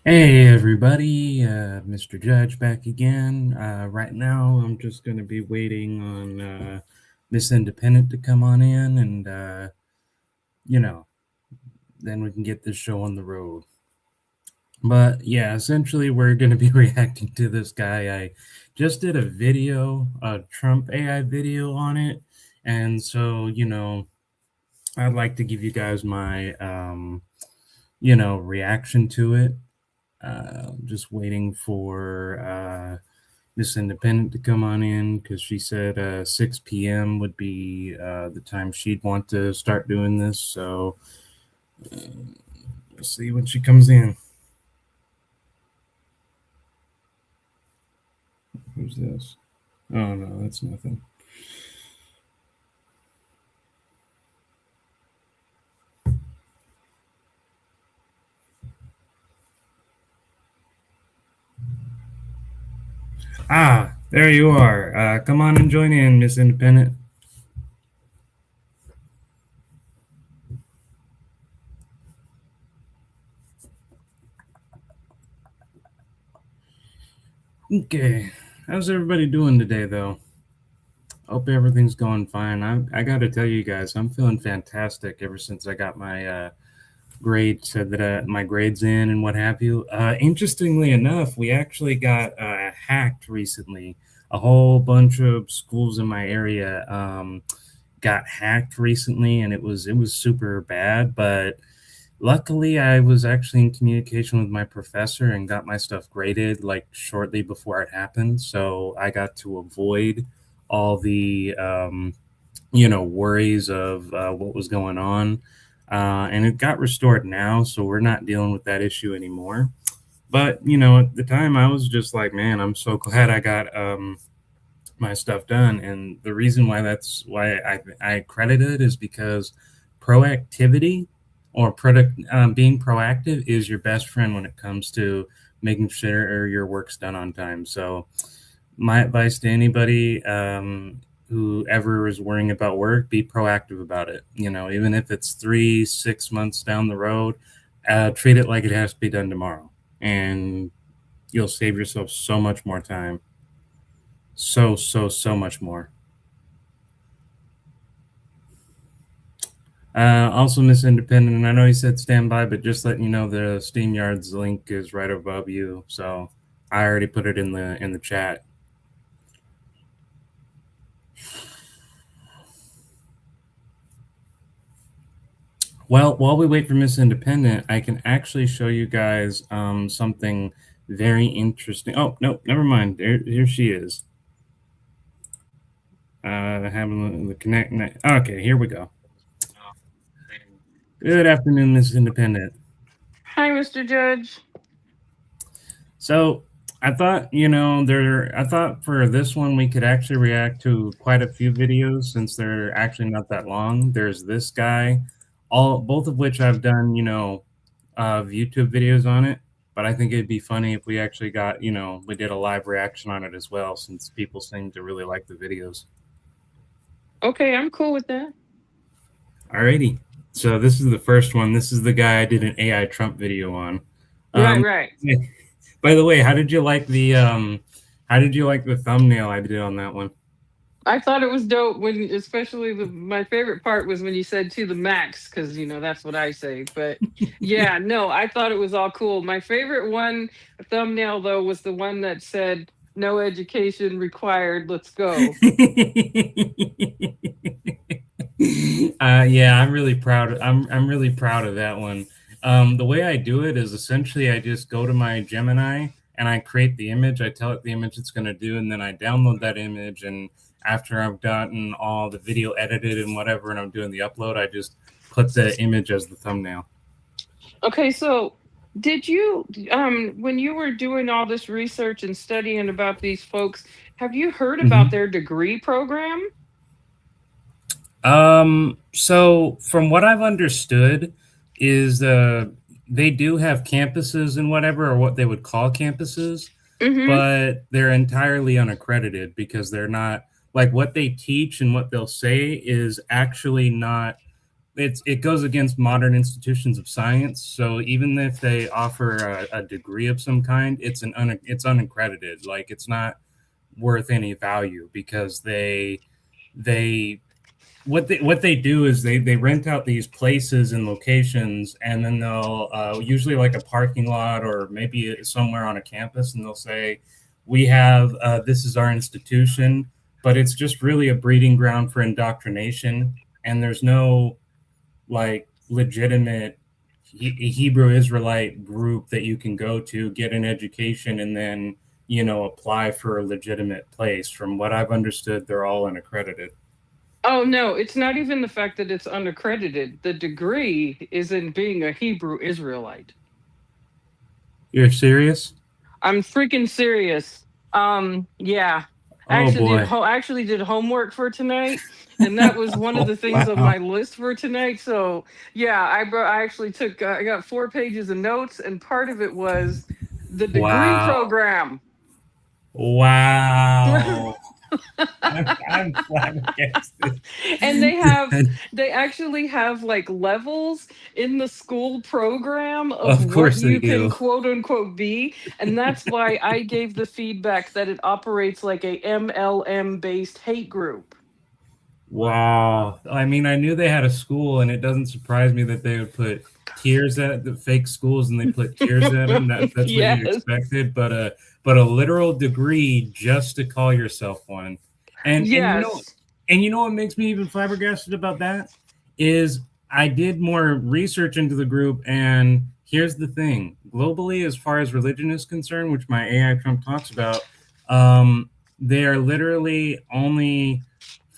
Hey everybody, Mr. Judge back again. Right now I'm just going to be waiting on Miss Independent to come on in and, you know, then we can get this show on the road. But yeah, essentially we're going to be reacting to this guy. I just did a video, a Trump AI video on it. And so, I'd like to give you guys my, reaction to it. Just waiting for Miss Independent to come on in because she said 6 p.m. would be the time she'd want to start doing this. So we'll see when she comes in. Who's this? Oh, no, that's nothing. Ah, there you are. Come on and join in, Miss Independent. Okay, how's everybody doing today, though? Hope everything's going fine. I got to tell you guys, I'm feeling fantastic ever since I got my grades that my grades in and what have you. Interestingly enough, we actually got hacked recently. A whole bunch of schools in my area got hacked recently, and it was super bad. But luckily, I was actually in communication with my professor and got my stuff graded like shortly before it happened. So I got to avoid all the worries of what was going on. And it got restored now, so we're not dealing with that issue anymore. But at the time, I was just like, man, I'm so glad I got my stuff done. And the reason why that's why I credit it is because proactivity or being proactive is your best friend when it comes to making sure your work's done on time. So my advice to anybody whoever is worrying about work, be proactive about it. Even if it's 3 6 months down the road, treat it like it has to be done tomorrow, and you'll save yourself so much more time. So much more. Also, Miss Independent, and I know you said stand by, but just letting you know the SteamYard's link is right above you. So I already put it in the chat. Well, while we wait for Miss Independent, I can actually show you guys something very interesting. Oh, no, never mind. Here she is. Having the connect. Okay, here we go. Good afternoon, Miss Independent. Hi, Mr. Judge. So I thought, I thought for this one we could actually react to quite a few videos since they're actually not that long. There's this guy, both of which I've done, YouTube videos on it. But I think it'd be funny if we actually got, we did a live reaction on it as well, since people seem to really like the videos. Okay, I'm cool with that. Alrighty. So this is the first one. This is the guy I did an AI Trump video on. Right, Um, right. by the way, how did you like the thumbnail I did on that one? I thought it was dope when, especially my favorite part was when you said to the max, because that's what I say. But yeah, no, I thought it was all cool. My favorite one thumbnail though was the one that said "No education required. Let's go." Yeah, I'm really proud. I'm really proud of that one. The way I do it is essentially I just go to my Gemini and I create the image. I tell it the image it's going to do, and then I download that image. And after I've gotten all the video edited and whatever, and I'm doing the upload, I just put the image as the thumbnail. Okay, so did you when you were doing all this research and studying about these folks, have you heard about Mhm. their degree program? So from what I've understood is they do have campuses and whatever, or what they would call campuses, Mm-hmm. but they're entirely unaccredited because they're not, like, what they teach and what they'll say is actually not it goes against modern institutions of science. So even if they offer a degree of some kind, it's unaccredited. Like it's not worth any value because they what they do is they rent out these places and locations, and then they'll usually like a parking lot or maybe somewhere on a campus, and they'll say, "We have this is our institution," but it's just really a breeding ground for indoctrination, and there's no like legitimate Hebrew Israelite group that you can go to get an education and then apply for a legitimate place. From what I've understood, they're all unaccredited. Oh no, it's not even the fact that it's unaccredited. The degree is in being a Hebrew Israelite. You're serious? I'm freaking serious. Yeah. Oh boy! Actually did homework for tonight, and that was one of Oh, the things on wow! my list for tonight. So yeah, I actually took I got 4 pages of notes, and part of it was the degree Wow! program. Wow! I'm flabbergasted. And they actually have like levels in the school program of Of what course they you can do. quote unquote be, and that's why I gave the feedback that it operates like a MLM based hate group. Wow. I mean, I knew they had a school, and it doesn't surprise me that they would put tiers at the fake schools and they put tiers at them. That's what you Yes. expected, but a literal degree just to call yourself one. And Yes. what makes me even flabbergasted about that is I did more research into the group, and here's the thing. Globally, as far as religion is concerned, which my AI Trump talks about, they are literally only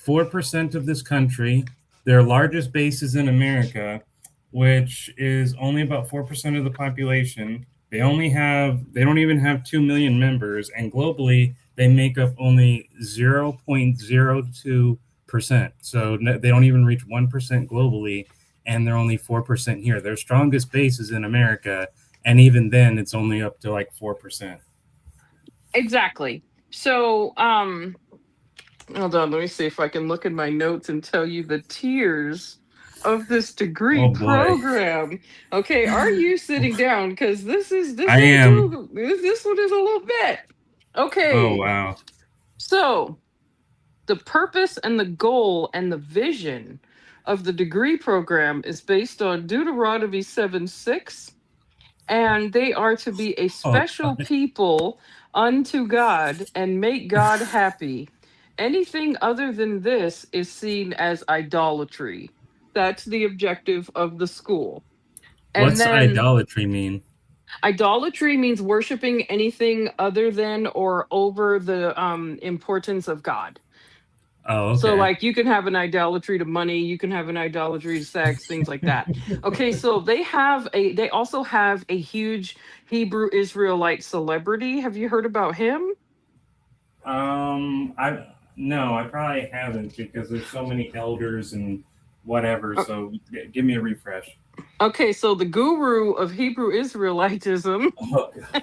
4% of this country. Their largest base is in America, which is only about 4% of the population. They don't even have 2 million members, and globally, they make up only 0.02%. So they don't even reach 1% globally, and they're only 4% here. Their strongest base is in America, and even then, it's only up to like 4%. Exactly. So hold on, let me see if I can look in my notes and tell you the tiers of this degree Oh boy. program. Okay, are you sitting down? Because this I ain't am. too this one is a little bit. Oh Okay, wow. so the purpose and the goal and the vision of the degree program is based on Deuteronomy 7:6, and they are to be a Oh special god. people unto God and make God happy. Anything other than this is seen as idolatry. That's the objective of the school. And What's then idolatry mean? idolatry means worshiping anything other than or over the importance of God. Oh, So okay. like you can have an idolatry to money, you can have an idolatry to sex, things like that. Okay, so they also have a huge Hebrew Israelite celebrity. Have you heard about him? I no, I probably haven't because there's so many elders and whatever. Uh, So give me a refresh. Okay, so the guru of Hebrew Israelitism Oh god,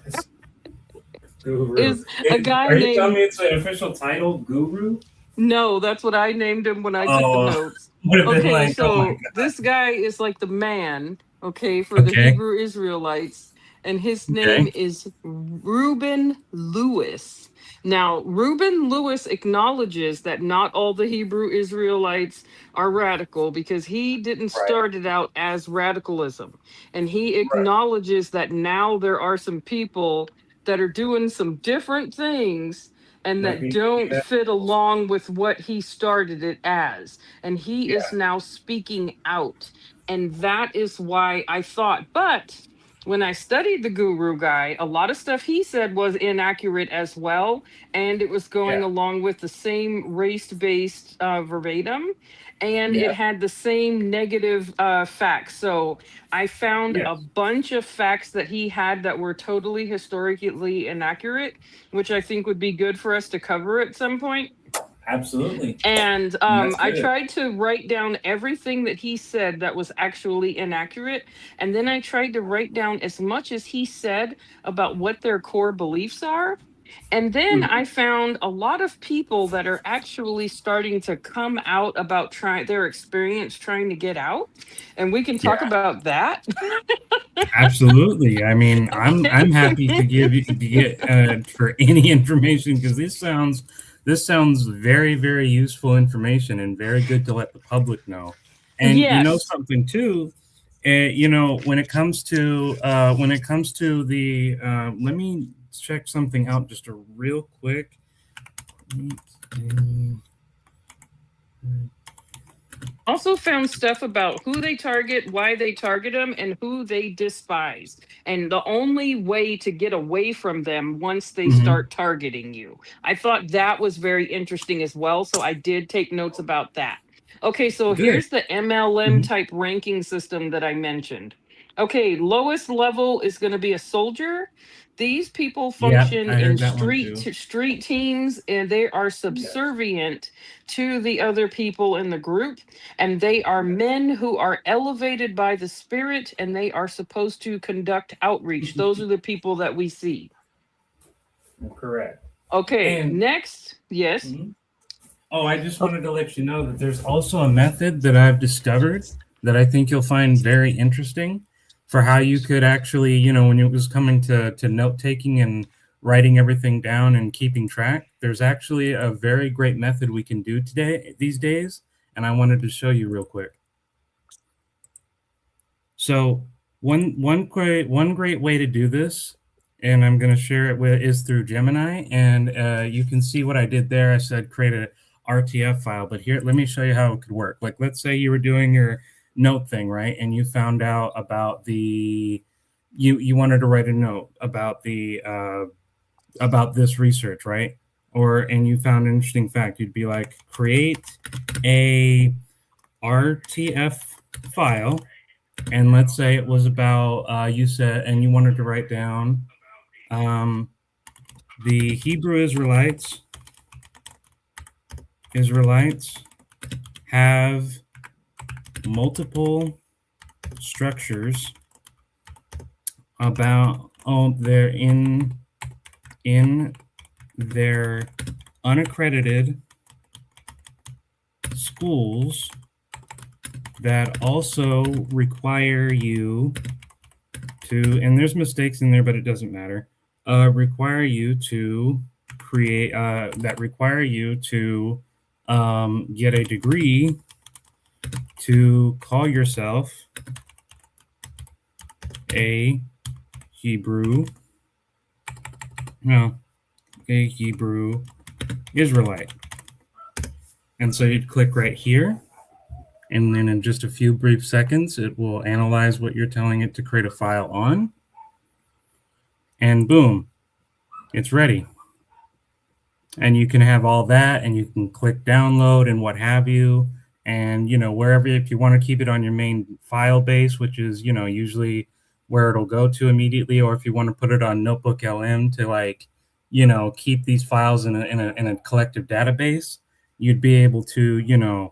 guru. is a guy Are you telling named me it's an official title, guru? No, that's what I named him when I took the Oh, notes. would have been Okay, like, oh my so this guy is like the man, okay, for god. the Okay, Hebrew Israelites, and his name okay, is Reuben Lewis. Now, Reuben Lewis acknowledges that not all the Hebrew Israelites are radical because he didn't right, start it out as radicalism. And he right. acknowledges that now there are some people that are doing some different things and Let that me give you don't that. fit along with what he started it as. And he is Yeah, now speaking out. And that is why I thought, but when I studied the guru guy, a lot of stuff he said was inaccurate as well. And it was going yeah, along with the same race based verbatim. And it yeah, had the same negative facts. So I found yeah. a bunch of facts that he had that were totally historically inaccurate, which I think would be good for us to cover at some point. Absolutely, And and that's I good. tried to write down everything that he said that was actually inaccurate. And then I tried to write down as much as he said about what their core beliefs are. And then I found a lot of people that are actually starting to come out about trying their experience trying to get out. And we can talk Yeah, about that. absolutely. I mean, I'm happy to Okay. give you to get for any information because this sounds very very useful information and very good to let the public know. And you know Yes. something too, when it comes to the let me check something out just a real quick. Also found stuff about who they target, why they target them, and who they despise. And the only way to get away from them once they Mhm. start targeting you. I thought that was very interesting as well. So I did take notes about that. Okay, so Good. here's the MLM Mhm. type ranking system that I mentioned. Okay, lowest level is going to be a soldier. These people Yeah, function I in heard that one too. street teams, and they are subservient to the other people in the group, and they are men who are elevated by the spirit, and they are supposed to conduct outreach. Those are the people that we see. Correct. Okay, And next. Yes. mhm. Oh, I just Oh, wanted to let you know that there's also a method that I've discovered that I think you'll find very interesting for how you could actually, when it was coming to note taking and writing everything down and keeping track, there's actually a very great method we can do today these days, and I wanted to show you real quick. So one great way to do this, and I'm going to share it with is through Gemini, and you can see what I did there. I said create a RTF file, but here let me show you how it could work. Like let's say you were doing your note thing, right, and you found out about you wanted to write a note about this research, right? And you found an interesting fact. You'd be like create a RTF file, and let's say it was about you said, and you wanted to write down um, the Hebrew Israelites have multiple structures about they're in their unaccredited schools that also require you to, and there's mistakes in there, but it doesn't matter, require you to create, that require you to get a degree to call yourself a Hebrew, no, a Hebrew Israelite. And so you'd click right here, and then in just a few brief seconds, it will analyze what you're telling it to create a file on, and boom, it's ready. And you can have all that, and you can click download and what have you. And wherever, if you want to keep it on your main file base, which is usually where it'll go to immediately, or if you want to put it on Notebook LM to like keep these files in a collective database, you'd be able to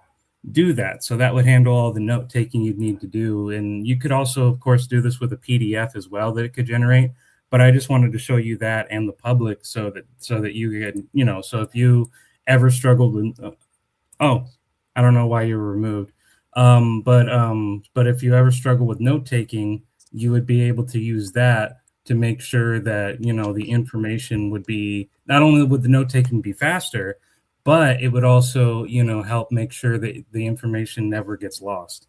do that. So that would handle all the note taking you'd need to do. And you could also of course do this with a PDF as well that it could generate, but I just wanted to show you that and the public so that you can, so if you ever struggled with, oh, I don't know why you were removed. But if you ever struggle with note taking, you would be able to use that to make sure that the information would be, not only would the note taking be faster, but it would also help make sure that the information never gets lost.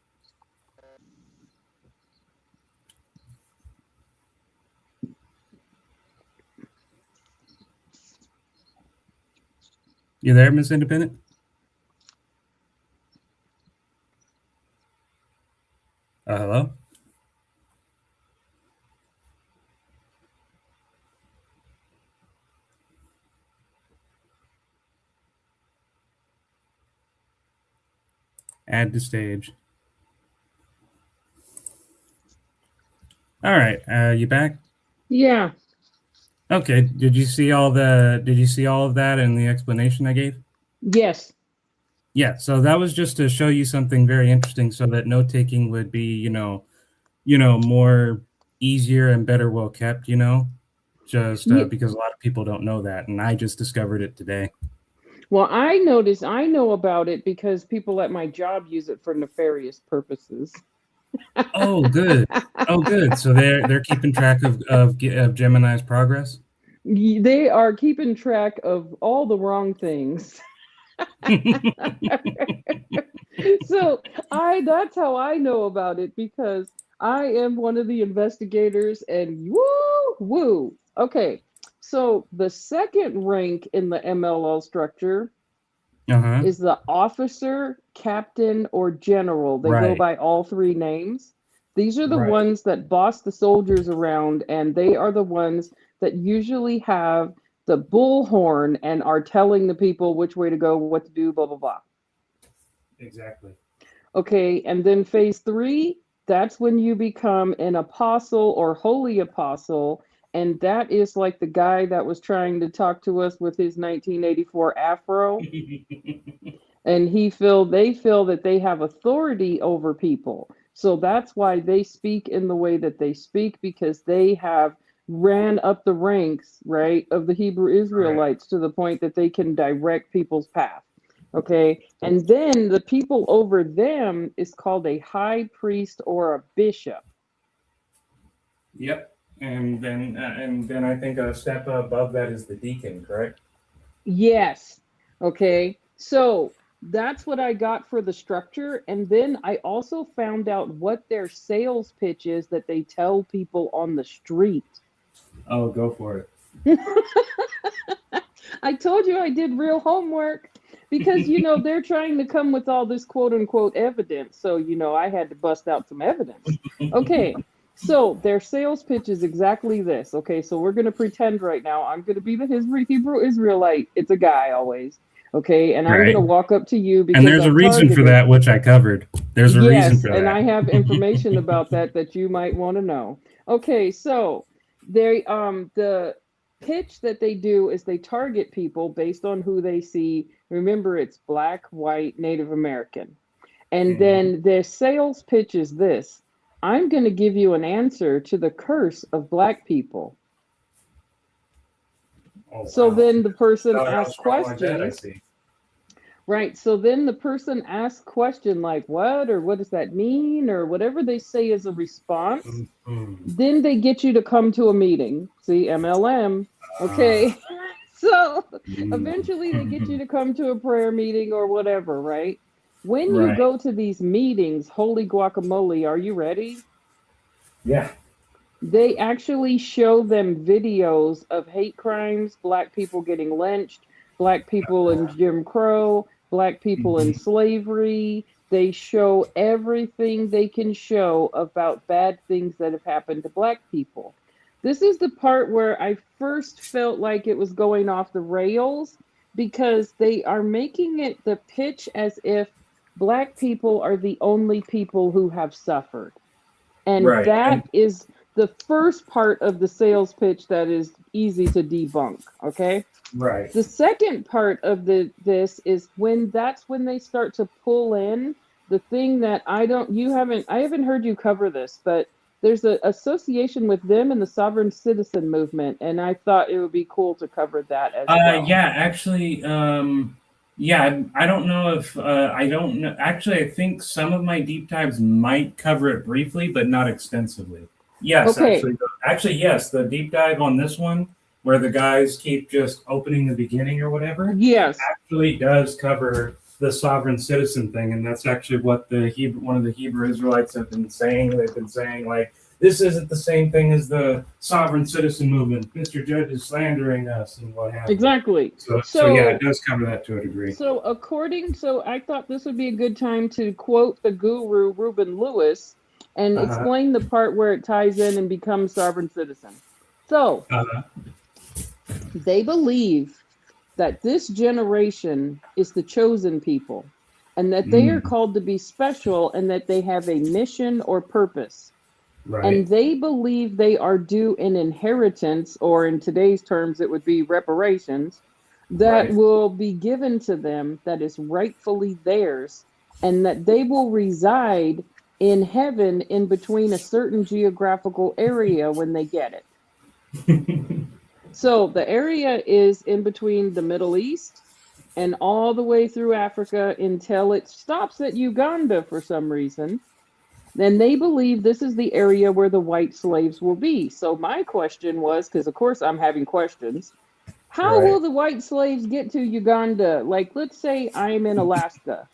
You there, Miss Independent? Hello. Add to stage. All right. You back? Yeah. Okay. Did you see all of that in the explanation I gave? Yes. Yeah. So that was just to show you something very interesting, so that note taking would be more easier and better well kept. just Yeah. because a lot of people don't know that, and I just discovered it today. Well, I know about it because people at my job use it for nefarious purposes. Oh, good. Oh, good. So they're keeping track of Gemini's progress. They are keeping track of all the wrong things. So I that's how I know about it because I am one of the investigators and woo woo. Okay. So the second rank in the MLL structure Uh-huh. is the officer, captain, or general. They go Right. by all three names. These are the Right. ones that boss the soldiers around, and they are the ones that usually have the bullhorn and are telling the people which way to go, what to do, blah, blah, blah. Exactly. Okay, and then phase three, that's when you become an apostle or holy apostle. And that is like the guy that was trying to talk to us with his 1984 afro. And they feel that they have authority over people. So that's why they speak in the way that they speak, because they have ran up the ranks, right, of the Hebrew Right. Israelites to the point that they can direct people's path. Okay, and then the people over them is called a high priest or a bishop. Yep. And then I think a step above that is the deacon, correct? Yes. Okay. So that's what I got for the structure. And then I also found out what their sales pitch is that they tell people on the street. Oh, go for it. I told you I did real homework because, they're trying to come with all this quote unquote evidence. So, I had to bust out some evidence. Okay. So their sales pitch is exactly this. Okay. So we're going to pretend right now I'm going to be the Hebrew Israelite. It's a guy always. Okay. And I'm going Right. to walk up to you And because there's a I'm reason for targeted. that, which I covered. There's a reason Yes, for and that. I have information about that you might want to know. Okay, so the pitch that they do is they target people based on who they see. Remember, it's black, white, Native American. And Mhm. then their sales pitch is this. I'm going to give you an answer to the curse of black people. Oh, So wow. then the person How asks strong like that, I questions. see. Right. So then the person asks question like what or what does that mean or whatever they say as a response. Mhm. Then they get you to come to a meeting. See, MLM. Ah. Okay. So eventually they get you Mhm. to come to a prayer meeting or whatever, right? When you Right. go to these meetings, holy guacamole, are you ready? Yeah. They actually show them videos of hate crimes, black people getting lynched, black people in Jim Crow, black people in Mhm. slavery. They show everything they can show about bad things that have happened to black people. This is the part where I first felt like it was going off the rails because they are making it the pitch as if black people are the only people who have suffered. And Right. And that is the first part of the sales pitch that is easy to debunk. Okay. right. The second part of this is when that's when they start to pull in the thing that I haven't heard you cover this, but there's an association with them and the sovereign citizen movement, and I thought it would be cool to cover that as well. Yeah, actually, yeah, I don't know if I don't know. Actually, I think some of my deep dives might cover it briefly, but not extensively. Yes, Okay. actually, yes, the deep dive on this one, where the guys keep just opening the beginning or whatever, Yes. actually does cover the sovereign citizen thing, and that's actually what one of the Hebrew Israelites have been saying. They've been saying like this isn't the same thing as the sovereign citizen movement. Mr. Judge is slandering us and what have you. Exactly. So yeah, it So does cover that to a degree. So I thought this would be a good time to quote the guru Reuben Lewis and Uh-huh. explain the part where it ties in and becomes sovereign citizen. So Uh-huh. they believe that this generation is the chosen people and that they are Mm, called to be special and that they have a mission or purpose. And right. they believe they are due an inheritance, or in today's terms, it would be reparations, that Right. will be given to them that is rightfully theirs, and that they will reside in heaven in between a certain geographical area when they get it. So the area is in between the Middle East and all the way through Africa until it stops at Uganda for some reason. Then they believe this is the area where the white slaves will be. So my question was, because of course I'm having questions, how Right. will the white slaves get to Uganda? Like, let's say I'm in Alaska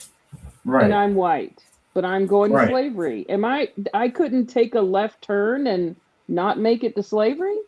and Right. I'm white, but I'm going to Right. slavery. I couldn't take a left turn and not make it to slavery?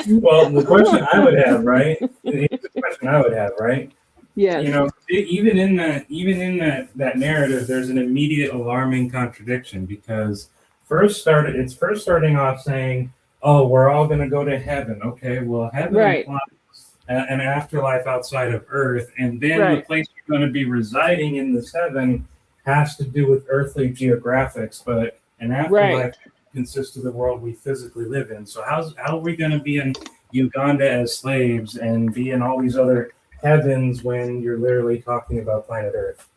Well, the question I would have, right? Here's the question I would have, right? You Yes. know, even in that narrative, there's an immediate alarming contradiction because it's first starting off saying, "Oh, we're all going to go to heaven." Okay, well, heaven Right. implies an afterlife outside of Earth, and then the Right. place you're going to be residing in this heaven has to do with earthly geographics, but an afterlife Right. consists of the world we physically live in. So how are we going to be in Uganda as slaves and be in all these other heavens when you're literally talking about planet Earth?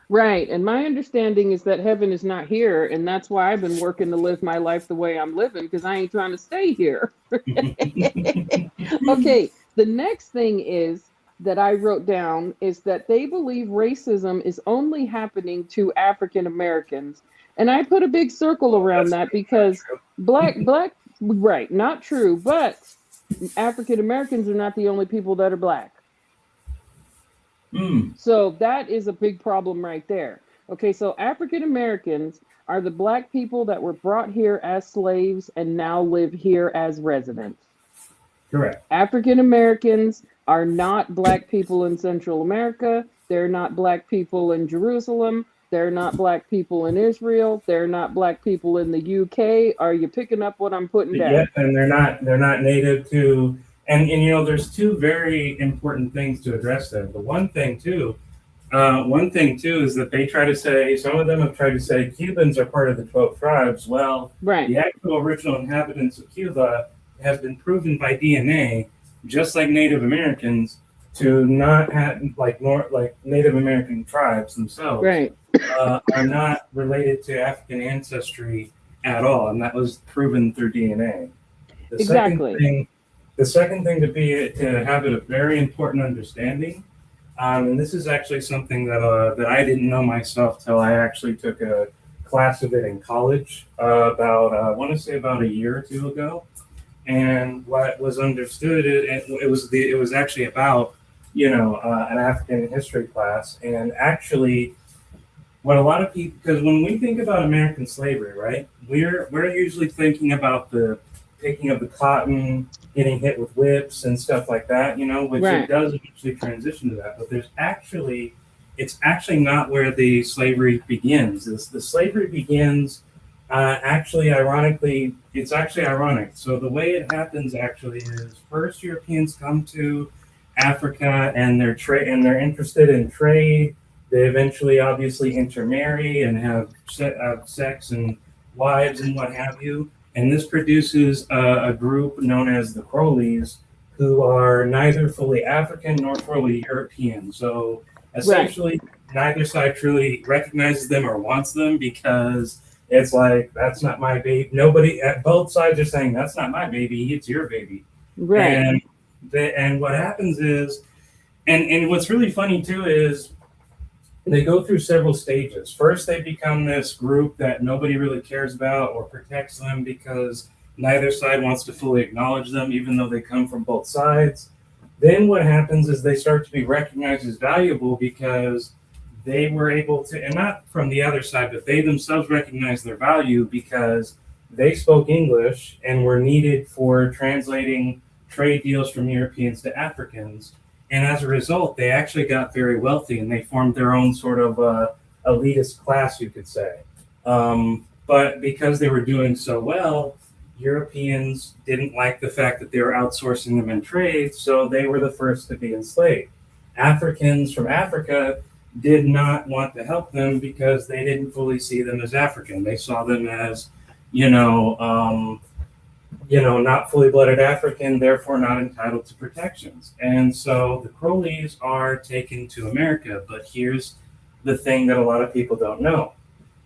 Right. And my understanding is that heaven is not here. And that's why I've been working to live my life the way I'm living, because I ain't trying to stay here. Okay. The next thing is that I wrote down is that they believe racism is only happening to African Americans. And I put a big circle Well, around that's that because not black, right, not true, but African Americans are not the only people that are black. true. So that is a big problem right there. Okay, so African Americans are the black people that were brought here as slaves and now live here as residents. Correct. African Americans are not black people in Central America. They're not black people in Jerusalem. They're not black people in Israel. They're not black people in the UK. Are you picking up what I'm putting Yep, down? and they're not native to, and you know, there's two very important things to address there. The one thing too is that they try to say, some of them have tried to say Cubans are part of the 12 tribes. Well, Right, the actual original inhabitants of Cuba have been proven by DNA, just like Native Americans, to not have like Native American tribes themselves right. are not related to African ancestry at all, and that was proven through DNA. The second Exactly. thing, the second thing to have a very important understanding, and this is actually something that I didn't know myself till I actually took a class of it in college about I want to say about a year or two ago. And what was understood, it was actually about an African history class, and actually what a lot of people, because when we think about American slavery, right, we're usually thinking about the picking of the cotton, getting hit with whips and stuff like that, which it Right, does eventually transition to that. But it's actually not where the slavery begins. The slavery begins actually, ironically, it's actually ironic. So the way it happens actually is first Europeans come to Africa and they're interested in trade. They eventually obviously intermarry and have sex and wives and what have you. And this produces a group known as the Crowleys, who are neither fully African nor fully European. So right, essentially, neither side truly recognizes them or wants them because it's like, that's not my baby. Nobody at both sides are saying, that's not my baby, it's your baby. right, And and what happens is, and what's really funny too is they go through several stages. First, they become this group that nobody really cares about or protects them because neither side wants to fully acknowledge them, even though they come from both sides. Then, what happens is they start to be recognized as valuable because they were able to, and not from the other side, but they themselves recognized their value because they spoke English and were needed for translating trade deals from Europeans to Africans. And as a result, they actually got very wealthy and they formed their own sort of elitist class, you could say. But because they were doing so well, Europeans didn't like the fact that they were outsourcing them in trade, so they were the first to be enslaved. Africans from Africa did not want to help them because they didn't fully see them as African. They saw them as, you know, um, not fully blooded African, therefore not entitled to protections. And so the Crowleys are taken to America. But here's the thing that a lot of people don't know: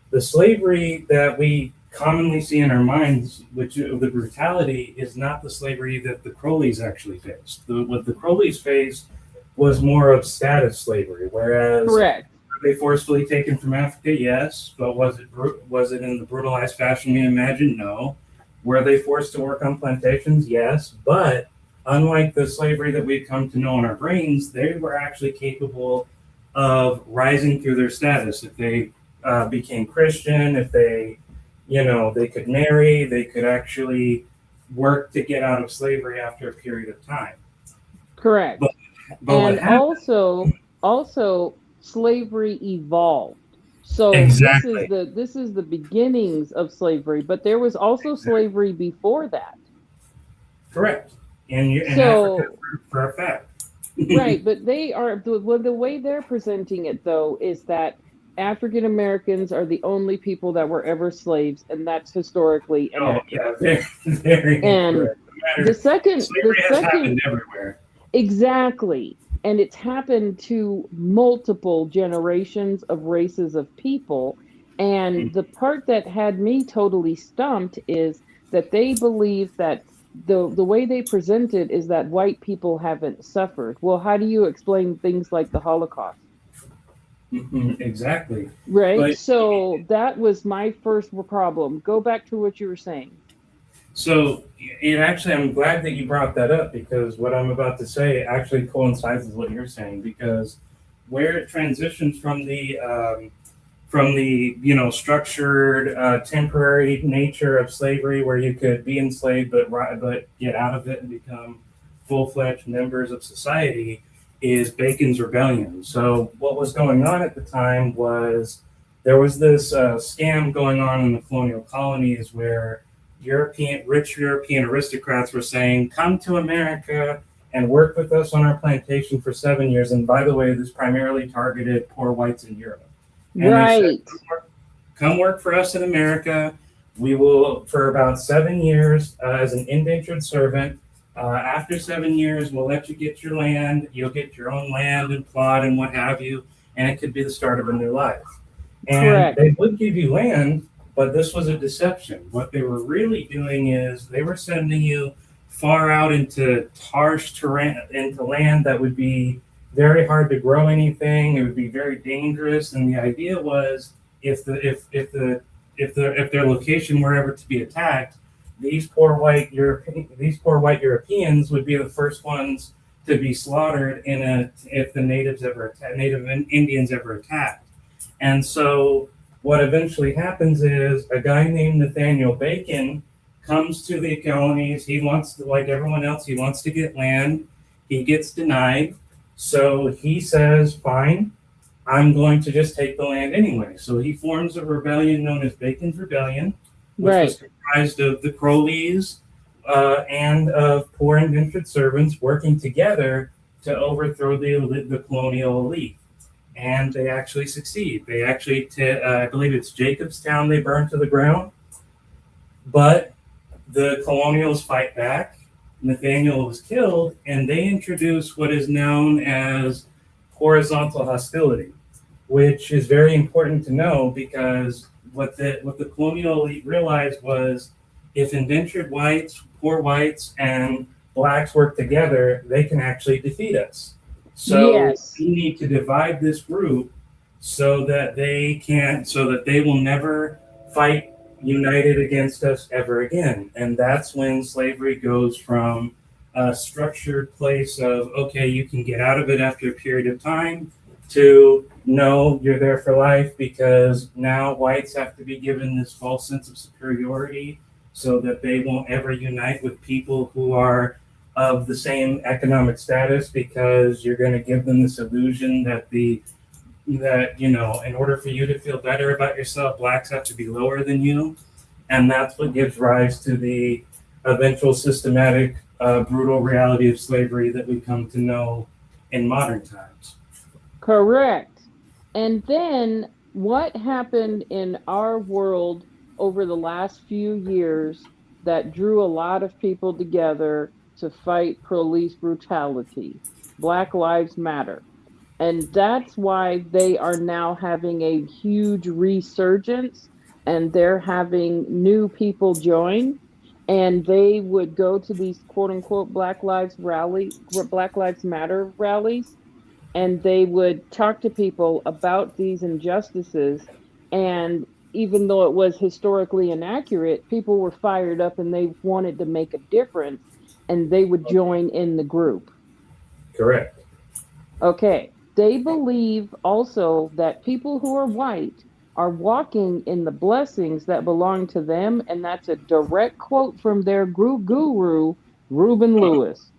the slavery that we commonly see in our minds, which the brutality is not the slavery that the Crowleys actually faced. What the Crowleys faced was more of status slavery, whereas Correct. were they forcefully taken from Africa? Yes, but was it in the brutalized fashion we imagine? No. Were they forced to work on plantations? Yes, but unlike the slavery that we've come to know in our brains, they were actually capable of rising through their status. If they became Christian, if they, they could marry, they could actually work to get out of slavery after a period of time. But Correct. but what And happened? also slavery evolved. So Exactly. this is the beginnings of slavery, but there was also Exactly. slavery before that. Correct. In Africa, So for a fact. right, but they are the way they're presenting it though is that African Americans are the only people that were ever slaves, and that's historically Oh inaccurate. yeah, very very And incorrect. No matter, the slavery has second happened everywhere. exactly. And it's happened to multiple generations of races of people. And the part that had me totally stumped is that they believe that the way they present it is that white people haven't suffered. Well, how do you explain things like the Holocaust? Exactly. Right? But So that was my first problem. Go back to what you were saying. so it actually, I'm glad that you brought that up because what I'm about to say actually coincides with what you're saying because where it transitions from the structured temporary nature of slavery where you could be enslaved but get out of it and become full-fledged members of society is Bacon's rebellion. So what was going on at the time was there was this scam going on in the colonial colonies where rich European aristocrats were saying, "Come to America and work with us on our plantation for 7 years." And by the way, this primarily targeted poor whites in Europe. And they said, Right. "Come work for us in America. We will, for about 7 years, as an indentured servant. After 7 years, we'll let you get your land. You'll get your own land and plot and what have you. And it could be the start of a new life." And Correct. they would give you land, but this was a deception. What they were really doing is they were sending you far out into harsh terrain, into land that would be very hard to grow anything. It would be very dangerous, and the idea was if their location were ever to be attacked, these poor white Europeans would be the first ones to be slaughtered in a if the native Indians ever attacked. And so what eventually happens is a guy named Nathaniel Bacon comes to the colonies. He wants to, like everyone else, he wants to get land. He gets denied. So he says, fine, I'm going to just take the land anyway. So he forms a rebellion known as Bacon's Rebellion, which was Right. comprised of the Crowleys and of poor indentured servants working together to overthrow the colonial elite, and they actually succeed. They actually, I believe it's Jacobstown, they burn to the ground, but the colonials fight back. Nathaniel was killed, and they introduce what is known as horizontal hostility, which is very important to know because what the colonial elite realized was if indentured whites, poor whites, and blacks work together, they can actually defeat us. So Yes. we need to divide this group so that they will never fight united against us ever again. And that's when slavery goes from a structured place of okay, you can get out of it after a period of time to no, you're there for life because now whites have to be given this false sense of superiority so that they won't ever unite with people who are of the same economic status because you're going to give them this illusion that in order for you to feel better about yourself, blacks have to be lower than you, and that's what gives rise to the eventual systematic, brutal reality of slavery that we come to know in modern times. Correct. And then what happened in our world over the last few years that drew a lot of people together to fight police brutality? Black Lives Matter. And that's why they are now having a huge resurgence and they're having new people join, and they would go to these quote unquote Black Lives Matter rallies, and they would talk to people about these injustices. And even though it was historically inaccurate, people were fired up and they wanted to make a difference, and they would join in the group. Correct. Okay. They believe also that people who are white are walking in the blessings that belong to them. And that's a direct quote from their guru, Reuben Lewis.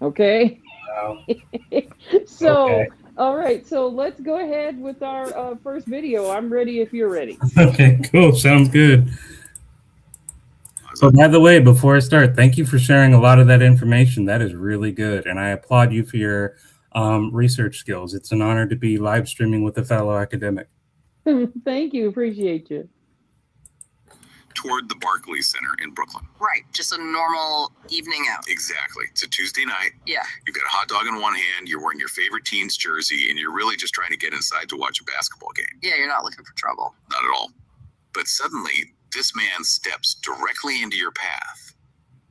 Okay. Wow. Okay. So, all right. So let's go ahead with our first video. I'm ready if you're ready. Okay, cool. Sounds good. So, by the way, before I start, thank you for sharing a lot of that information. That is really good. And I applaud you for your research skills. It's an honor to be live streaming with a fellow academic. Thank you. Appreciate you. Toward the Barclays Center in Brooklyn. Right, just a normal evening out. Exactly. It's a Tuesday night. Yeah. You've got a hot dog in one hand, you're wearing your favorite team's jersey, and you're really just trying to get inside to watch a basketball game. Yeah, you're not looking for trouble. Not at all. But suddenly, this man steps directly into your path,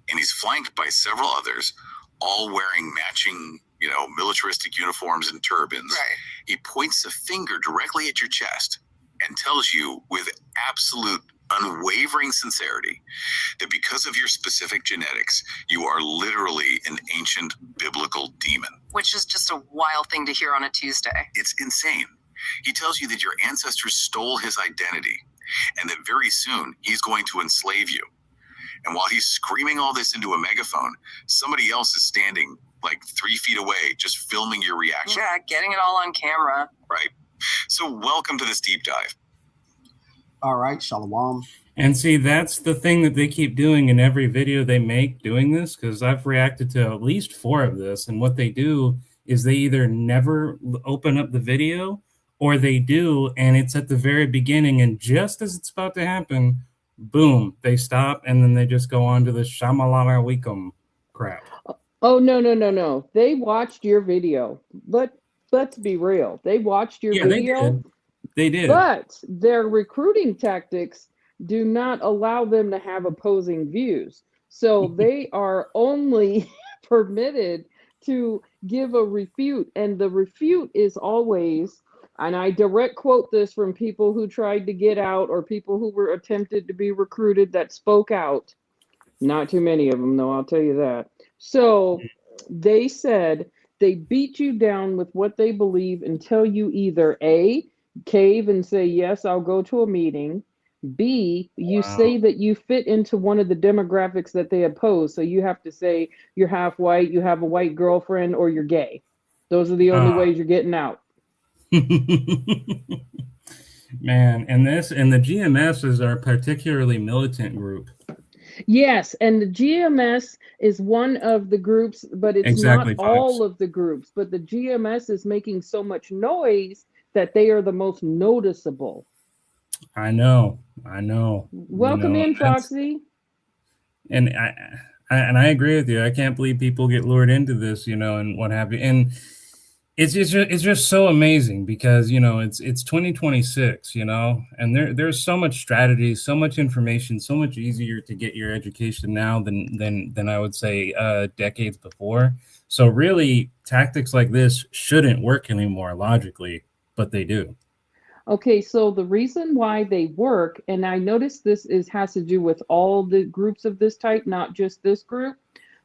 and he's flanked by several others, all wearing matching, militaristic uniforms and turbans. Right. He points a finger directly at your chest and tells you with absolute unwavering sincerity that because of your specific genetics, you are literally an ancient biblical demon. Which is just a wild thing to hear on a Tuesday. It's insane. He tells you that your ancestors stole his identity and that very soon he's going to enslave you. And while he's screaming all this into a megaphone, somebody else is standing like 3 feet away, just filming your reaction. Yeah, getting it all on camera. Right. So welcome to this deep dive. All right, shalom. And see, that's the thing that they keep doing in every video they make, doing this, because I've reacted to at least 4 of this. And what they do is they either never open up the video, or they do, and it's at the very beginning. And just as it's about to happen, boom, they stop, and then they just go on to the Shamalala Weekum crap. Oh, no. They watched your video. Let's be real. They watched your video. They did. But their recruiting tactics do not allow them to have opposing views. So they are only permitted to give a refute. And the refute is always, and I direct quote this from people who tried to get out or people who were attempted to be recruited that spoke out. Not too many of them, though, I'll tell you that. So they said they beat you down with what they believe until you either A, cave and say, yes, I'll go to a meeting. B, you say that you fit into one of the demographics that they oppose. So you have to say you're half white, you have a white girlfriend, or you're gay. Those are the only ways you're getting out. Man, and the GMS is our particularly militant group. Yes, and the GMS is one of the groups, but it's exactly not all of the groups. But the GMS is making so much noise that they are the most noticeable. I know. Welcome in, Foxy. And I agree with you. I can't believe people get lured into this, and what have you. And it's just so amazing because it's 2026, and there's so much strategy, so much information, so much easier to get your education now than I would say decades before. So really, tactics like this shouldn't work anymore logically, but they do. Okay, so the reason why they work, and I notice this has to do with all the groups of this type, not just this group,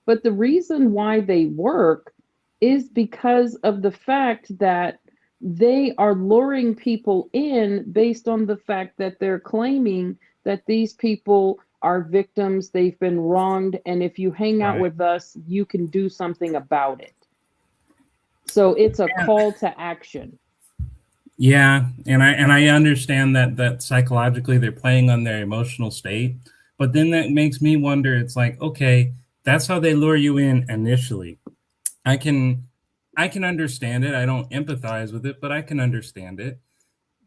but the reason why they work is because of the fact that they are luring people in based on the fact that they're claiming that these people are victims, they've been wronged, and if you hang out with us, you can do something about it. So it's a call to action. Yeah, and I understand that psychologically they're playing on their emotional state, but then that makes me wonder, it's like, okay, that's how they lure you in initially. I can understand it. I don't empathize with it, but I can understand it.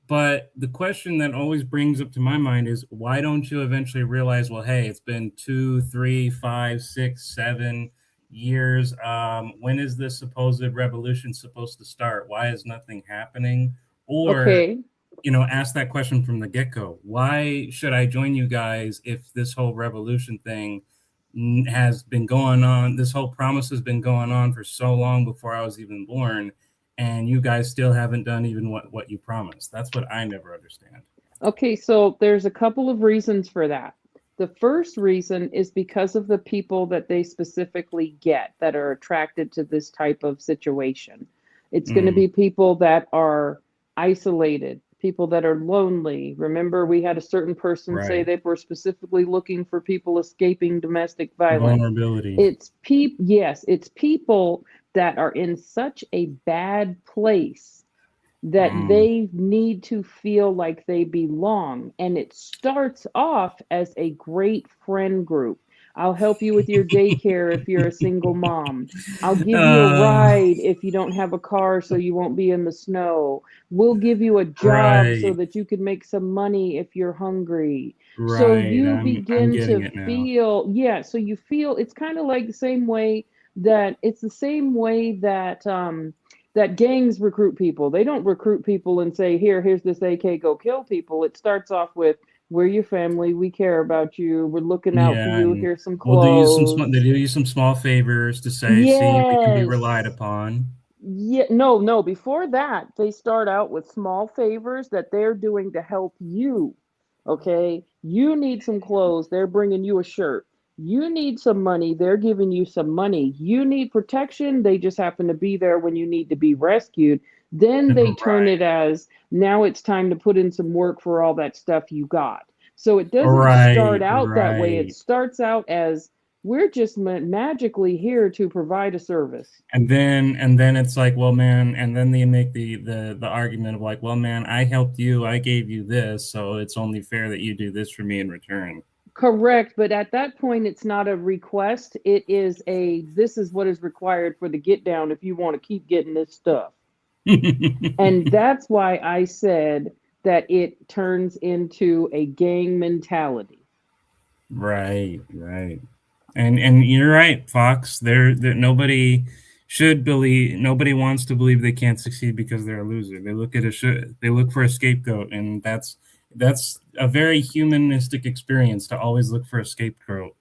But the question that always brings up to my mind is, why don't you eventually realize, well, hey, it's been 2, 3, 5, 6, 7 years. When is this supposed revolution supposed to start? Why is nothing happening? Or okay, ask that question from the get-go. Why should I join you guys if this whole revolution thing has been going on? This whole promise has been going on for so long before I was even born, and you guys still haven't done even what you promised. That's what I never understand. Okay, so there's a couple of reasons for that. The first reason is because of the people that they specifically get that are attracted to this type of situation. It's going to be people that are isolated, people that are lonely. Remember, we had a certain person say Right. they were specifically looking for people escaping domestic violence. Vulnerability. Yes, it's people that are in such a bad place that they need to feel like they belong. And it starts off as a great friend group. I'll help you with your daycare if you're a single mom. I'll give you a ride if you don't have a car so you won't be in the snow. We'll give you a job so Right. that you can make some money if you're hungry. So Right. you I'm begin getting to it now. feel, yeah, so you feel it's kind of like the same way that that gangs recruit people. They don't recruit people and say, here's this AK, go kill people. It starts off with, we're your family, we care about you, we're looking out for Yeah, you, and here's some we'll do you some small. They clothes. do you some small favors to say, see, we can be relied Yes. upon. Yeah, no, before that, they start out with small favors that they're doing to help you. Okay? You need some clothes, they're bringing you a shirt. You need some money, they're giving you some money. You need protection, they just happen to be there when you need to be rescued. Then they turn it as, now it's time to put in some work for all that stuff you got. So it doesn't start Right, out that way. It right. starts out as, we're just magically here to provide a service. And then it's like, well, man, and then they make the argument of like, well, man, I helped you, I gave you this, so it's only fair that you do this for me in return. Correct, but at that point, it's not a request. It is this is what is required for the get down if you want to keep getting this stuff. And that's why I said that it turns into a gang mentality. Right, right. And you're right, Fox. There nobody should believe. Nobody wants to believe they can't succeed because they're a loser. They look at they look for a scapegoat, and that's a very humanistic experience to always look for a scapegoat.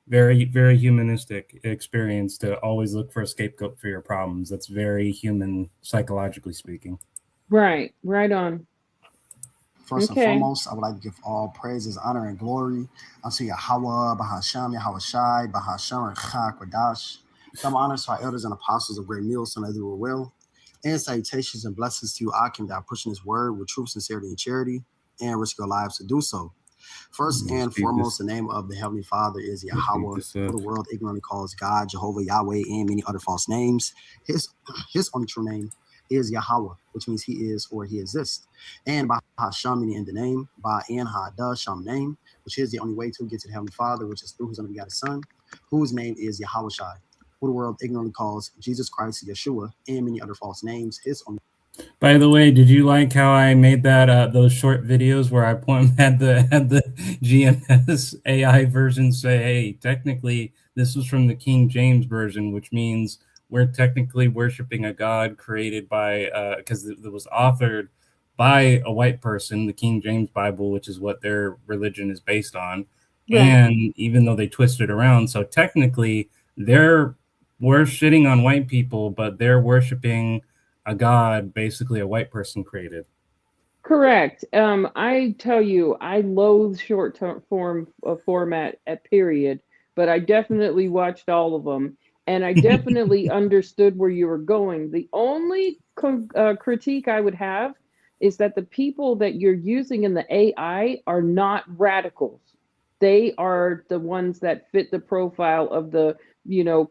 Very, very humanistic experience to always look for a scapegoat for your problems. That's very human, psychologically speaking. Right on. First and Okay. foremost, I would like to give all praises, honor, and glory unto Yahweh, Bahasham, Yahweh Shai, Bahasham, and Chak Wadash. Double honors to our elders and apostles of great meals, so that they were well. And salutations and blessings to you, Akim, that are pushing his word with true sincerity and charity, and risk your lives to do so. First and foremost, the name of the Heavenly Father is Yahweh, who the world ignorantly calls God, Jehovah, Yahweh, and many other false names. His only true name is Yahweh, which means he is or he exists. And by Hashem, meaning in the name, by and Ha-da, Sham name, which is the only way to get to the Heavenly Father, which is through his only begotten Son, whose name is Yahweh Shai, who the world ignorantly calls Jesus Christ, Yeshua, and many other false names. His only. By the way, did you like how I made that those short videos where I had the GMS AI version say, "Hey, technically this was from the King James version, which means we're technically worshiping a god created by because it was authored by a white person, the King James Bible, which is what their religion is based on, Right. and even though they twist it around, so technically we're shitting on white people, but they're worshiping a god basically a white person created." Correct. I tell you, I loathe short form format at period, but I definitely watched all of them, and I definitely understood where you were going. The only critique I would have is that the people that you're using in the AI are not radicals. They are the ones that fit the profile of the,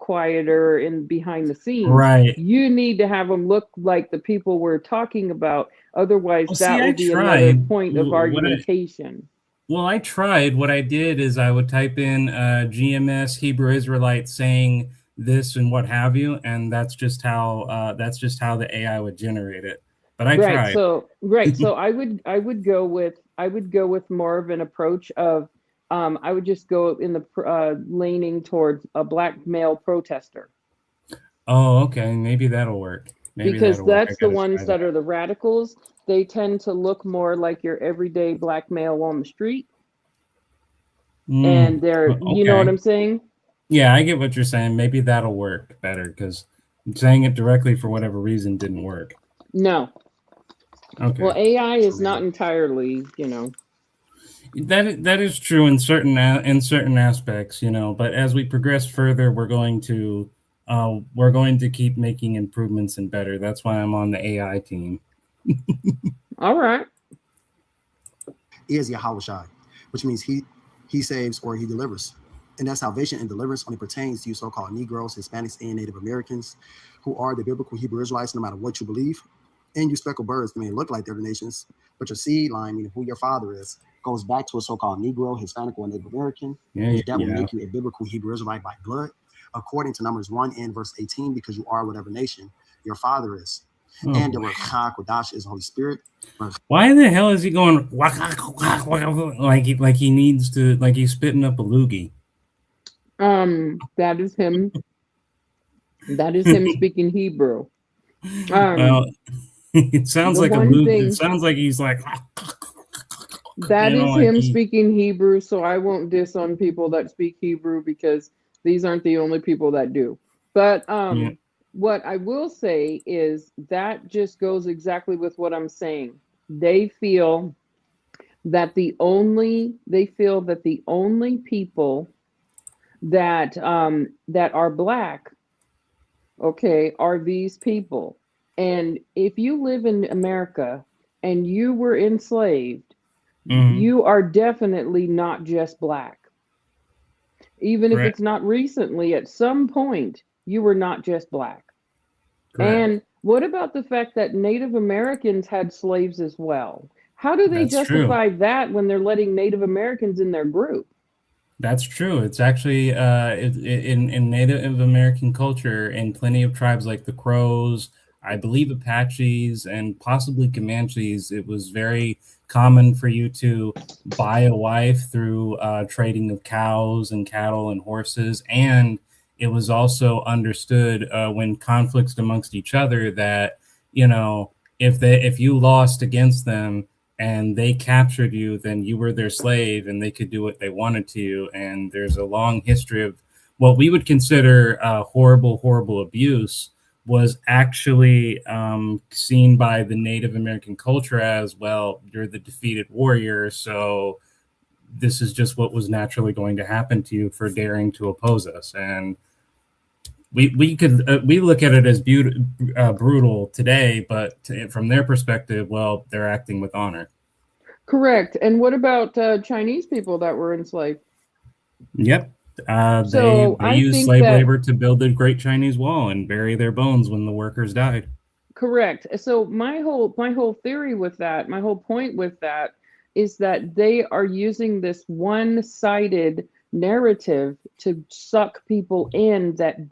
quieter and behind the scenes. Right. You need to have them look like the people we're talking about. Otherwise, Well, see, that will I be another tried. point of argumentation. Well, I tried. What I did is I would type in GMS Hebrew Israelites saying this and what have you, and that's just how the AI would generate it. But I Right. tried. So I would go with more of an approach of I would just go in the leaning towards a black male protester. Oh, okay, maybe that'll work. Maybe because that'll work. I that's the gotta try ones that. that are the radicals. They tend to look more like your everyday black male on the street, and they're, you know what Okay. I'm saying? Yeah, I get what you're saying. Maybe that'll work better because saying it directly for whatever reason didn't work. No. Okay. Well, AI is not entirely, you know. That is true in certain aspects, you know. But as we progress further, we're going to keep making improvements and better. That's why I'm on the AI team. All right. Is Yahweh Shai, which means he saves or he delivers. And that salvation and deliverance only pertains to you so-called Negroes, Hispanics, and Native Americans, who are the biblical Hebrew Israelites, no matter what you believe. And you speckled birds may look like the other nations, but your seed line, meaning who your father is, goes back to a so-called Negro, Hispanic, or Native American. And that will make you a biblical Hebrew Israelite by blood, according to Numbers 1 and verse 18, because you are whatever nation your father is. And the Ruach Kodash is the Holy Spirit. Why the hell is he going like he needs to, like he's spitting up a loogie? That is him. That is him speaking Hebrew. Well, it sounds like a loogie. It sounds like he's like. That is him speaking Hebrew, so I won't diss on people that speak Hebrew because these aren't the only people that do. But what I will say is that just goes exactly with what I'm saying. They feel that the only people that that are black, okay, are these people. And if you live in America and you were enslaved, you are definitely not just black. Even if it's not recently, at some point, you were not just black. And what about the fact that Native Americans had slaves as well? How do they justify that when they're letting Native Americans in their group? That's true. It's actually in Native American culture, in plenty of tribes like the Crows, I believe Apaches, and possibly Comanches, it was very common for you to buy a wife through trading of cows and cattle and horses. And it was also understood when conflicts amongst each other that, you know, if you lost against them and they captured you, then you were their slave and they could do what they wanted to you. And there's a long history of what we would consider horrible abuse was actually seen by the Native American culture as, well, you're the defeated warrior, so this is just what was naturally going to happen to you for daring to oppose us. And we look at it as brutal today, but from their perspective, well, they're acting with honor. Correct. And what about Chinese people that were enslaved? Yep. So they used slave labor to build the Great Chinese Wall and bury their bones when the workers died. Correct. So my whole theory with that, my whole point with that is that they are using this one-sided narrative to suck people in that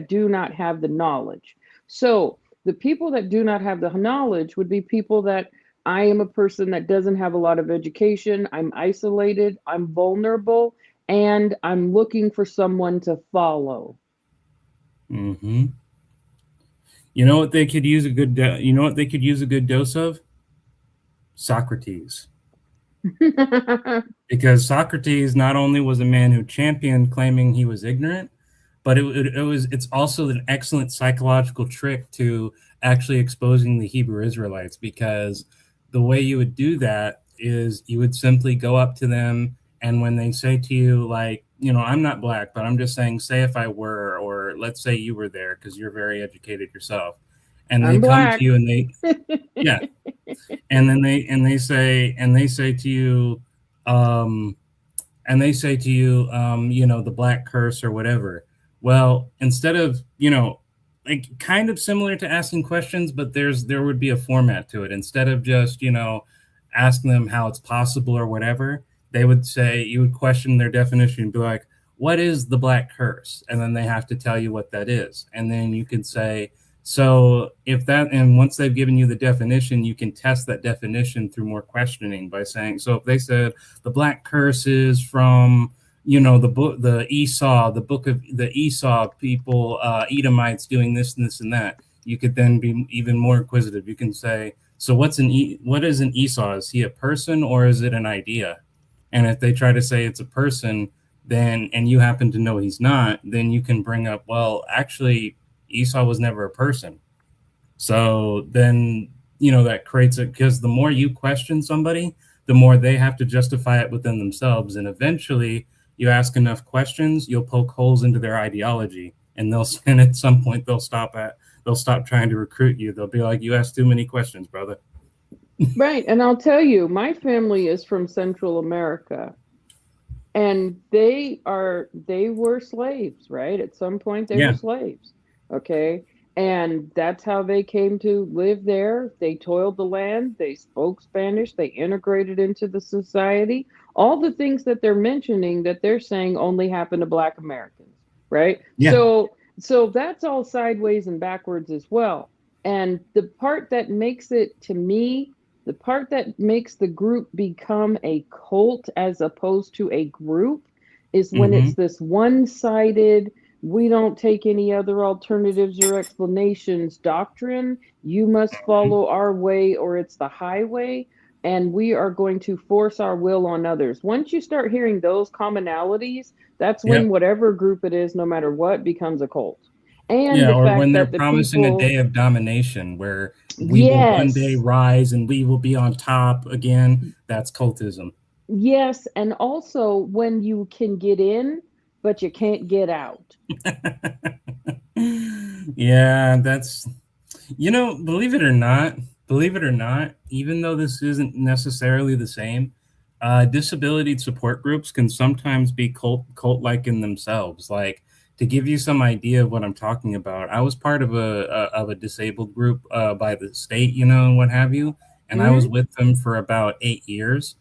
do not have the knowledge. So the people that do not have the knowledge would be people that, I am a person that doesn't have a lot of education, I'm isolated, I'm vulnerable, and I'm looking for someone to follow. Mm-hmm. You know what they could use a good dose of? Socrates. Because Socrates not only was a man who championed claiming he was ignorant, but it's also an excellent psychological trick to actually exposing the Hebrew Israelites, because the way you would do that is you would simply go up to them, and when they say to you, like, you know, I'm not black, but I'm just saying, say if I were, or let's say you were there because you're very educated yourself, and they come to you and they yeah, and then they say to you, you know, the black curse or whatever. Well, instead of, you know, like kind of similar to asking questions, but there would be a format to it. Instead of just, you know, asking them how it's possible or whatever, they would say, you would question their definition and be like, what is the black curse? And then they have to tell you what that is. And then you can say, so if that, and once they've given you the definition, you can test that definition through more questioning by saying, so if they said the black curse is from, you know, the book of the Esau people, Edomites doing this and this and that, you could then be even more inquisitive. You can say, so what is an Esau? Is he a person or is it an idea? And if they try to say it's a person, then, and you happen to know he's not, then you can bring up, well, actually, Esau was never a person. So then, that creates it, because the more you question somebody, the more they have to justify it within themselves. And eventually, you ask enough questions, you'll poke holes into their ideology, and and at some point they'll stop trying to recruit you. They'll be like, you asked too many questions, brother. Right. And I'll tell you, my family is from Central America, and they were slaves, right? At some point they were Yeah. slaves. Okay. And that's how they came to live there. They toiled the land, they spoke Spanish, they integrated into the society. All the things that they're mentioning, that they're saying only happen to Black Americans, right? Yeah. So that's all sideways and backwards as well. And the part that makes it, to me, the part that makes the group become a cult as opposed to a group is when Mm-hmm. it's this one-sided, we don't take any other alternatives or explanations doctrine. You must follow our way or it's the highway, and we are going to force our will on others. Once you start hearing those commonalities, that's when Yep. whatever group it is, no matter what, becomes a cult. And Yeah, the or when fact they're that the promising a day people, of domination where we will one day yes, rise and we will be on top again, that's cultism. yes, and also when you can get in, but you can't get out. Yeah, that's, believe it or not, even though this isn't necessarily the same, disability support groups can sometimes be cult-like in themselves. Like, to give you some idea of what I'm talking about, I was part of a disabled group by the state, and what have you, and I was Mhm. with them for about 8 years.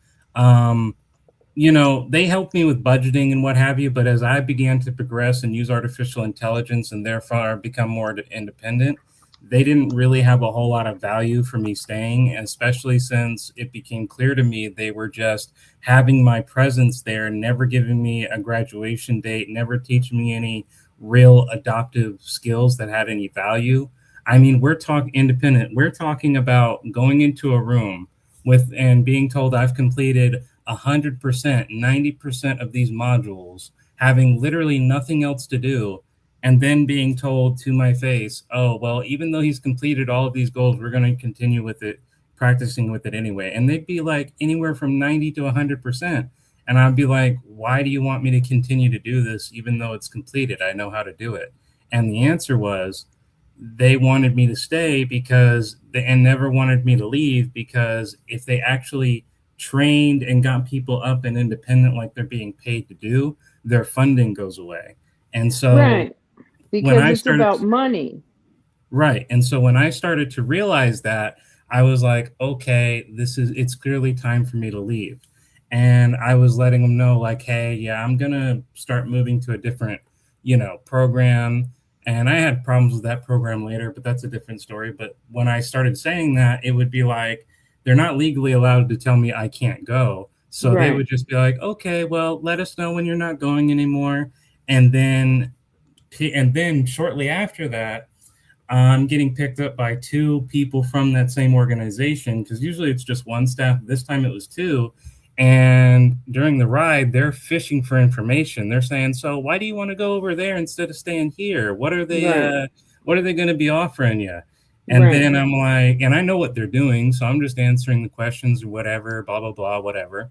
They helped me with budgeting and what have you, but as I began to progress and use artificial intelligence and therefore become more independent, they didn't really have a whole lot of value for me staying, especially since it became clear to me they were just having my presence there, never giving me a graduation date, never teaching me any real adoptive skills that had any value. I mean, we're talking independent. We're talking about going into a room and being told I've completed 100%, 90% of these modules, having literally nothing else to do, and then being told to my face, oh, well, even though he's completed all of these goals, we're going to continue with it, practicing with it anyway. And they'd be like anywhere from 90 to 100%. And I'd be like, why do you want me to continue to do this, even though it's completed? I know how to do it. And the answer was, they wanted me to stay and never wanted me to leave, because if they actually trained and got people up and independent like they're being paid to do, their funding goes away. And so Right. when Because I it's started about money. Right. And so when I started to realize that, I was like, okay, it's clearly time for me to leave. And I was letting them know, like, hey, yeah, I'm going to start moving to a different, program. And I had problems with that program later, but that's a different story. But when I started saying that, it would be like, they're not legally allowed to tell me I can't go. So they Right. would just be like, okay, well, let us know when you're not going anymore. And then shortly after that, I'm getting picked up by two people from that same organization, because usually it's just one staff. This time it was two. And during the ride, they're fishing for information. They're saying, "So why do you want to go over there instead of staying here? Right. What are they going to be offering you?" And Right. then I'm like, and I know what they're doing, so I'm just answering the questions or whatever, blah blah blah, whatever.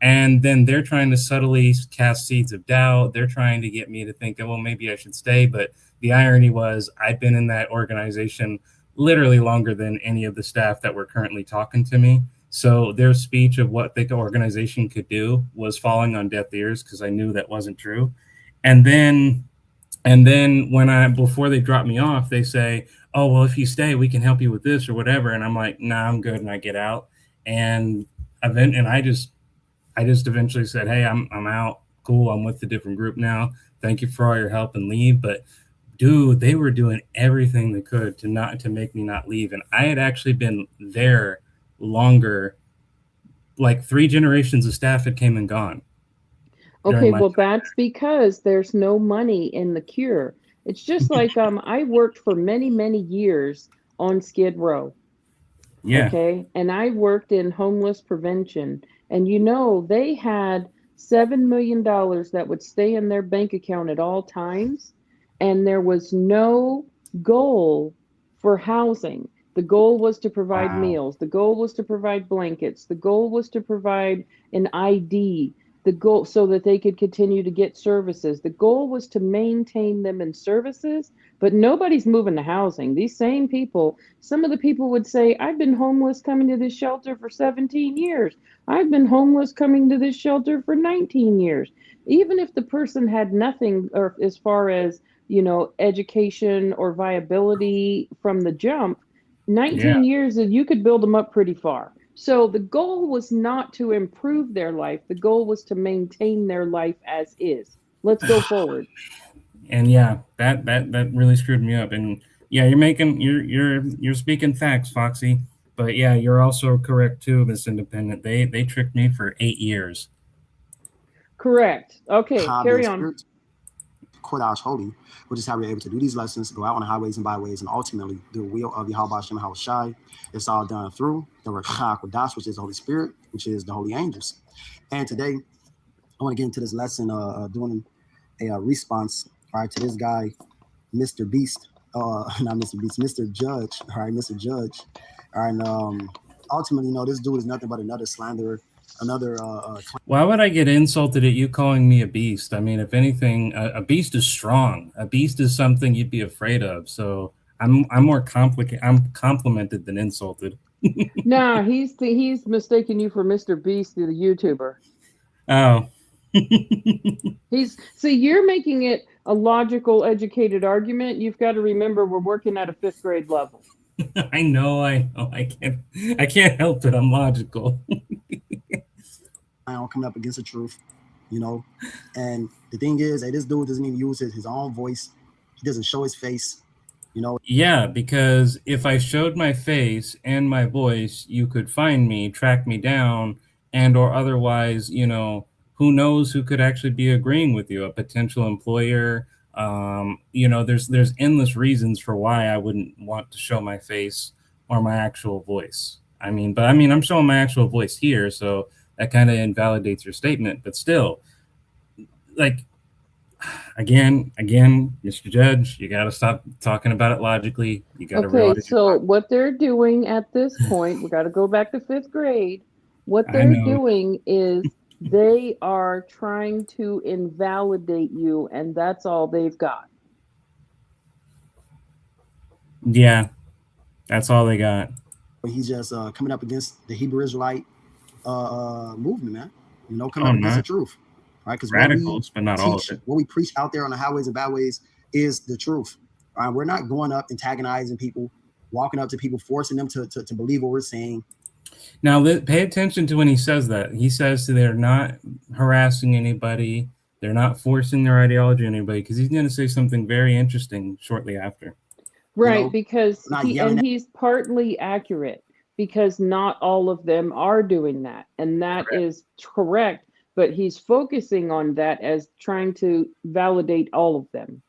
And then they're trying to subtly cast seeds of doubt. They're trying to get me to think, oh, well, maybe I should stay. But the irony was, I've been in that organization literally longer than any of the staff that were currently talking to me. So their speech of what the organization could do was falling on deaf ears, because I knew that wasn't true. And then before they drop me off, they say, oh, well, if you stay, we can help you with this or whatever. And I'm like, nah, I'm good. And I get out. And I just eventually said, hey, I'm out. Cool. I'm with a different group now. Thank you for all your help, and leave. But dude, they were doing everything they could to make me not leave. And I had actually been there longer. Like 3 generations of staff had came and gone during Okay, my well, time that's because there's no money in the cure. It's just like I worked for many, many years on Skid Row. Yeah. Okay. And I worked in homeless prevention. And they had $7 million that would stay in their bank account at all times. And there was no goal for housing. The goal was to provide Wow. meals. The goal was to provide blankets. The goal was to provide an ID. The goal so that they could continue to get services. The goal was to maintain them in services, but nobody's moving to housing. These same people, some of the people would say, I've been homeless coming to this shelter for 17 years. I've been homeless coming to this shelter for 19 years. Even if the person had nothing, or as far as, education or viability from the jump, Yeah. 19 years, you could build them up pretty far. So the goal was not to improve their life. The goal was to maintain their life as is. Let's go forward. And yeah, that really screwed me up. And yeah, you're speaking facts, Foxy. But yeah, you're also correct too, Miss Independent. They tricked me for 8 years. Correct. Okay, Hobby and carry on. spirit, Kodash Holy, which is how we're able to do these lessons, go out on the highways and byways, and ultimately do the will of Yahweh Hashem Shai. It's all done through the Rakha Kodash, which is the Holy Spirit, which is the holy angels. And today, I want to get into this lesson, doing a response, all right, to this guy, Mr. Beast, not Mr. Beast, Mr. Judge, all right, Mr. Judge. All right, and ultimately, this dude is nothing but another slanderer, another. Why would I get insulted at you calling me a beast? I mean, if anything, a beast is strong. A beast is something you'd be afraid of. So I'm more complicated. I'm complimented than insulted. No, he's mistaken you for Mr. Beast, the YouTuber. Oh. You're making it a logical, educated argument. You've got to remember we're working at a 5th grade level. I know. I can't help it. I'm logical. Coming up against the truth, and the thing is, this dude doesn't even use his own voice. He doesn't show his face. Yeah, because if I showed my face and my voice, you could find me, track me down, and or otherwise, who knows who could actually be agreeing with you, a potential employer. There's endless reasons for why I wouldn't want to show my face or my actual voice. I'm showing my actual voice here, so that kind of invalidates your statement. But still, like, again, Mr. Judge, you got to stop talking about it logically. You got to realize. So what they're doing at this point, we got to go back to 5th grade. What I they're know. doing is they are trying to invalidate you, and that's all they've got. Yeah, that's all they got. He's just coming up against the Hebrew Israelite movement, man. Coming up against the truth, right? Because radicals, but not all of it. What we preach out there on the highways and byways is the truth. All right, we're not going up antagonizing people, walking up to people, forcing them to believe what we're saying. Now, pay attention to when he says that. He says they're not harassing anybody. They're not forcing their ideology on anybody, because he's going to say something very interesting shortly after. Right, because he's partly accurate, because not all of them are doing that. And that is correct. But he's focusing on that as trying to validate all of them.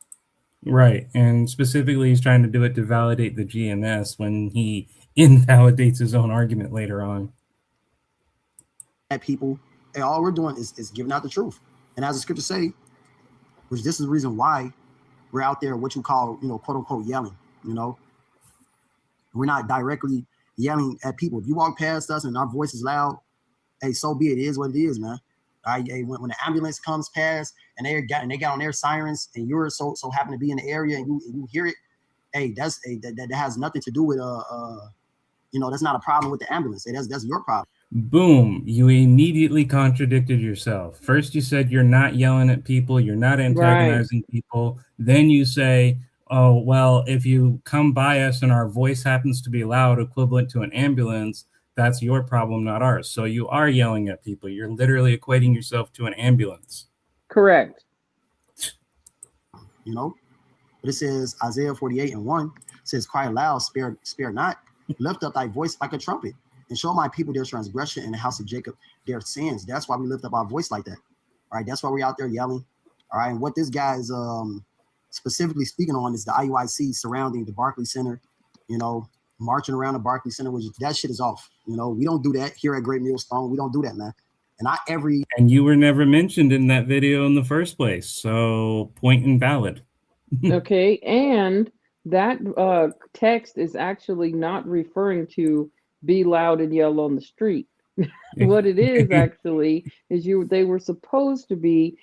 Right. And specifically, he's trying to do it to validate the GMS when he invalidates his own argument later on. At people, and all we're doing is giving out the truth. And as the scriptures say, which this is the reason why we're out there, what you call, quote unquote, yelling. We're not directly yelling at people. If you walk past us and our voice is loud, hey, so be it. It is what it is, man. When the ambulance comes past and they got on their sirens, and you're so happen to be in the area and you hear it, hey, that has nothing to do with that's not a problem with the ambulance. Hey, that's your problem. Boom, you immediately contradicted yourself. First you said you're not yelling at people, you're not antagonizing people. Then you say, oh, well, if you come by us and our voice happens to be loud, equivalent to an ambulance, that's your problem, not ours. So you are yelling at people. You're literally equating yourself to an ambulance. Correct. But it says Isaiah 48:1 says, cry aloud, spare not, lift up thy voice like a trumpet, and show my people their transgression, and the house of Jacob their sins. That's why we lift up our voice like that. All right, that's why we're out there yelling. All right, and what this guy is specifically speaking on is the IUIC surrounding the Barclays Center, you know, marching around the Barclays Center, which that shit is off. You know, we don't do that here at Great Millstone. We don't do that, man. And not every. And you were never mentioned in that video in the first place, so point invalid. Okay, and that text is actually not referring to be loud and yell on the street. What it is actually is they were supposed to be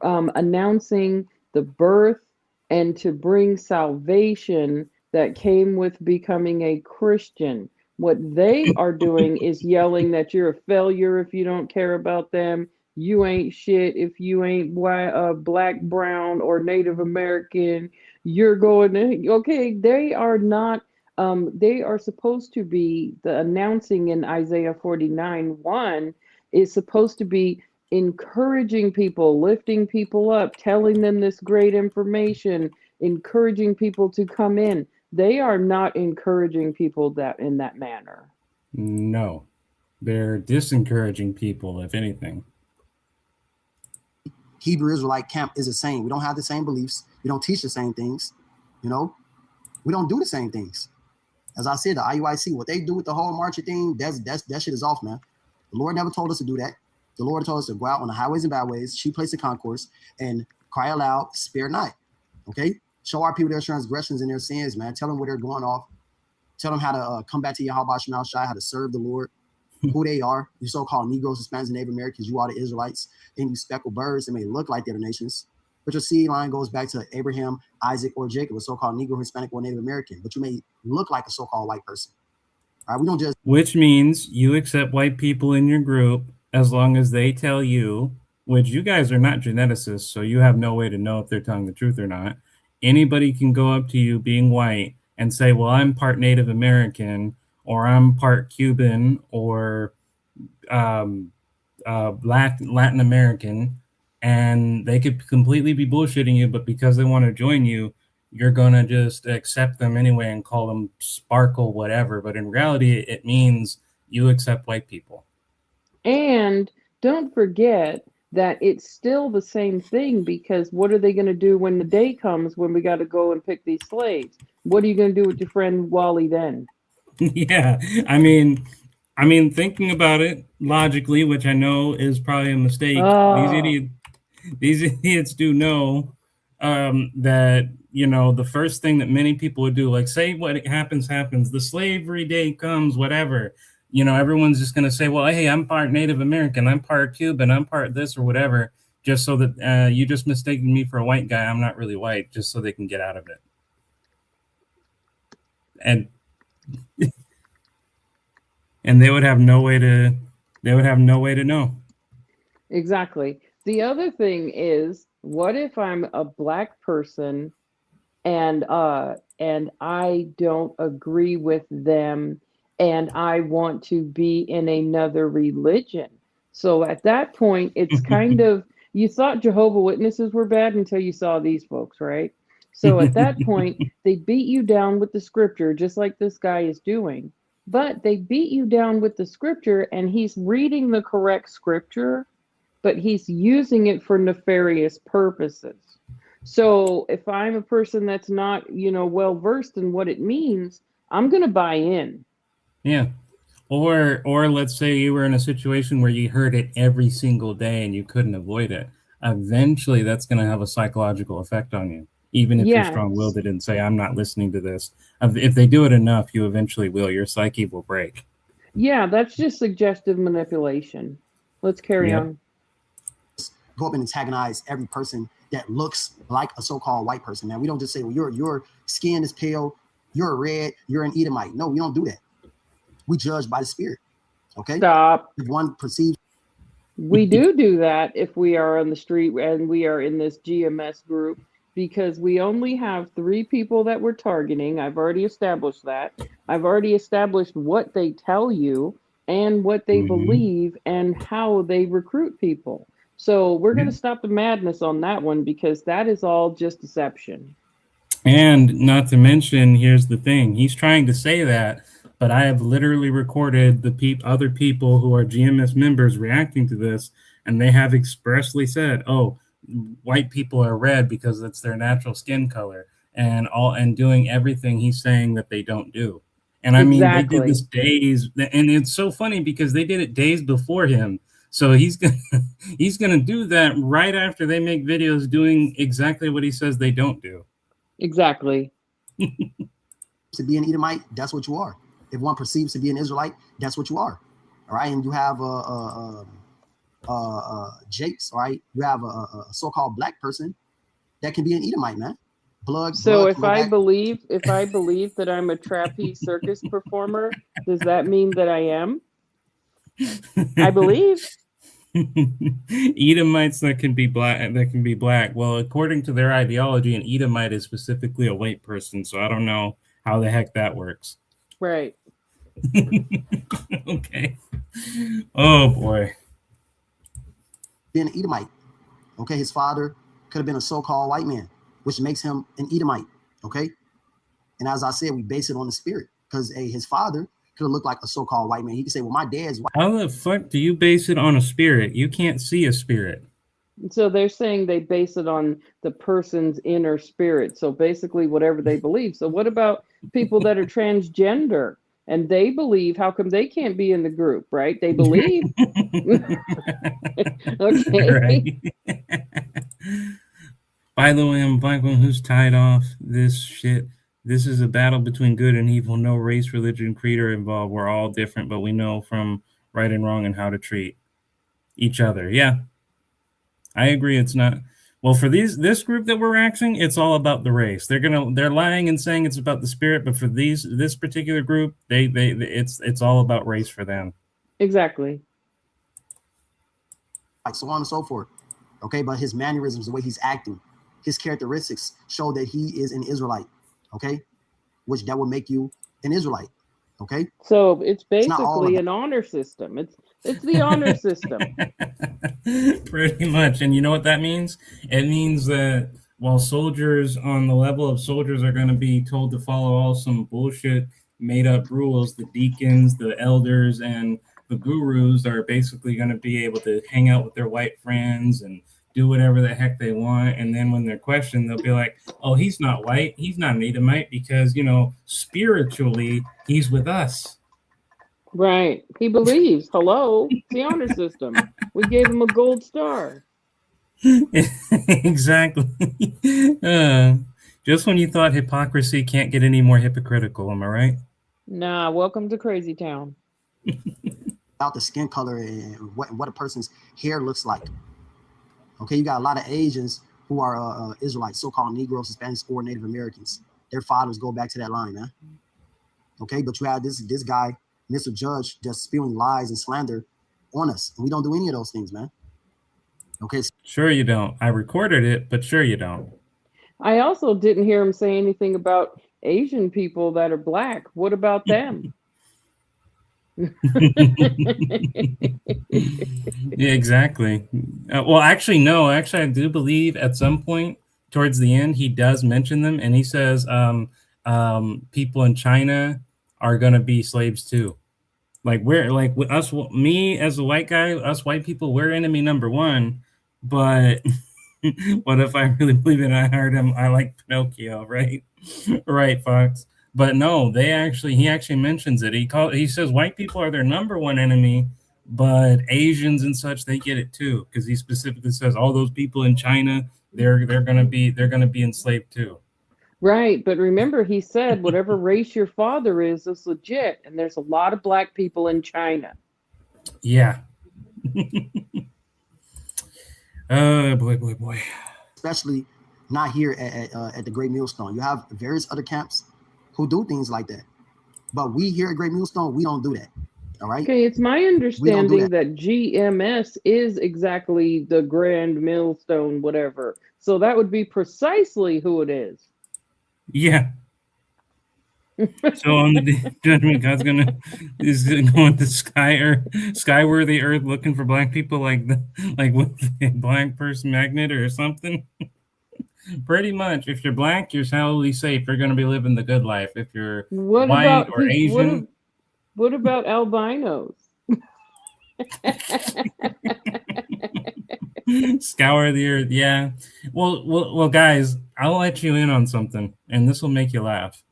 announcing the birth and to bring salvation that came with becoming a Christian. What they are doing is yelling that you're a failure if you don't care about them. You ain't shit if you ain't white, black, brown, or Native American. You're going to, okay, they are not, they are supposed to be, the announcing in Isaiah 49:1 is supposed to be encouraging people, lifting people up, telling them this great information, encouraging people to come in. They are not encouraging people that in that manner. No, they're disencouraging people, if anything. Hebrew Israelite camp is the same. We don't have the same beliefs. We don't teach the same things. You know, we don't do the same things. As I said, the IUIC, what they do with the whole marching thing, that shit is off, man. The Lord never told us to do that. The Lord told us to go out on the highways and byways, chief place of concourse, and cry aloud, spare not. Okay? Show our people their transgressions and their sins, man. Tell them where they're going off. Tell them how to come back to Yahweh Shema Shai, how to serve the Lord, who they are. You so-called Negroes, Hispanics, and Native Americans, you are the Israelites. And you speckled birds that may look like the other nations. But your seed line goes back to Abraham, Isaac, or Jacob, a so-called Negro, Hispanic, or Native American. But you may look like a so-called white person. All right, we don't just. Which means you accept white people in your group as long as they tell you, which you guys are not geneticists, so you have no way to know if they're telling the truth or not. Anybody can go up to you being white and say, well, I'm part Native American, or I'm part Cuban, or Latin American, and they could completely be bullshitting you, but because they want to join you, you're going to just accept them anyway and call them sparkle whatever. But in reality, it means you accept white people. And don't forget that it's still the same thing, because what are they going to do when the day comes when we got to go and pick these slaves? What are you going to do with your friend Wally then? Yeah, I mean, thinking about it logically, which I know is probably a mistake. These idiots do know that, you know, the first thing that many people would do, like, say what happens, the slavery day comes, whatever. You know, everyone's just going to say, well, hey, I'm part Native American, I'm part Cuban, I'm part this or whatever, just so that you just mistaken me for a white guy. I'm not really white, just so they can get out of it. And they would have no way to know. Exactly. The other thing is, what if I'm a black person and I don't agree with them and I want to be in another religion? So at that point, it's kind of, you thought Jehovah's Witnesses were bad until you saw these folks, right? So at that point, they beat you down with the scripture, just like this guy is doing. But they beat you down with the scripture, and he's reading the correct scripture, but he's using it for nefarious purposes. So if I'm a person that's not, you know, well versed in what it means, I'm going to buy in. Yeah. Or let's say you were in a situation where you heard it every single day and you couldn't avoid it. Eventually, that's going to have a psychological effect on you, even if you're strong-willed and say, I'm not listening to this. If they do it enough, you eventually will. Your psyche will break. Yeah, that's just suggestive manipulation. Let's carry on. Go up and antagonize every person that looks like a so-called white person. Now, we don't just say, well, your skin is pale, you're a red, you're an Edomite. No, we don't do that. We judge by the spirit. Okay? Stop. If one perceives. We do that if we are on the street and we are in this GMS group, because we only have 3 people that we're targeting. I've already established that. I've already established what they tell you and what they believe and how they recruit people. So we're going to stop the madness on that one, because that is all just deception. And not to mention, here's the thing. He's trying to say that, but I have literally recorded the other people who are GMS members reacting to this, and they have expressly said, oh, white people are red because it's their natural skin color, and doing everything he's saying that they don't do. And I mean, they did this days, and it's so funny because they did it days before him. So he's gonna do that right after they make videos doing exactly what he says they don't do. Exactly. To be an Edomite, that's what you are. If one perceives to be an Israelite, that's what you are. All right, and you have Jakes. All right, you have a so-called black person that can be an Edomite, man. So if I believe that I'm a trapeze circus performer, does that mean that I am? I believe. Edomites that can be black. Well, according to their ideology, an Edomite is specifically a white person, so I don't know how the heck that works. Right. Okay. Oh boy. Being an Edomite. Okay, his father could have been a so-called white man, which makes him an Edomite. Okay. And as I said, we base it on the spirit, because his father could have looked like a so-called white man. He could say, well, my dad's white. How the fuck do you base it on a spirit? You can't see a spirit. So they're saying they base it on the person's inner spirit. So basically whatever they believe. So what about people that are transgender and they believe? How come they can't be in the group, right? They believe. Okay. Right. By the way, I'm black one who's tied off this shit. This is a battle between good and evil. No race, religion, creed are involved. We're all different, but we know from right and wrong and how to treat each other. Yeah, I agree. It's not. Well, for this group that we're axing, it's all about the race. They're lying and saying it's about the spirit, but for this particular group, it's all about race for them. Exactly. Like so on and so forth. Okay, but his mannerisms, the way he's acting, his characteristics show that he is an Israelite. Okay, which that would make you an Israelite. Okay. So it's basically an honor system. It's the honor system. Pretty much. And you know what that means? It means that while soldiers on the level of soldiers are going to be told to follow all some bullshit made up rules, the deacons, the elders, and the gurus are basically going to be able to hang out with their white friends and do whatever the heck they want. And then when they're questioned, they'll be like, oh, he's not white. He's not an Edomite because, spiritually, he's with us. Right. He believes. Hello. It's the honor system. We gave him a gold star. Exactly. Just when you thought hypocrisy can't get any more hypocritical, am I right? Nah, welcome to Crazy Town. About the skin color and what a person's hair looks like. Okay, you got a lot of Asians who are Israelites, so-called Negroes, Hispanics, or Native Americans. Their fathers go back to that line, man. Okay, but you have this guy, Mr. Judge, just spewing lies and slander on us. And we don't do any of those things, man. Okay. Sure you don't. I recorded it, but sure you don't. I also didn't hear him say anything about Asian people that are black. What about them? Yeah, exactly. Well, actually, no. Actually, I do believe at some point towards the end he does mention them, and he says people in China are going to be slaves too. Like we're like us, me as a white guy, us white people, we're enemy number one. But what if I really believe it? I heard him. I like Pinocchio, right? Right, Fox. But no, he actually mentions it. He says white people are their number one enemy, but Asians and such, they get it too, because he specifically says all those people in China, they're gonna be enslaved too. Right, but remember he said whatever race your father is legit, and there's a lot of black people in China. Yeah. Boy. Especially not here at the Great Millstone. You have various other camps who do things like that. But we here at Great Millstone, we don't do that. All right? Okay, it's my understanding that GMS is exactly the Grand Millstone, whatever. So that would be precisely who it is. Yeah. So on the judgment, God's is going to skyworthy earth looking for black people like with a black person magnet or something. Pretty much, if you're black, you're totally safe. You're going to be living the good life. If you're white or Asian, what about albinos? Scour the earth. Yeah. Well, guys, I'll let you in on something, and this will make you laugh.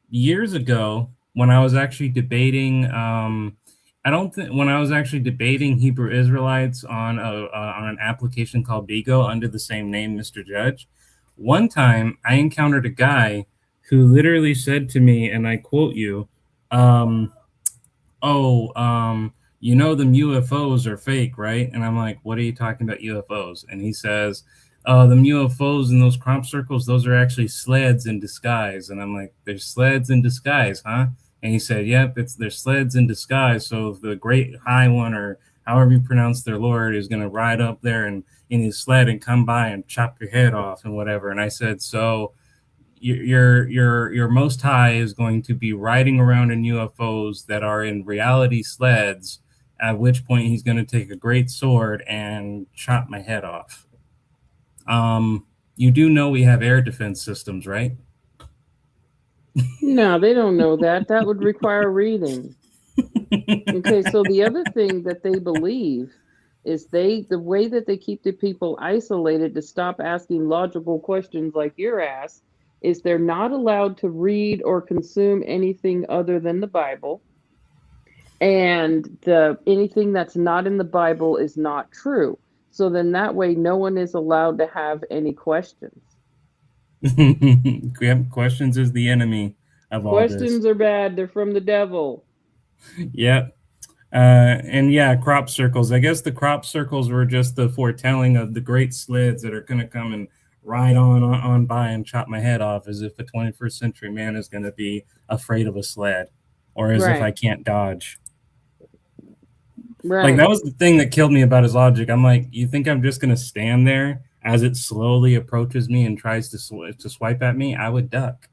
Years ago, when I was actually debating, I don't think when I was actually debating Hebrew Israelites on an application called Bigo under the same name, Mr. Judge. One time, I encountered a guy who literally said to me, and I quote you, um, "Oh, you know them UFOs are fake, right?" And I'm like, "What are you talking about UFOs?" And he says, them UFOs in those crop circles, those are actually sleds in disguise." And I'm like, "They're sleds in disguise, huh?" And he said, "Yep, they're sleds in disguise. So the great high one, or however you pronounce their Lord, is going to ride up there and in his sled and come by and chop your head off and whatever." And I said, "So your Most High is going to be riding around in UFOs that are in reality sleds, at which point he's going to take a great sword and chop my head off." You do know we have air defense systems, right? No, they don't know that. That would require reading. Okay, so the other thing that they believe is the way that they keep the people isolated to stop asking logical questions like you're asked is they're not allowed to read or consume anything other than the Bible. And anything that's not in the Bible is not true. So then that way no one is allowed to have any questions. Questions is the enemy of all this. Questions are bad, they're from the devil. Yep. And yeah, crop circles. I guess the crop circles were just the foretelling of the great sleds that are going to come and ride on by and chop my head off, as if a 21st century man is going to be afraid of a sled, or as if I can't dodge. Right. Like, that was the thing that killed me about his logic. I'm like, you think I'm just going to stand there as it slowly approaches me and tries to swipe at me? I would duck.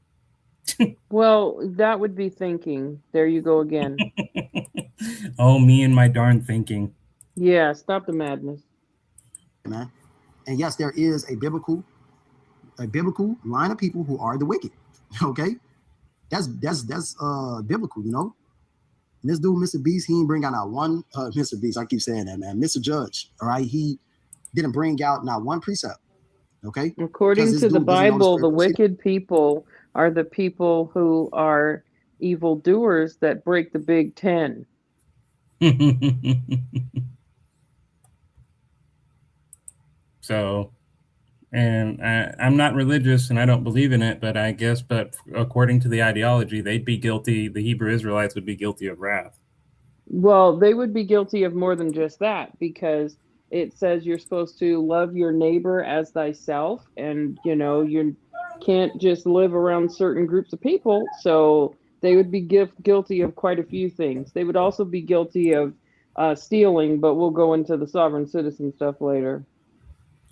Well, that would be thinking. There you go again. Oh, me and my darn thinking. Yeah, stop the madness. Man. And yes, there is a biblical line of people who are the wicked. Okay? That's biblical, you know. And this dude, Mr. Beast, he didn't bring out not one Mr. Beast. I keep saying that, man. Mr. Judge, all right, he didn't bring out not one precept. Okay. According to the Bible, the wicked people are the people who are evildoers that break the Big Ten. So, and I'm not religious and I don't believe in it, but I guess, according to the ideology, they'd be guilty. The Hebrew Israelites would be guilty of wrath. Well, they would be guilty of more than just that, because it says you're supposed to love your neighbor as thyself, and you can't just live around certain groups of people. So they would be guilty of quite a few things. They would also be guilty of stealing, but we'll go into the sovereign citizen stuff later.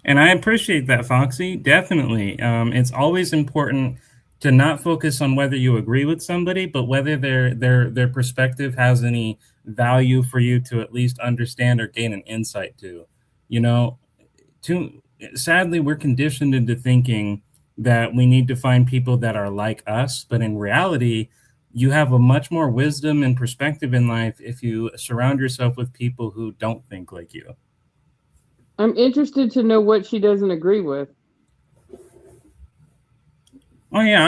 And I appreciate that, Foxy. Definitely. It's always important to not focus on whether you agree with somebody, but whether their perspective has any value for you to at least understand or gain an insight to. Sadly, we're conditioned into thinking that we need to find people that are like us, but in reality, you have a much more wisdom and perspective in life if you surround yourself with people who don't think like you. I'm interested to know what she doesn't agree with. Oh yeah,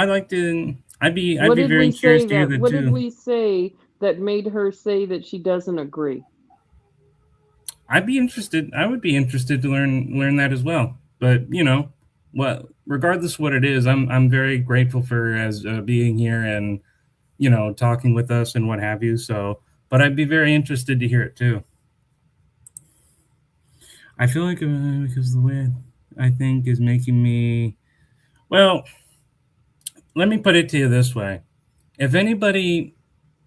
I'd be very curious to hear that too. What did we say that made her say that she doesn't agree? I would be interested to learn that as well. But regardless what it is, I'm very grateful for as being here and talking with us and what have you. So, but I'd be very interested to hear it too. I feel like because the way I think is making me, well, let me put it to you this way. If anybody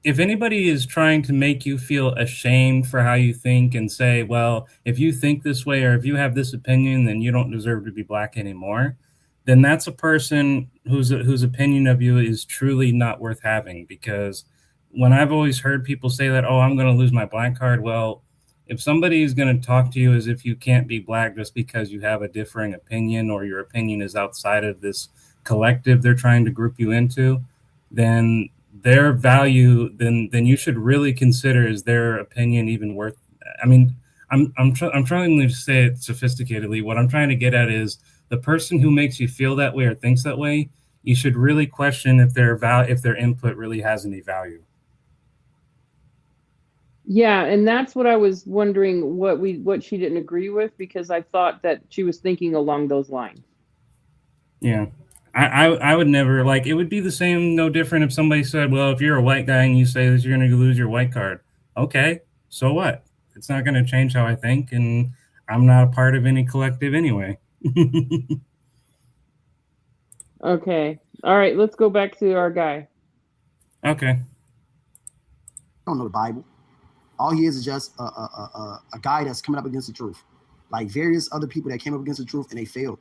is trying to make you feel ashamed for how you think and say, well, if you think this way or if you have this opinion, then you don't deserve to be black anymore, then that's a person whose opinion of you is truly not worth having. Because when I've always heard people say that, oh, I'm going to lose my black card, well, if somebody is going to talk to you as if you can't be black just because you have a differing opinion or your opinion is outside of this collective they're trying to group you into, then their value, then you should really consider, is their opinion even worth? I mean, I'm trying to say it sophisticatedly. What I'm trying to get at is the person who makes you feel that way or thinks that way, you should really question if their input really has any value. Yeah, and that's what I was wondering what she didn't agree with, because I thought that she was thinking along those lines. Yeah. I would never, like, it would be the same, no different if somebody said, well, if you're a white guy and you say that you're going to lose your white card. Okay, so what? It's not going to change how I think, and I'm not a part of any collective anyway. Okay. All right, let's go back to our guy. Okay. Don't know the Bible. All he is just a guy that's coming up against the truth. Like various other people that came up against the truth and they failed.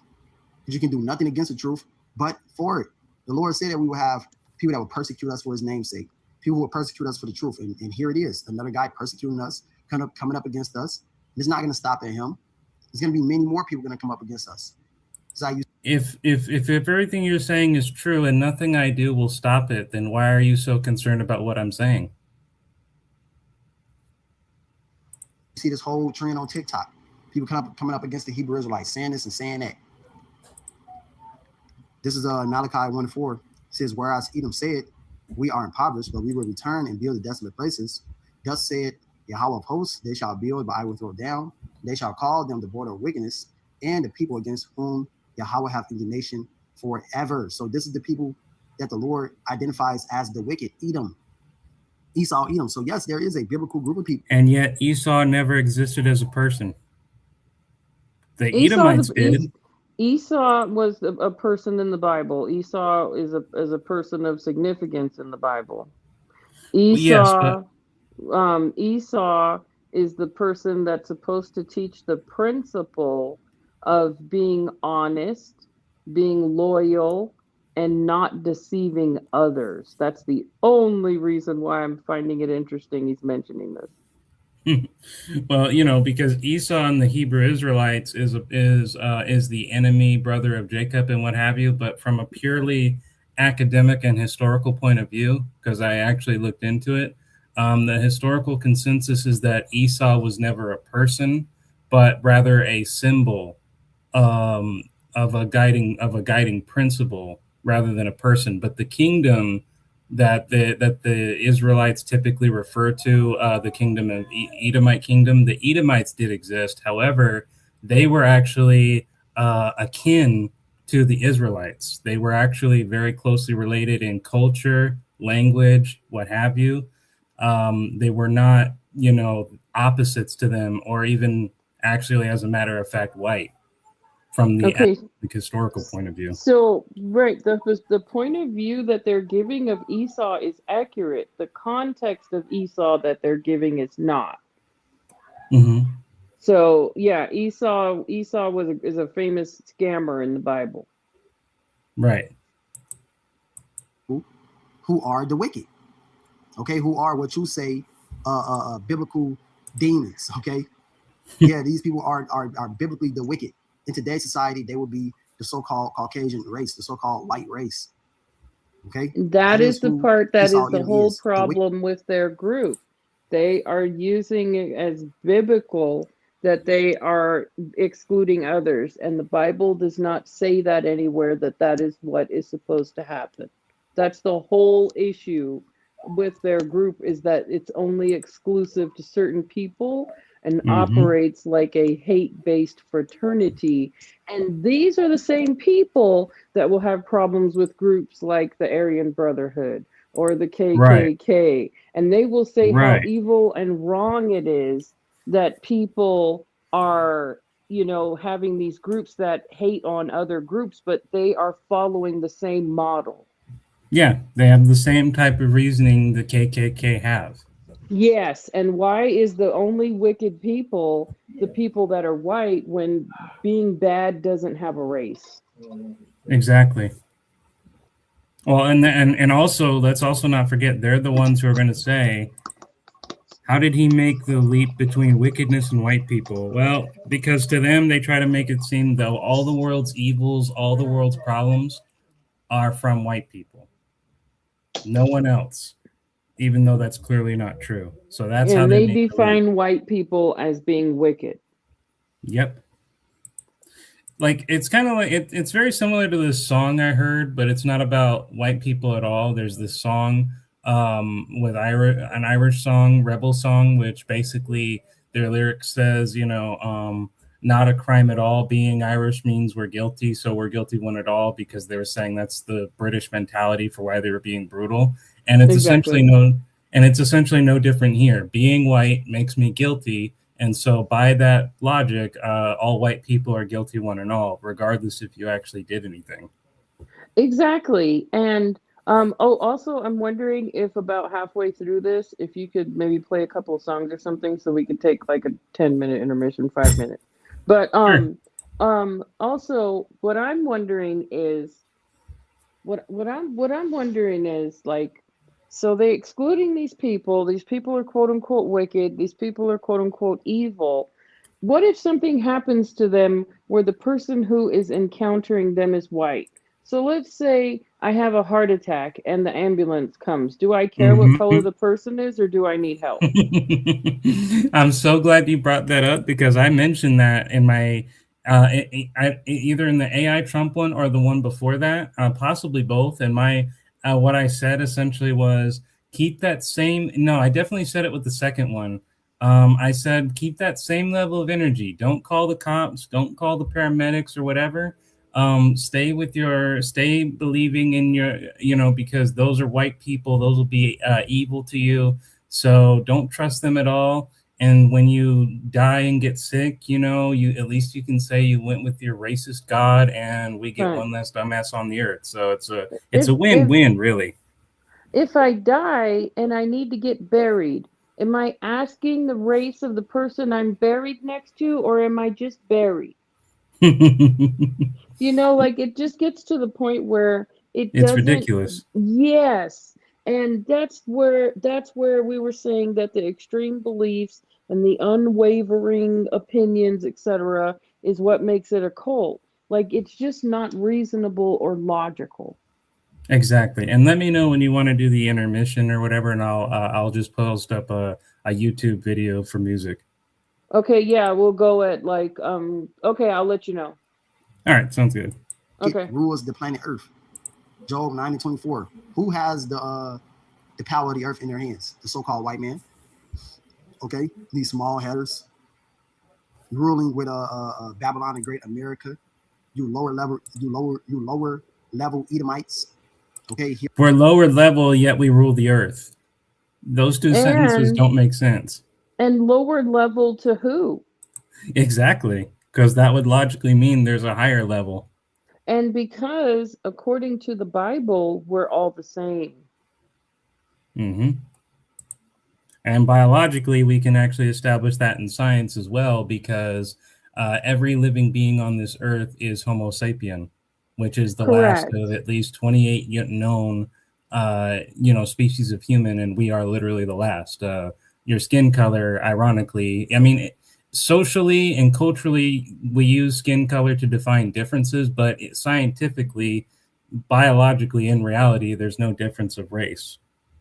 Because you can do nothing against the truth but for it. The Lord said that we will have people that will persecute us for his name's sake. People will persecute us for the truth. And here it is. Another guy persecuting us, coming up against us. It's not going to stop at him. There's going to be many more people going to come up against us. If everything you're saying is true and nothing I do will stop it, then why are you so concerned about what I'm saying? See this whole trend on TikTok. People coming up against the Hebrew Israelites, saying this and saying that. This is Malachi 1:4. It says, whereas Edom said, we are impoverished, but we will return and build the desolate places. Thus said Yahweh of hosts, they shall build, but I will throw down. They shall call them the border of wickedness, and the people against whom Yahweh have indignation forever. So this is the people that the Lord identifies as the wicked, Edom. Esau, Edom. So yes, there is a biblical group of people. And yet Esau never existed as a person. The Edomites did. Esau was a person in the Bible. Esau is a person of significance in the Bible. Esau, yes, Esau is the person that's supposed to teach the principle of being honest, being loyal, and not deceiving others. That's the only reason why I'm finding it interesting he's mentioning this. Well, because Esau and the Hebrew Israelites is the enemy brother of Jacob and what have you. But from a purely academic and historical point of view, because I actually looked into it, the historical consensus is that Esau was never a person, but rather a symbol of a guiding principle rather than a person. But the kingdom that the Israelites typically refer to, the kingdom of Edomite kingdom, the Edomites did exist. However, they were actually akin to the Israelites. They were actually very closely related in culture, language, what have you. They were not, opposites to them, or even actually, as a matter of fact, white from the historical point of view. So, right, the point of view that they're giving of Esau is accurate. The context of Esau that they're giving is not. Mm-hmm. So, yeah, Esau is a famous scammer in the Bible. Right. Who are the wicked? Okay, who are what you say biblical demons? Okay, yeah, these people are biblically the wicked. In today's society, they would be the so-called Caucasian race, the so-called white race. Okay, that is the part that is the whole problem with their group. They are using it as biblical that they are excluding others, and the Bible does not say that anywhere, that is what is supposed to happen. That's the whole issue with their group, is that it's only exclusive to certain people and operates like a hate-based fraternity. And these are the same people that will have problems with groups like the Aryan Brotherhood or the KKK. Right. And they will say how evil and wrong it is that people are, having these groups that hate on other groups, but they are following the same model. Yeah, they have the same type of reasoning the KKK have. Yes, and why is the only wicked people the people that are white, when being bad doesn't have a race? Exactly. Well, and also, let's also not forget, they're the ones who are going to say, how did he make the leap between wickedness and white people? Well, because to them, they try to make it seem though all the world's evils, all the world's problems are from white people. No one else even though that's clearly not true. So that's how And they they make the leap. define white people as being wicked. Yep. Like it's kind of like it's very similar to this song I heard, but it's not about white people at all. There's this song with an Irish song, rebel song, which basically their lyric says, not a crime at all. Being Irish means we're guilty, so we're guilty one at all, because they were saying that's the British mentality for why they were being brutal. And it's Exactly. essentially no different here. Being white makes me guilty. And so, by that logic, all white people are guilty, one and all, regardless if you actually did anything. Exactly. And also, I'm wondering if about halfway through this, if you could maybe play a couple of songs or something, so we could take like a 10-minute intermission, 5 minutes. But Sure. also, what I'm wondering is what I'm wondering is like, so they excluding these people. These people are quote unquote wicked. These people are quote unquote evil. What if something happens to them where the person who is encountering them is white? So let's say I have a heart attack and the ambulance comes. Do I care what color Mm-hmm. the person is, or do I need help? I'm so glad you brought that up, because I mentioned that in my either in the AI Trump one or the one before that, possibly both. And my what I said essentially was keep that same. No, I definitely said it with the second one. I said keep that same level of energy. Don't call the cops. Don't call the paramedics or whatever. Stay believing in your, because those are white people. Those will be evil to you. So don't trust them at all. And when you die and get sick, you at least you can say you went with your racist God, and we get Right. one less dumbass on the earth. So it's If a if win-win, really. if I die and I need to get buried, am I asking the race of the person I'm buried next to, or am I just buried? Like it just gets to the point where it It's doesn't. ridiculous. Yes. And that's where we were saying that the extreme beliefs and the unwavering opinions, etc., is what makes it a cult. Like it's just not reasonable or logical. Exactly. And let me know when you want to do the intermission or whatever, and I'll just post up a YouTube video for music. Okay, yeah, we'll go at like okay, I'll let you know. All right, sounds good. Okay. Rules the planet Earth. Job 9:24. Who has the power of the earth in their hands? The so-called white man. Okay, these small headers ruling with Babylon and Great America. You lower level Edomites. Okay, here. We're lower level, yet we rule the earth. Those two sentences And don't make sense. lower level to who? Exactly, because that would logically mean there's a higher level. And because according to the Bible, we're all the same. Mm-hmm. And biologically, we can actually establish that in science as well, because every living being on this earth is Homo sapien, which is the last Correct. of at least 28 yet known, species of human, and we are literally the last. Your skin color, ironically, I mean, socially and culturally, we use skin color to define differences, but scientifically, biologically, in reality, there's no difference of race,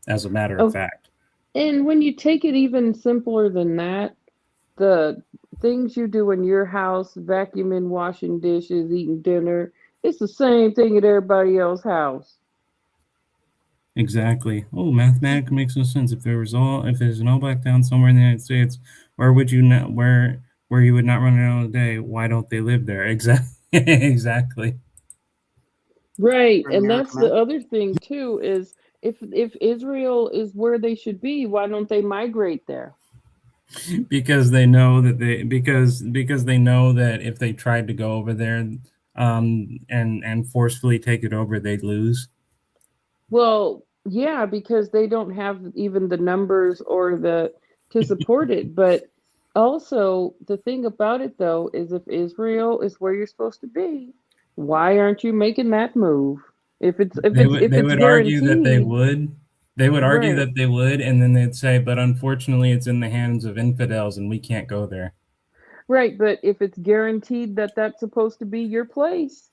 as a matter of Oh, fact. and when you take it even simpler than that, the things you do in your house, vacuuming, washing dishes, eating dinner, it's the same thing at everybody else's house. Exactly. Oh, mathematically makes no sense. If there's an all black town somewhere in the United States, where would you not where you would not run around all day? Why don't they live there? Exactly. Exactly. Right. In And America, that's the man. other thing too is if Israel is where they should be, why don't they migrate there? Because they know that because they know that if they tried to go over there and forcefully take it over, they'd lose. Well, yeah, because they don't have even the numbers or the to support it. But also the thing about it though is if Israel is where you're supposed to be, why aren't you making that move? If it's if They it's would if they it's would argue that they guaranteed, would. They would argue right. that they would, and then they'd say, but unfortunately it's in the hands of infidels and we can't go there. Right, but if it's guaranteed that that's supposed to be your place.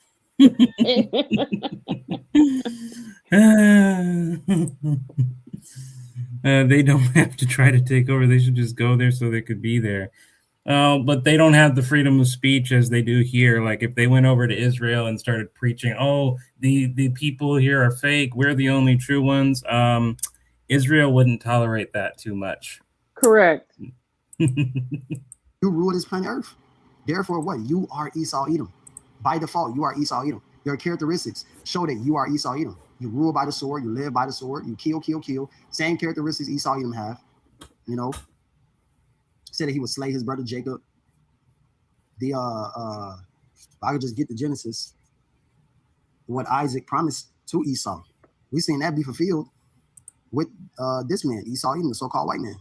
They don't have to try to take over. They should just go there so they could be there. But they don't have the freedom of speech as they do here. Like if they went over to Israel and started preaching, oh, the people here are fake, we're the only true ones. Israel wouldn't tolerate that too much. Correct. You rule this planet Earth. Therefore, what? You are Esau Edom. By default, you are Esau Edom. Your characteristics show that you are Esau Edom. You rule by the sword. You live by the sword. You kill, kill, kill. Same characteristics Esau Edom have. You know, said that he would slay his brother Jacob. The if I could just get the Genesis, what Isaac promised to Esau, we seen that be fulfilled with this man, Esau Edom, the so-called white man.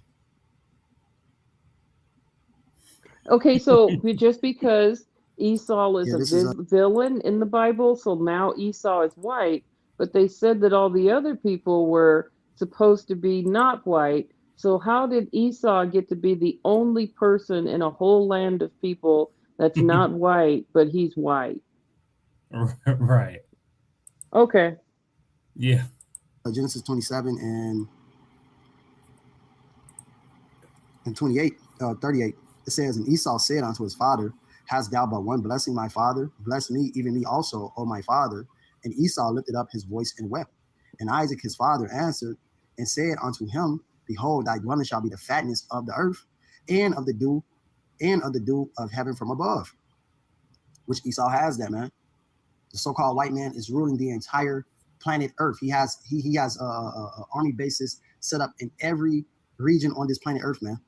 Okay, so just because Esau is Yeah, a this is villain in the Bible, so now Esau is white, but they said that all the other people were supposed to be not white. So how did Esau get to be the only person in a whole land of people that's not white, but he's white? Right. Okay. Yeah. Genesis 27 and 28, 38. It says, and Esau said unto his father, hast thou but one blessing, my father? Bless me, even me also, O my father. And Esau lifted up his voice and wept. And Isaac his father answered and said unto him, behold, thy dwelling shall be the fatness of the earth, and of the dew of heaven from above. Which Esau has that, man. The so-called white man is ruling the entire planet Earth. He has army bases set up in every region on this planet Earth, man.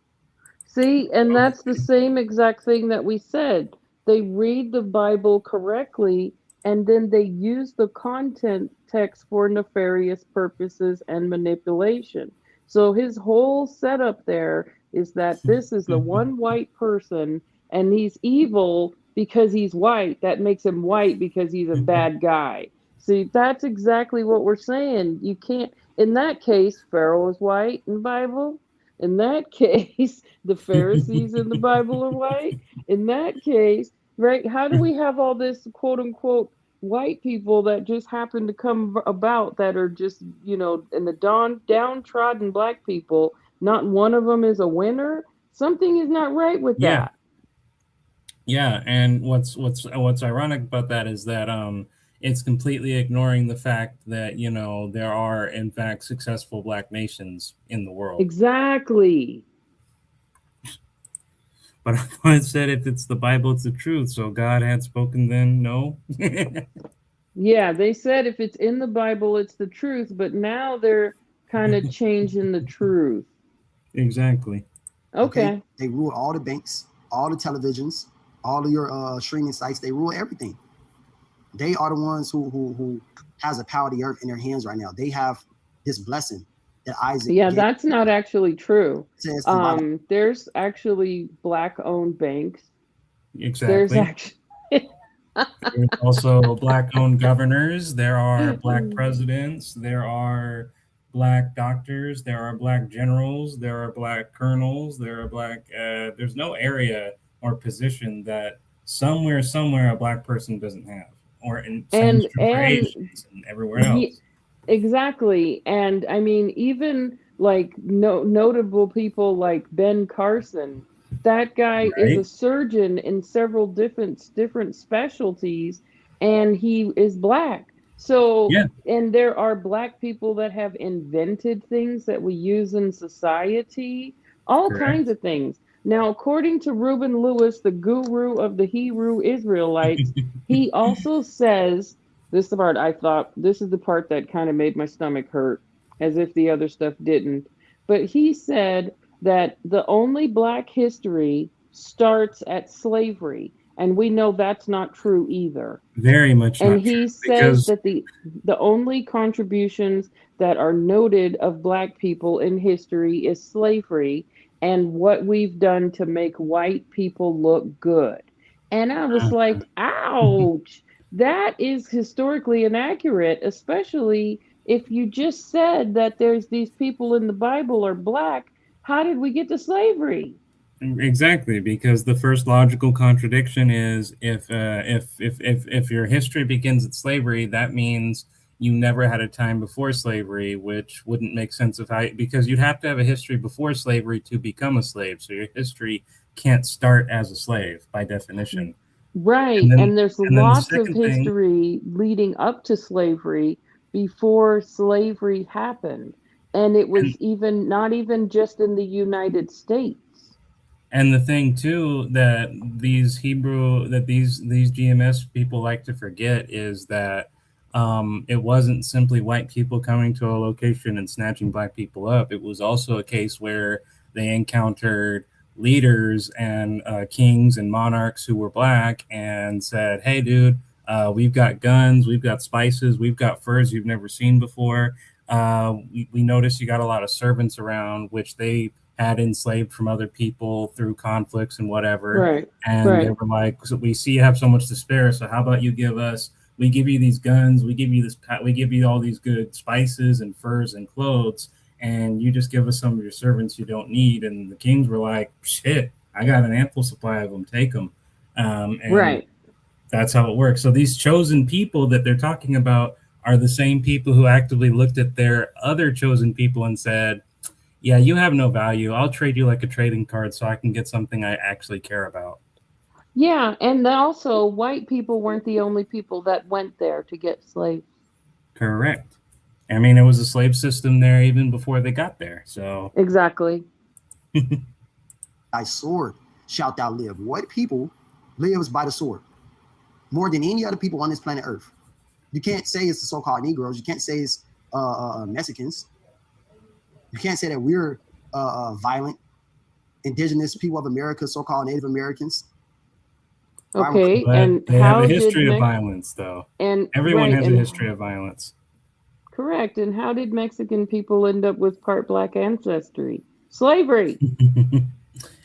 See, and that's the same exact thing that we said. They read the Bible correctly and then they use the content text for nefarious purposes and manipulation. So his whole setup there is that this is the one white person and he's evil because he's white. That makes him white because he's a bad guy. See, that's exactly what we're saying. You can't, in that case, Pharaoh is white in the Bible. In that case, the Pharisees in the Bible are white. In that case, right? How do we have all this quote unquote white people that just happen to come about that are just, you know, in the downtrodden black people? Not one of them is a winner. Something is not right with Yeah. that. Yeah, and what's ironic about that is that it's completely ignoring the fact that, you know, there are in fact successful black nations in the world. Exactly. But I said if it's the Bible, it's the truth. So God had spoken then, no? Yeah, they said if it's in the Bible, it's the truth, but now they're kind of changing the truth. Exactly. Okay. They rule all the banks, all the televisions, all of your streaming sites. They rule everything. They are the ones who has the power of the earth in their hands right now. They have this blessing that Isaac. Yeah, gave. that's not actually true. Says There's actually black-owned banks. Exactly. There's actually There's also black-owned governors. There are black presidents. There are black doctors. There are black generals. There are black colonels. There are black. There's no area or position that somewhere a black person doesn't have, or in same is true for Asians and everywhere else. Exactly. And I mean, even like notable people like Ben Carson, that guy is a surgeon in several different specialties, and he is black. So, Yeah. and there are black people that have invented things that we use in society, all kinds of things. Now, according to Reuben Lewis, the guru of the Hebrew Israelites, he also says, this is the part I thought, this is the part that kind of made my stomach hurt, as if the other stuff didn't. But he said that the only black history starts at slavery. And we know that's not true either. Very much and not he true, says because that the only contributions that are noted of black people in history is slavery and what we've done to make white people look good. And I was like, ouch, that is historically inaccurate, especially if you just said that there's these people in the Bible are black. How did we get to slavery? Exactly, because the first logical contradiction is if your history begins at slavery, that means you never had a time before slavery, which wouldn't make sense of how, because you'd have to have a history before slavery to become a slave. So your history can't start as a slave by definition. Right. And there's And then the lots of second thing, history leading up to slavery before slavery happened. And it was even not even just in the United States. and the thing too that these GMS people like to forget is that it wasn't simply white people coming to a location and snatching black people up. It was also a case where they encountered leaders and kings and monarchs who were black and said, "Hey, dude, we've got guns, we've got spices, we've got furs you've never seen before. We noticed you got a lot of servants around," which they had enslaved from other people through conflicts and whatever. Right. And they were like, "So we see you have so much to spare. So how about you we give you these guns, we give you all these good spices and furs and clothes, and you just give us some of your servants you don't need." And the kings were like, "Shit, I got an ample supply of them. Take them." And that's how it works. So these chosen people that they're talking about are the same people who actively looked at their other chosen people and said, "Yeah, you have no value. I'll trade you like a trading card so I can get something I actually care about." Yeah, and also white people weren't the only people that went there to get slaves. Correct. I mean, it was a slave system there even before they got there. So exactly. Thy sword shalt thou live. White people lives by the sword more than any other people on this planet Earth. You can't say it's the so-called Negroes. You can't say it's Mexicans. You can't say that we're violent, indigenous people of America, so-called Native Americans. Okay, but and they how have a history did of violence, though. And everyone right, has a and history of violence. Correct. And how did Mexican people end up with part black ancestry? Slavery.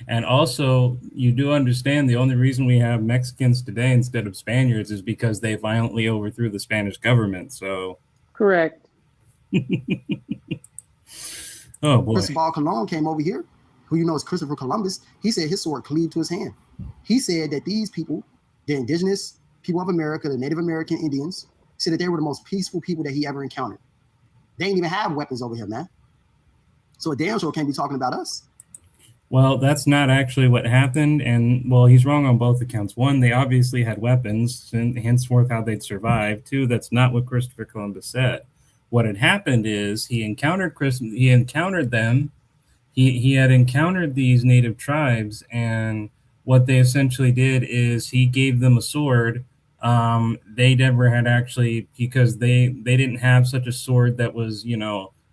And also, you do understand the only reason we have Mexicans today instead of Spaniards is because they violently overthrew the Spanish government. So correct. Oh boy. Cristobal Colon came over here, who you know is Christopher Columbus. He said his sword cleaved to his hand. He said that these people, the indigenous people of America, the Native American Indians, said that they were the most peaceful people that he ever encountered. They didn't even have weapons over here, man. So a damn sure can't be talking about us. Well, that's not actually what happened. And well, he's wrong on both accounts. One, they obviously had weapons, and henceforth how they'd survive. Two, that's not what Christopher Columbus said. What had happened is he encountered them. He had encountered these native tribes, and what they essentially did is he gave them a sword. They never had actually, because they didn't have such a sword that was,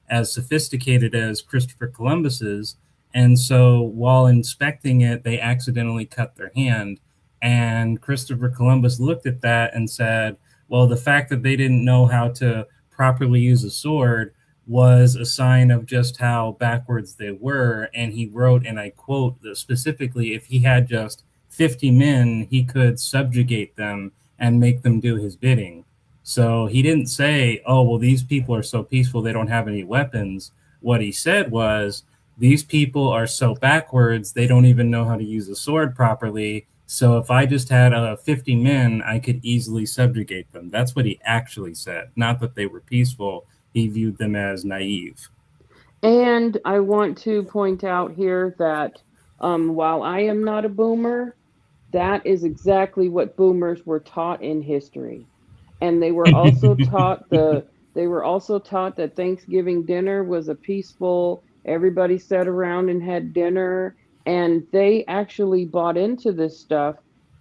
as sophisticated as Christopher Columbus's. And so while inspecting it, they accidentally cut their hand. And Christopher Columbus looked at that and said, well, the fact that they didn't know how to properly use a sword was a sign of just how backwards they were. And he wrote, and I quote specifically, if he had just 50 men, he could subjugate them and make them do his bidding. So he didn't say, oh, well, these people are so peaceful, they don't have any weapons. What he said was, these people are so backwards, they don't even know how to use a sword properly. So if I just had 50 men, I could easily subjugate them. That's what he actually said, not that they were peaceful. He viewed them as naive. And I want to point out here that while I am not a boomer, that is exactly what boomers were taught in history. And they were also taught that Thanksgiving dinner was a peaceful, everybody sat around and had dinner, and they actually bought into this stuff.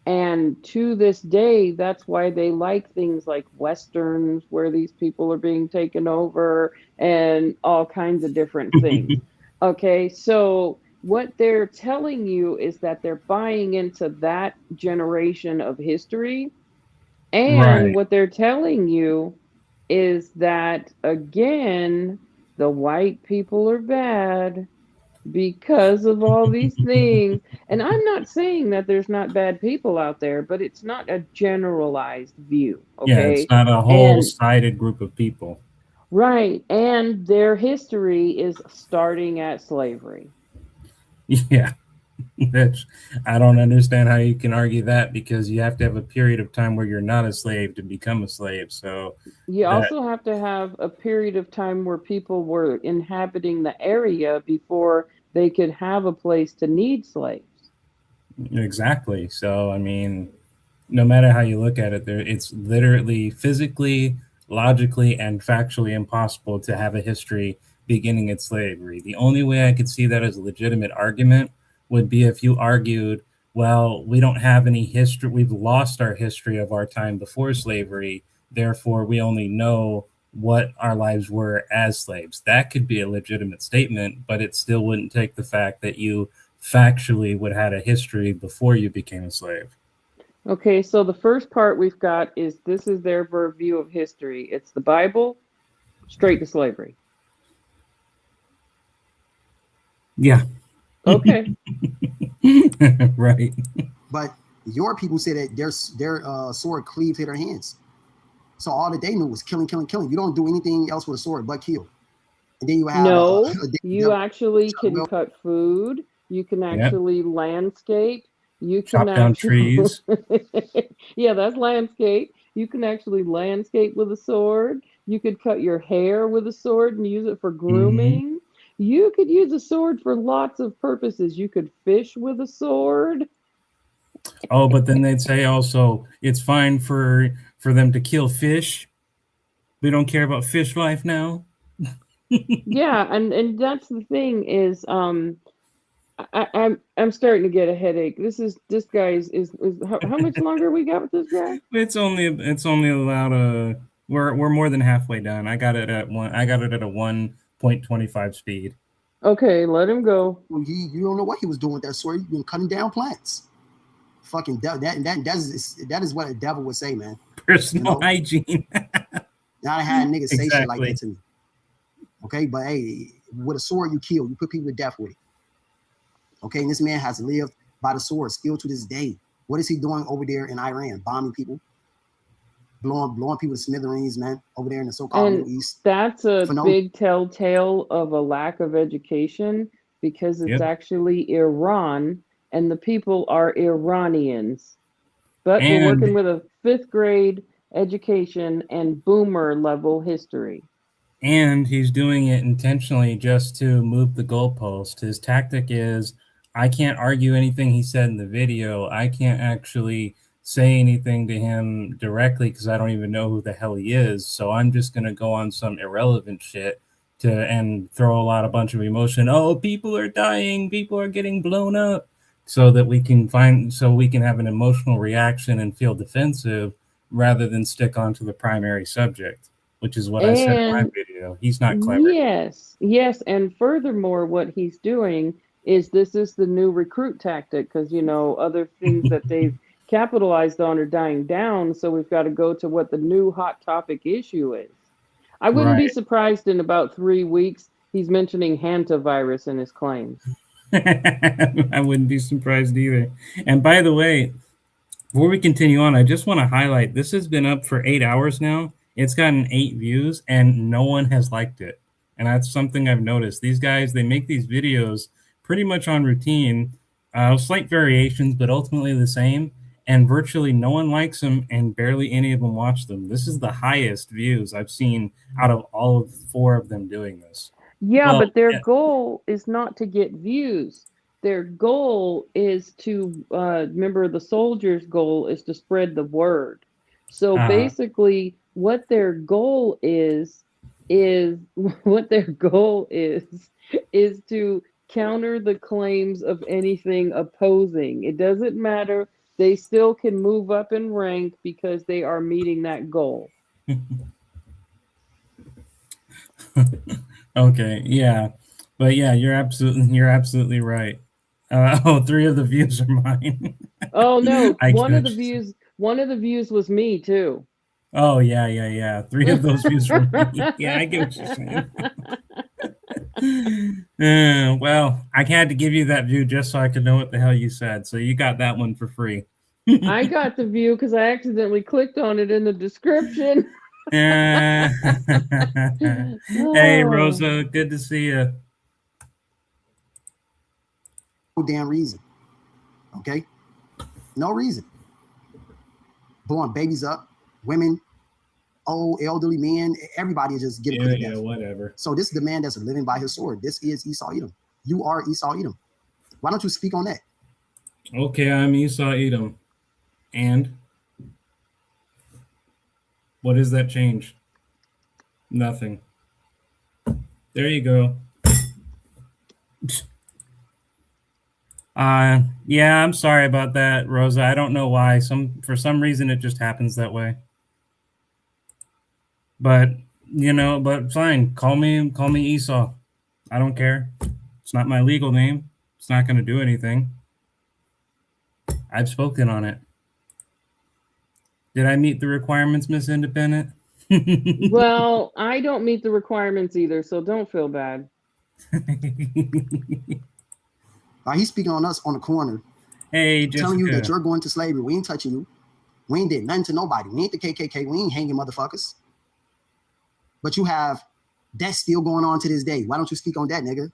And to this day, that's why they like things like Westerns, where these people are being taken over, and all kinds of different things. Okay, so what they're telling you is that they're buying into that generation of history. And Right. what they're telling you is that, again, the white people are bad because of all these things. And I'm not saying that there's not bad people out there, but it's not a generalized view. Yeah, it's Okay. not a whole And sided group of people. right. And their history is starting at slavery. Yeah. Which I don't understand how you can argue that, because you have to have a period of time where you're not a slave to become a slave. So You that also have to have a period of time where people were inhabiting the area before they could have a place to need slaves. exactly. So I mean, no matter how you look at it, there it's literally physically, logically, and factually impossible to have a history beginning at slavery. The only way I could see that as a legitimate argument would be if you argued, well, we don't have any history, we've lost our history of our time before slavery, therefore we only know what our lives were as slaves. That could be a legitimate statement, but it still wouldn't take the fact that you factually would have had a history before you became a slave. Okay, so the first part we've got is this is their view of history. It's the Bible, straight to slavery. Yeah. Okay. Right. But your people say that their sword cleaved to their hands. So all that they knew was killing, killing, killing. You don't do anything else with a sword but kill. And then you have No, a you devil. actually can Well, cut food. You can Yeah. actually landscape. You can Chop down actually, trees. yeah, that's landscape. You can actually landscape with a sword. You could cut your hair with a sword and use it for Hmm. grooming. You could use a sword for lots of purposes. You could fish with a sword. Oh, but then they'd say also it's fine for them to kill fish. We don't care about fish life now. Yeah, and that's the thing is I'm starting to get a headache. This guy is how much longer we got with this guy? It's only allowed a we're more than halfway done. I got it at a 1.25 speed. Okay, let him go. you don't know what he was doing with that sword. You've been cutting down plants. Fucking that is what a devil would say, man. You Personal know, hygiene. now I had niggas say shit like that Exactly. to me. Okay, but hey, with a sword you kill, you put people to death with it. Okay, and this man has lived by the sword still to this day. What is he doing over there in Iran? Bombing people, blowing people to smithereens, man, over there in the so-called And Middle East that's a for no. big telltale of a lack of education because it's Yep. actually Iran and the people are Iranians. But we're working And with a fifth grade education and boomer level history. he's doing it intentionally just to move the goalpost. His tactic is, I can't argue anything he said in the video. I can't actually say anything to him directly because I don't even know who the hell he is. So I'm just gonna go on some irrelevant shit to and throw a bunch of emotion. Oh, people are dying, people are getting blown up, so we can have an emotional reaction and feel defensive rather than stick onto the primary subject, which is what I said in my And video. He's not clever. yes, yes, and furthermore, what he's doing is this is the new recruit tactic because other things that they've capitalized on are dying down, so we've got to go to what the new hot topic issue is. I wouldn't be Right. surprised in about 3 weeks he's mentioning hantavirus in his claims. I wouldn't be surprised either. And by the way, before we continue on, I just want to highlight this has been up for 8 hours now. It's gotten 8 views and no one has liked it. And that's something I've noticed. These guys, they make these videos pretty much on routine, slight variations, but ultimately the same. And virtually no one likes them and barely any of them watch them. This is the highest views I've seen out of all of four of them doing this. Yeah, Well, but their yeah, goal is not to get views. Their goal is to, remember, the soldier's goal is to spread the word. So uh, basically, what their goal is what their goal is to counter the claims of anything opposing. It doesn't matter. They still can move up in rank because they are meeting that goal. okay, yeah, but yeah, you're absolutely right. Oh, three of the views are mine. Oh no, I get what you're saying. one of the views was me too. Oh yeah, yeah, yeah. Three of those views are me. Yeah, I get what you're saying. Well, I had to give you that view just so I could know what the hell you said. So you got that one for free. I got the view because I accidentally clicked on it in the description. Uh, hey, Oh, Rosa, good to see you. Damn reason. Okay? No reason. Blowing babies up, women, old, elderly men, everybody is just getting put to death. Whatever. So this is the man that's living by his sword. This is Esau Edom. You are Esau Edom. Why don't you speak on that? Okay, I'm Esau Edom. And what does that change? Nothing. There you go. Yeah, I'm sorry about that, Rosa. I don't know why. For some reason it just happens that way. But but fine. Call me Esau. I don't care. It's not my legal name. It's not going to do anything. I've spoken on it. Did I meet the requirements, Miss Independent? Well, I don't meet the requirements either, so don't feel bad. He's speaking on us on the corner. Hey, Jessica. Telling you that you're going to slavery. We ain't touching you. We ain't did nothing to nobody. We ain't the KKK. We ain't hanging motherfuckers. But you have that still going on to this day. Why don't you speak on that, nigga?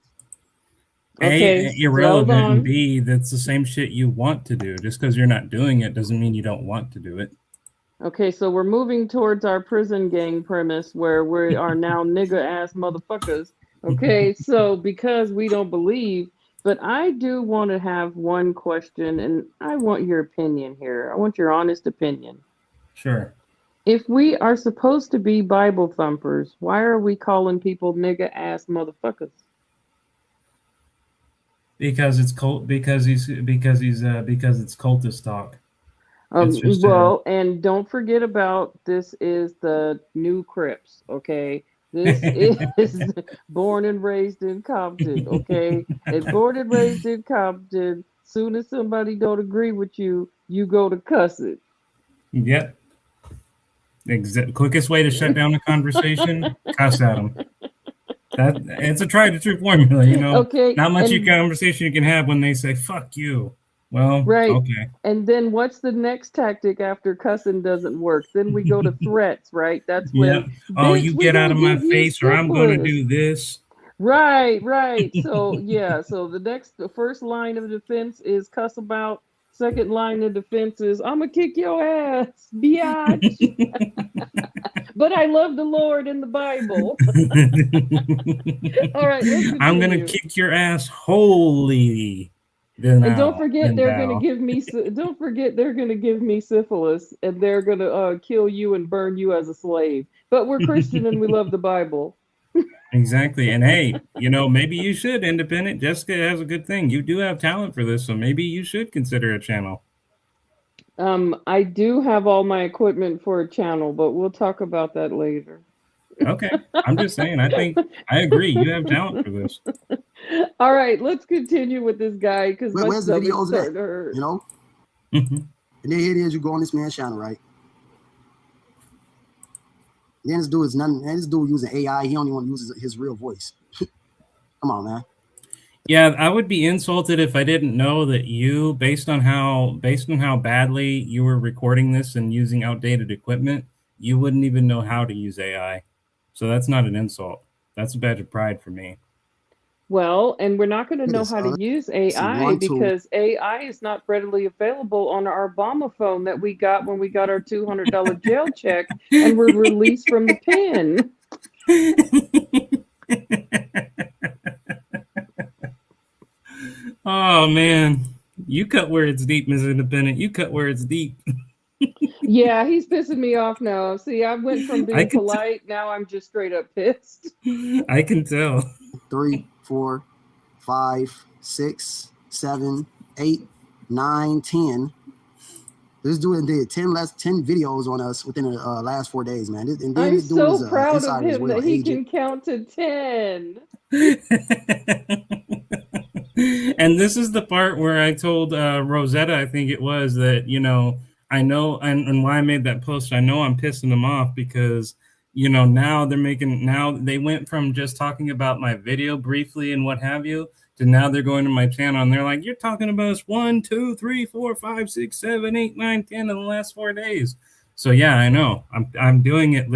Okay, A, irrelevant, and B, that's the same shit you want to do. Just because you're not doing it doesn't mean you don't want to do it. Okay, so we're moving towards our prison gang premise where we are now nigga-ass motherfuckers. Okay, so because we don't believe, but I do want to have one question, and I want your opinion here. I want your honest opinion. Sure. If we are supposed to be Bible thumpers, why are we calling people nigga-ass motherfuckers? Because it's because it's cultist talk. Well, and don't forget about this is the new Crips, okay? This is born and raised in Compton, okay? And born and raised in Compton, soon as somebody don't agree with you, you go to cuss it. Yep. Quickest way to shut down a conversation, cuss at them. It's a tried and true formula, Okay. Not much conversation you can have when they say "fuck you." Well, right. Okay. And then what's the next tactic after cussing doesn't work? Then we go to threats, right? That's when you get out of my face or I'm going to do this. Right. So yeah, so the first line of defense is cuss about. Second line of defense is I'm gonna kick your ass, biatch. But I love the Lord in the Bible. All right, let's continue. I'm gonna kick your ass, holy. And don't forget they're gonna give me. Don't forget they're gonna give me syphilis, and they're gonna kill you and burn you as a slave. But we're Christian and we love the Bible. Exactly. And hey, maybe you should, Independent. Jessica has a good thing. You do have talent for this, so maybe you should consider a channel. I do have all my equipment for a channel, but we'll talk about that later. Okay. I'm just saying, I agree. You have talent for this. All right, let's continue with this guy because where's the videos of that? And then here it is, you go on this man's channel, right? Then this dude is nothing. This dude using AI. He only want to use his real voice. Come on, man. Yeah, I would be insulted if I didn't know that you, based on how badly you were recording this and using outdated equipment, you wouldn't even know how to use AI. So that's not an insult. That's a badge of pride for me. Well, and we're not going to know how to use AI because AI is not readily available on our Obama phone that we got when we got our $200 jail check and were released from the pen. Oh, man. You cut where it's deep, Ms. Independent. You cut where it's deep. Yeah, he's pissing me off now. See, I went from being polite, now I'm just straight up pissed. I can tell. 3, 4, 5, 6, 7, 8, 9, 10. This dude did 10 videos on us within the last 4 days, man. And then I'm this dude so is, proud of him that he can count to 10. And this is the part where I told Rosetta, I think it was, that, I know, and why I made that post, I know I'm pissing them off because, now they went from just talking about my video briefly and what have you, to now they're going to my channel and they're like, you're talking about us 1, 2, 3, 4, 5, 6, 7, 8, 9, 10 in the last 4 days. So yeah, I know. I'm doing it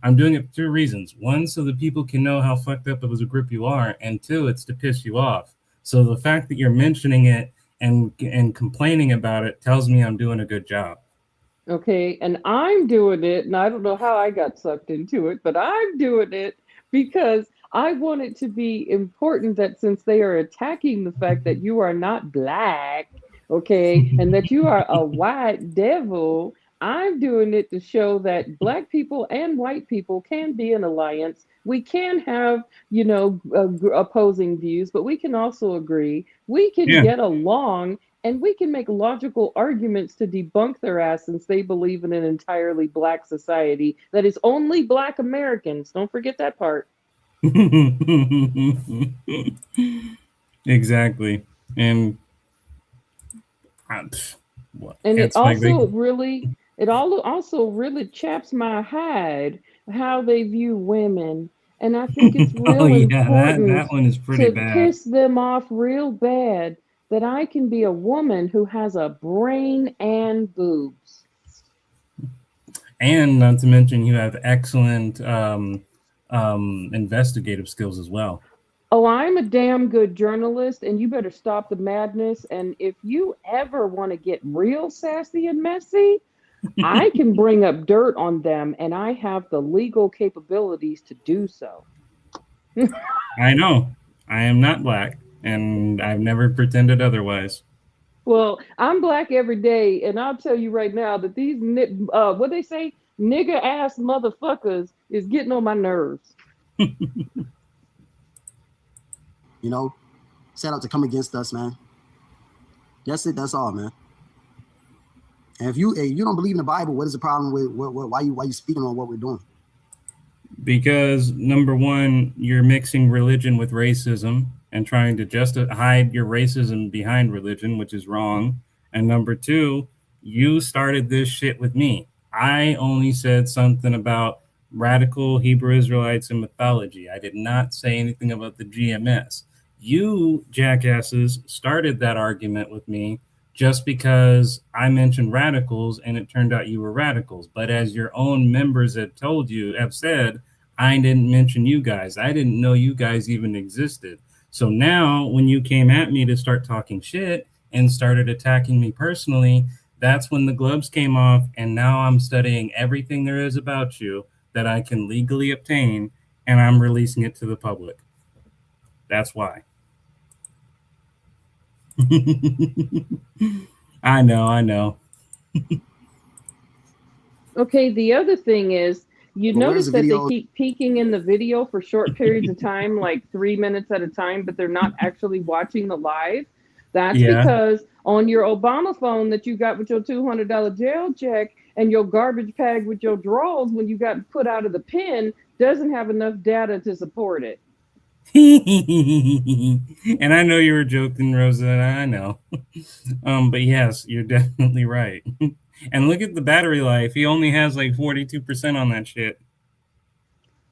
I'm doing it for 2 reasons. 1, so that people can know how fucked up of a group you are, and 2, it's to piss you off. So the fact that you're mentioning it and complaining about it tells me I'm doing a good job. Okay, and I'm doing it, and I don't know how I got sucked into it, but I'm doing it because I want it to be important that since they are attacking the fact that you are not black, okay, and that you are a white devil, I'm doing it to show that black people and white people can be an alliance. We can have, opposing views, but we can also agree. We can Yeah. get along and we can make logical arguments to debunk their ass since they believe in an entirely black society that is only black Americans. Don't forget that part. Exactly. And what? And It's like they. it all also really chaps my hide how they view women. And I think it's Oh real yeah, that important one is pretty to bad. piss them off real bad that I can be a woman who has a brain and boobs. And not to mention, you have excellent investigative skills as well. Oh, I'm a damn good journalist, and you better stop the madness. And if you ever want to get real sassy and messy, I can bring up dirt on them, and I have the legal capabilities to do so. I know. I am not black, and I've never pretended otherwise. Well, I'm black every day, and I'll tell you right now that these what they say, nigger ass motherfuckers, is getting on my nerves. You know, set out to come against us, man. That's it. That's all, man. And if you don't believe in the Bible, what is the problem with why you speaking on what we're doing? Because number one, you're mixing religion with racism and trying to just hide your racism behind religion, which is wrong. And number two, you started this shit with me. I only said something about radical Hebrew Israelites and mythology. I did not say anything about the GMS. You jackasses started that argument with me just because I mentioned radicals and it turned out you were radicals. But as your own members have said, I didn't mention you guys. I didn't know you guys even existed. So now when you came at me to start talking shit and started attacking me personally, that's when the gloves came off. And now I'm studying everything there is about you that I can legally obtain, and I'm releasing it to the public. That's why. I know. Okay, the other thing is, you But where's notice the that they video? keep peeking in the video for short periods of time, like 3 minutes at a time, but they're not actually watching the live. That's Yeah. because on your Obama phone that you got with your $200 jail check and your garbage bag with your drawers when you got put out of the pen doesn't have enough data to support it. And I know you were joking, Rosa. I know. But yes, you're definitely right. And look at the battery life. He only has like 42% on that shit.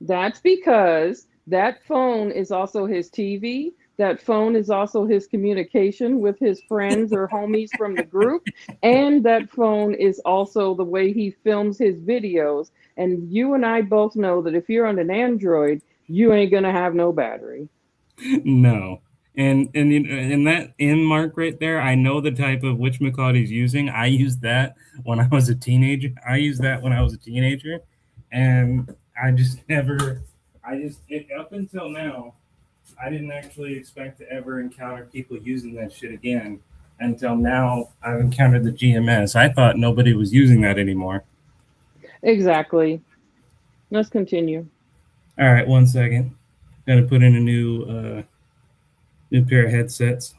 That's because that phone is also his TV. That phone is also his communication with his friends or homies from the group. And that phone is also the way he films his videos. And you and I both know that if you're on an Android, you ain't going to have no battery. No. And in that in mark right there, I know the type of whatchamacallit he's using. I used that when I was a teenager. And I just never up until now, I didn't actually expect to ever encounter people using that shit again until now I've encountered the GMS. I thought nobody was using that anymore. Exactly. Let's continue. All right, 1 second. Gotta put in a new pair of headsets.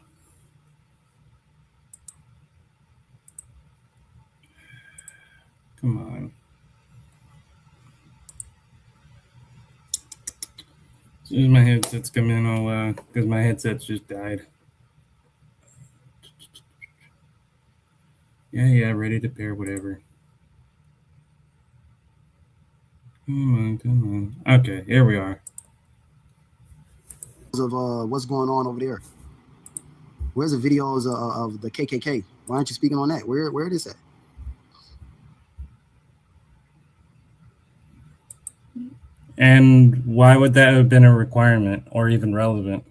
Come on. As soon as my headsets come in, I'll because my headsets just died. Yeah, ready to pair, whatever. Come on. Okay, here we are. Of what's going on over there? Where's the videos of the KKK? Why aren't you speaking on that? Where it is at? And why would that have been a requirement or even relevant?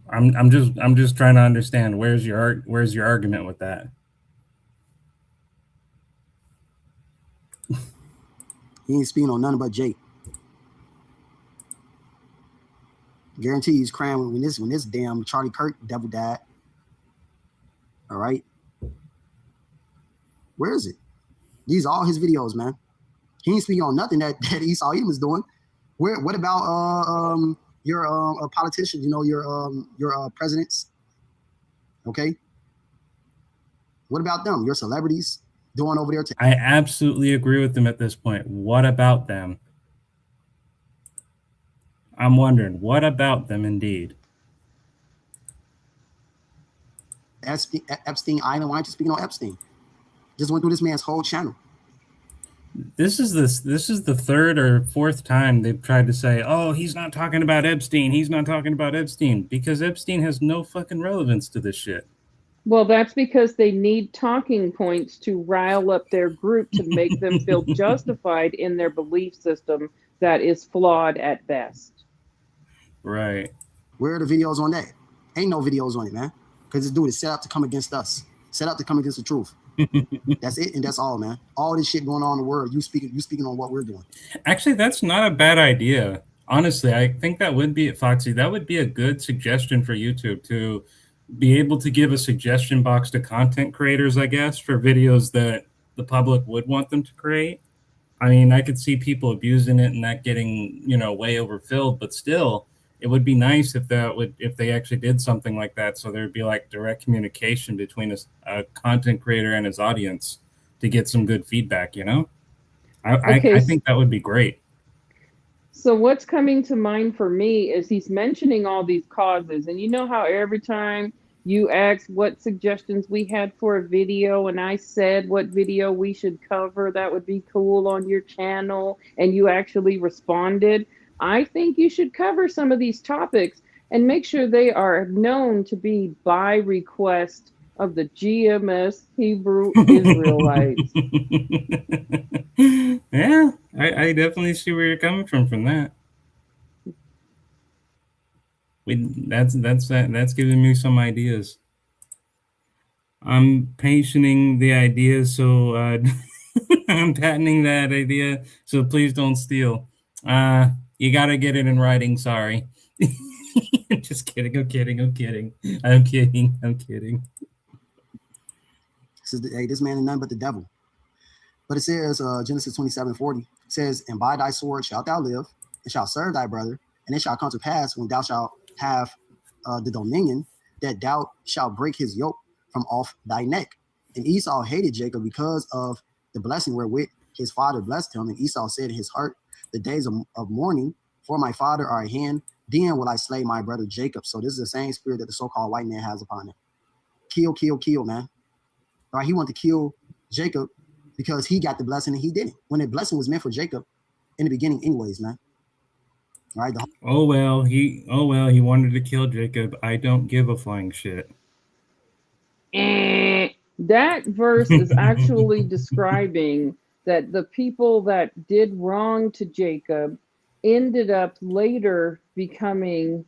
I'm just trying to understand where's your argument with that? He ain't speaking on nothing but Jake. Guarantee he's crying when this damn Charlie Kirk devil died. All right. Where is it? These are all his videos, man. He ain't speaking on nothing that Esau Edom is doing. What about your politicians? You know, your presidents. Okay. What about them? Your celebrities doing over there? I absolutely agree with them at this point. What about them? I'm wondering, what about them indeed? Epstein Island. Why aren't you speaking on Epstein? Just went through this man's whole channel. This is the third or fourth time they've tried to say, oh, he's not talking about Epstein. He's not talking about Epstein, because Epstein has no fucking relevance to this shit. Well, that's because they need talking points to rile up their group to make them feel justified in their belief system that is flawed at best. Right. Where are the videos on that? Ain't no videos on it, man. Because this dude is set up to come against us. Set up to come against the truth. That's it, and that's all, man. All this shit going on in the world, you speaking on what we're doing. Actually, that's not a bad idea. Honestly, I think that would be, Foxy, that would be a good suggestion for YouTube, to be able to give a suggestion box to content creators, I guess, for videos that the public would want them to create. I mean, I could see people abusing it and that getting, way overfilled, but still, it would be nice if they actually did something like that, so there'd be like direct communication between a content creator and his audience to get some good feedback. I think that would be great. So what's coming to mind for me is he's mentioning all these causes, and you know how every time you asked what suggestions we had for a video and I said what video we should cover that would be cool on your channel, and you actually responded. I think you should cover some of these topics and make sure they are known to be by request of the GMS Hebrew Israelites. Yeah, I definitely see where you're coming from that. That's giving me some ideas. I'm patienting the idea, so I'm patenting that idea, so please don't steal. You gotta get it in writing, sorry. Just kidding, I'm kidding. Hey, this man is none but the devil. But it says, Genesis 27:40, says, and by thy sword shalt thou live, and shalt serve thy brother, and it shall come to pass when thou shalt have the dominion, that thou shalt break his yoke from off thy neck. And Esau hated Jacob because of the blessing wherewith his father blessed him. And Esau said in his heart, the days of mourning for my father are at hand, then will I slay my brother Jacob. So this is the same spirit that the so-called white man has upon him. Kill, man. All right, he wanted to kill Jacob because he got the blessing and he didn't. When the blessing was meant for Jacob in the beginning anyways, man. All right. He wanted to kill Jacob. I don't give a flying shit. That verse is actually describing that the people that did wrong to Jacob ended up later becoming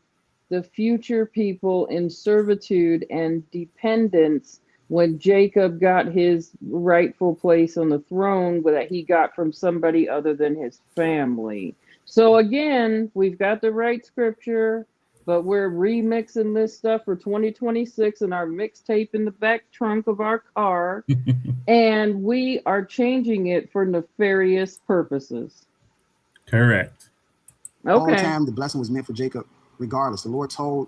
the future people in servitude and dependence when Jacob got his rightful place on the throne that he got from somebody other than his family. So again, we've got the right scripture, but we're remixing this stuff for 2026 in our mixtape in the back trunk of our car, and we are changing it for nefarious purposes. Correct. Okay. All the time the blessing was meant for Jacob, regardless. The Lord told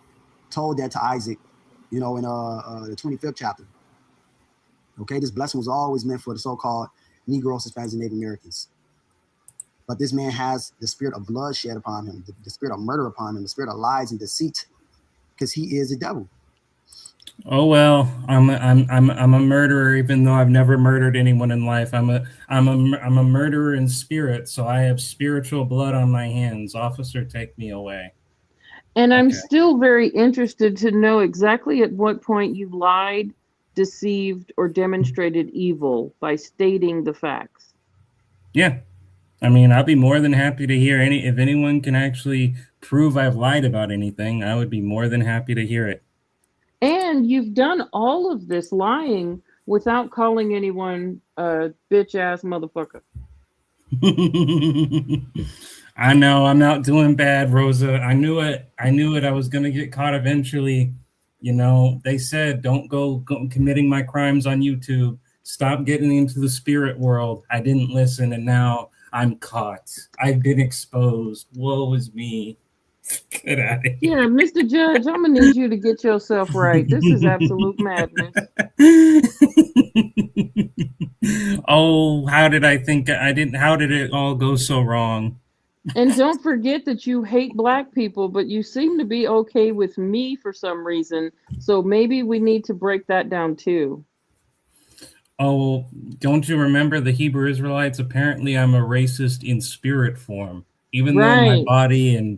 that to Isaac, in the 25th chapter. Okay, this blessing was always meant for the so-called Negroes, Hispanics, and Native Americans. But this man has the spirit of bloodshed upon him, the spirit of murder upon him, the spirit of lies and deceit, because he is a devil. Oh well, I'm a murderer, even though I've never murdered anyone in life. I'm a murderer in spirit, so I have spiritual blood on my hands. Officer, take me away. And I'm still very interested to know exactly at what point you lied, deceived, or demonstrated evil by stating the facts. Yeah. I mean, I'll be more than happy to hear if anyone can actually prove I've lied about anything, I would be more than happy to hear it. And you've done all of this lying without calling anyone a bitch ass motherfucker. I know I'm not doing bad, Rosa. I knew it. I was going to get caught eventually. You know, they said don't go committing my crimes on YouTube. Stop getting into the spirit world. I didn't listen, and now I'm caught. I've been exposed. Woe is me. Get out of here. Yeah, Mr. Judge, I'm gonna need you to get yourself right. This is absolute madness. Oh, how did I think I didn't? How did it all go so wrong? And don't forget that you hate black people, but you seem to be okay with me for some reason. So maybe we need to break that down too. Oh, don't you remember the Hebrew Israelites? Apparently, I'm a racist in spirit form. Even though my Right. body and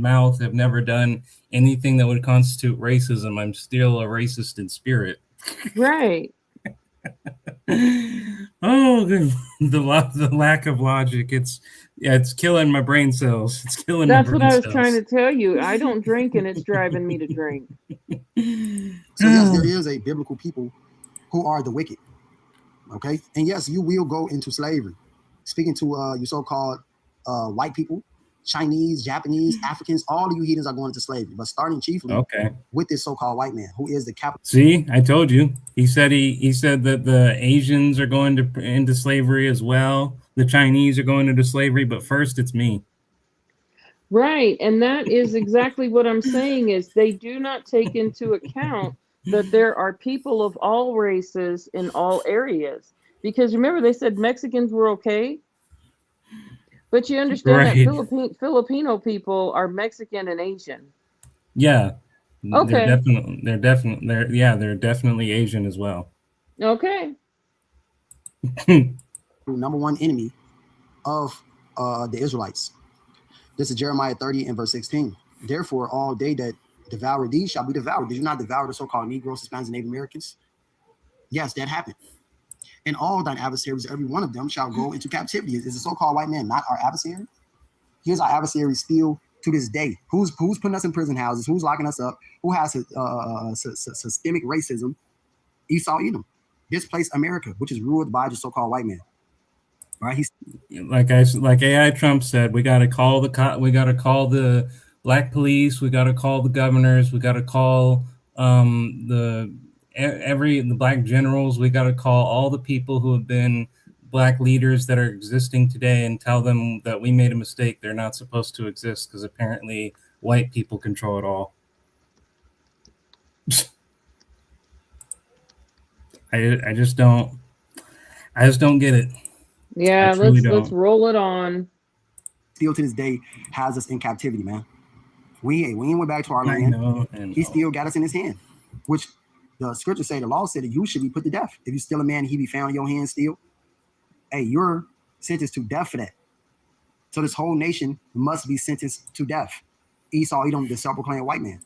mouth have never done anything that would constitute racism, I'm still a racist in spirit. Right. Oh, the lack of logic. It's killing my brain cells. It's killing my That's what brain I was cells. trying to tell you. I don't drink and it's driving me to drink. So yes, there is a biblical people who are the wicked. Okay, and yes, you will go into slavery. Speaking to your so-called white people, Chinese, Japanese, Africans, all of you heathens are going into slavery. But starting chiefly with this so-called white man, who is the capital. See, I told you. He said that the Asians are going into slavery as well. The Chinese are going into slavery, but first it's me. Right, and that is exactly what I'm saying is they do not take into account that there are people of all races in all areas. Because remember they said Mexicans were okay? But you understand that Filipino people are Mexican and Asian. Yeah. Okay. They're definitely Asian as well. Okay. Number one enemy of the Israelites. This is Jeremiah 30 and verse 16. Therefore, all they that devour thee shall be devoured. Did you not devour the so-called Negroes, Hispanics, and Native Americans? Yes, that happened. And all thine adversaries, every one of them, shall go into captivity. Is the so-called white man not our adversary? Here's our adversary still to this day. Who's putting us in prison houses? Who's locking us up? Who has systemic racism? Esau Edom. Displaced America, which is ruled by the so-called white man. Right? He's like AI Trump said, we got to call the black police, we got to call the governors, we got to call the black generals, we got to call all the people who have been black leaders that are existing today and tell them that we made a mistake. They're not supposed to exist because apparently white people control it all. I just don't get it. Yeah, let's roll it on. Still to this day has us in captivity, man. We ain't went back to our land. I know. He still got us in his hand, which the scripture say the law said that you should be put to death. If you steal a man and he be found in your hand still, hey, you're sentenced to death for that. So this whole nation must be sentenced to death. Esau Edom, the self-proclaimed white man.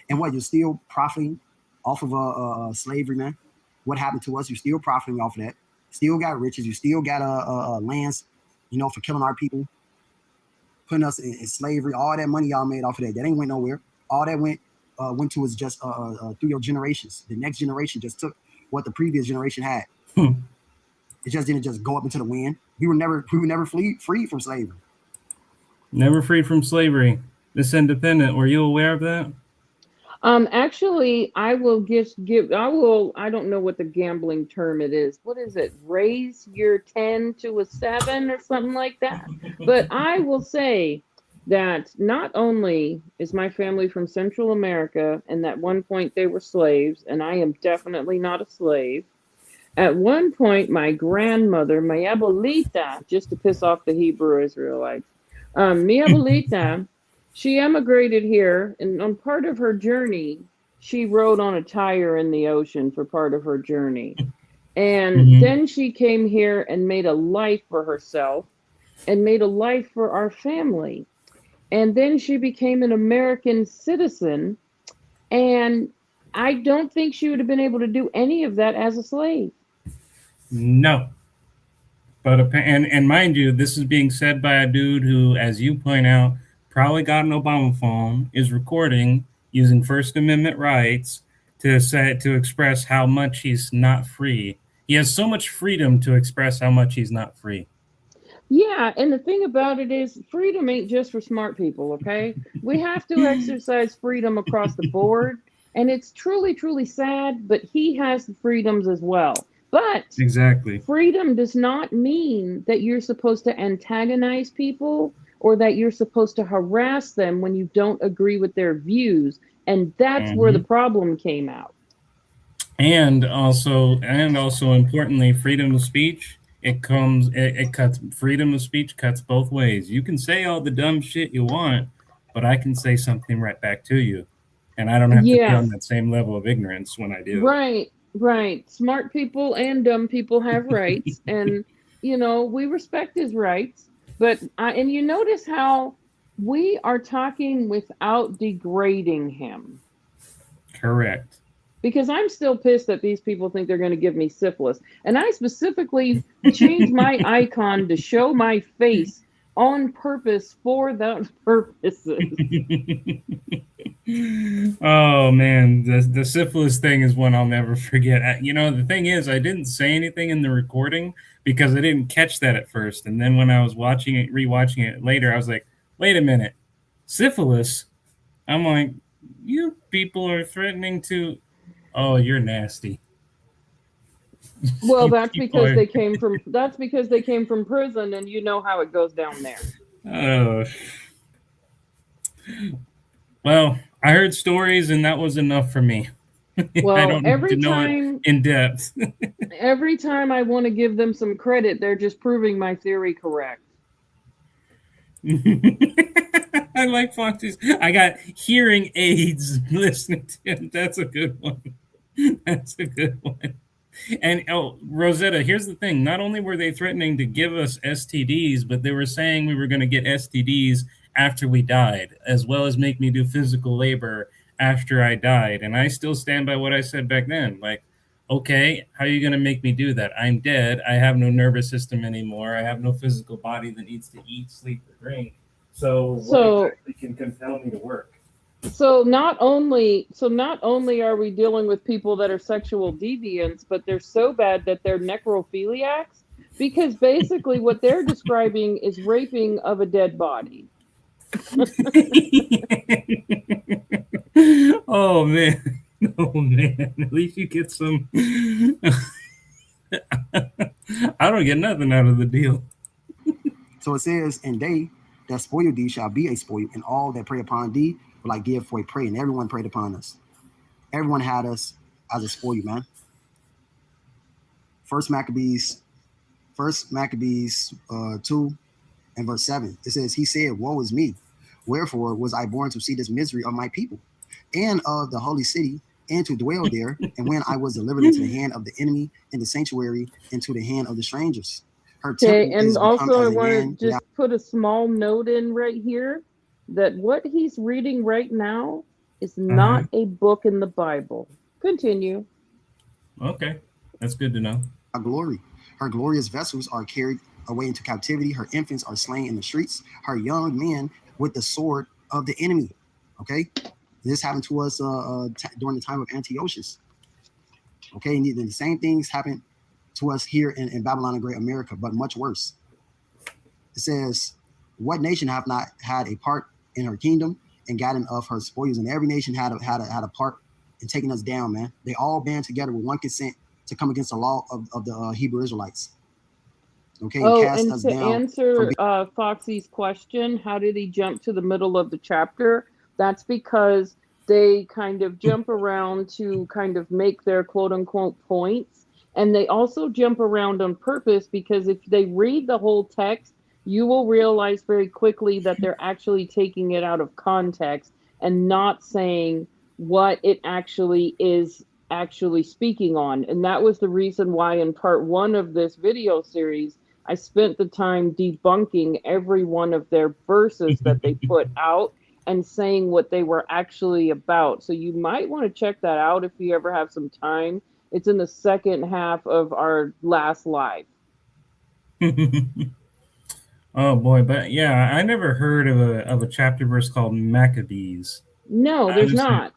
And what, you're still profiting off of slavery, man? What happened to us? You're still profiting off of that. Still got riches. You still got lands, for killing our people, putting us in slavery. All that money y'all made off of that ain't went nowhere. All that went to is just through your generations. The next generation just took what the previous generation had. It just didn't just go up into the wind. We were never freed from slavery. Never freed from slavery. This independent. Were you aware of that? Actually, I will I don't know what the gambling term it is. What is it? Raise your 10 to a 7 or something like that. But I will say that not only is my family from Central America, and at one point they were slaves, and I am definitely not a slave. At one point, my grandmother, my abuelita, just to piss off the Hebrew Israelites, mi abuelita, she emigrated here, and on part of her journey, she rode on a tire in the ocean for part of her journey. And then she came here and made a life for herself and made a life for our family. And then she became an American citizen. And I don't think she would have been able to do any of that as a slave. No. But and mind you, this is being said by a dude who, as you point out, probably got an Obama phone, is recording using First Amendment rights to express how much he's not free. He has so much freedom to express how much he's not free. Yeah, and the thing about it is freedom ain't just for smart people, okay? We have to exercise freedom across the board, and it's truly, truly sad, but he has the freedoms as well. But Exactly. freedom does not mean that you're supposed to antagonize people or that you're supposed to harass them when you don't agree with their views. And that's where the problem came out. And also importantly, freedom of speech, it cuts freedom of speech cuts both ways. You can say all the dumb shit you want, but I can say something right back to you. And I don't have to be on Yes. that same level of ignorance when I do. Right, right. Smart people and dumb people have rights, and we respect his rights. But and you notice how we are talking without degrading him. Correct. Because I'm still pissed that these people think they're going to give me syphilis, and I specifically changed my icon to show my face on purpose for those purposes. Oh man, the syphilis thing is one I'll never forget. The thing is, I didn't say anything in the recording because I didn't catch that at first, and then when I was rewatching it later, I was like, "Wait a minute, syphilis?" I'm like, "You people are threatening to." Oh, you're nasty. Well, that's because they came from prison, and you know how it goes down there. Oh. Well, I heard stories, and that was enough for me. Well, I don't need to know it in depth. Every time I want to give them some credit, they're just proving my theory correct. I like Foxy's. I got hearing aids listening to him. That's a good one. That's a good one. And Rosetta, here's the thing. Not only were they threatening to give us STDs, but they were saying we were going to get STDs after we died, as well as make me do physical labor after I died. And I still stand by what I said back then. Like, okay, how are you going to make me do that? I'm dead. I have no nervous system anymore. I have no physical body that needs to eat, sleep, or drink. So what exactly can compel me to work? So not only are we dealing with people that are sexual deviants, but they're so bad that they're necrophiliacs, because basically what they're describing is raping of a dead body. Oh man. Oh man. At least you get some. I don't get nothing out of the deal. So it says, and they that spoil thee shall be a spoil, and all that prey upon thee will I give for a prey. And everyone preyed upon us. Everyone had us as a spoil, man. First Maccabees 2 and verse 7. It says, he said, woe is me. Wherefore was I born to see this misery of my people and of the holy city, and to dwell there. And when I was delivered into the hand of the enemy in the sanctuary, into the hand of the strangers. Okay, and also I want to just put a small note in right here that what he's reading right now is not a book in the Bible. Continue. Okay, that's good to know. Our glory. Her glorious vessels are carried away into captivity. Her infants are slain in the streets. Her young men with the sword of the enemy. Okay, this happened to us during the time of Antiochus. Okay, and the same things happened to us here in Babylon and Great America, but much worse. It says, what nation have not had a part in her kingdom and gotten of her spoils? And every nation had a part in taking us down, man. They all band together with one consent to come against the law of the Hebrew Israelites. Okay, and to answer Foxy's question, how did he jump to the middle of the chapter? That's because they kind of jump around to kind of make their quote unquote points. And they also jump around on purpose because if they read the whole text, you will realize very quickly that they're actually taking it out of context and not saying what it actually is actually speaking on. And that was the reason why in part 1 of this video series, I spent the time debunking every one of their verses that they put out and saying what they were actually about. So you might want to check that out if you ever have some time. It's in the second half of our last live. Oh boy, but yeah, I never heard of a chapter verse called Maccabees. No, I there's understand. not.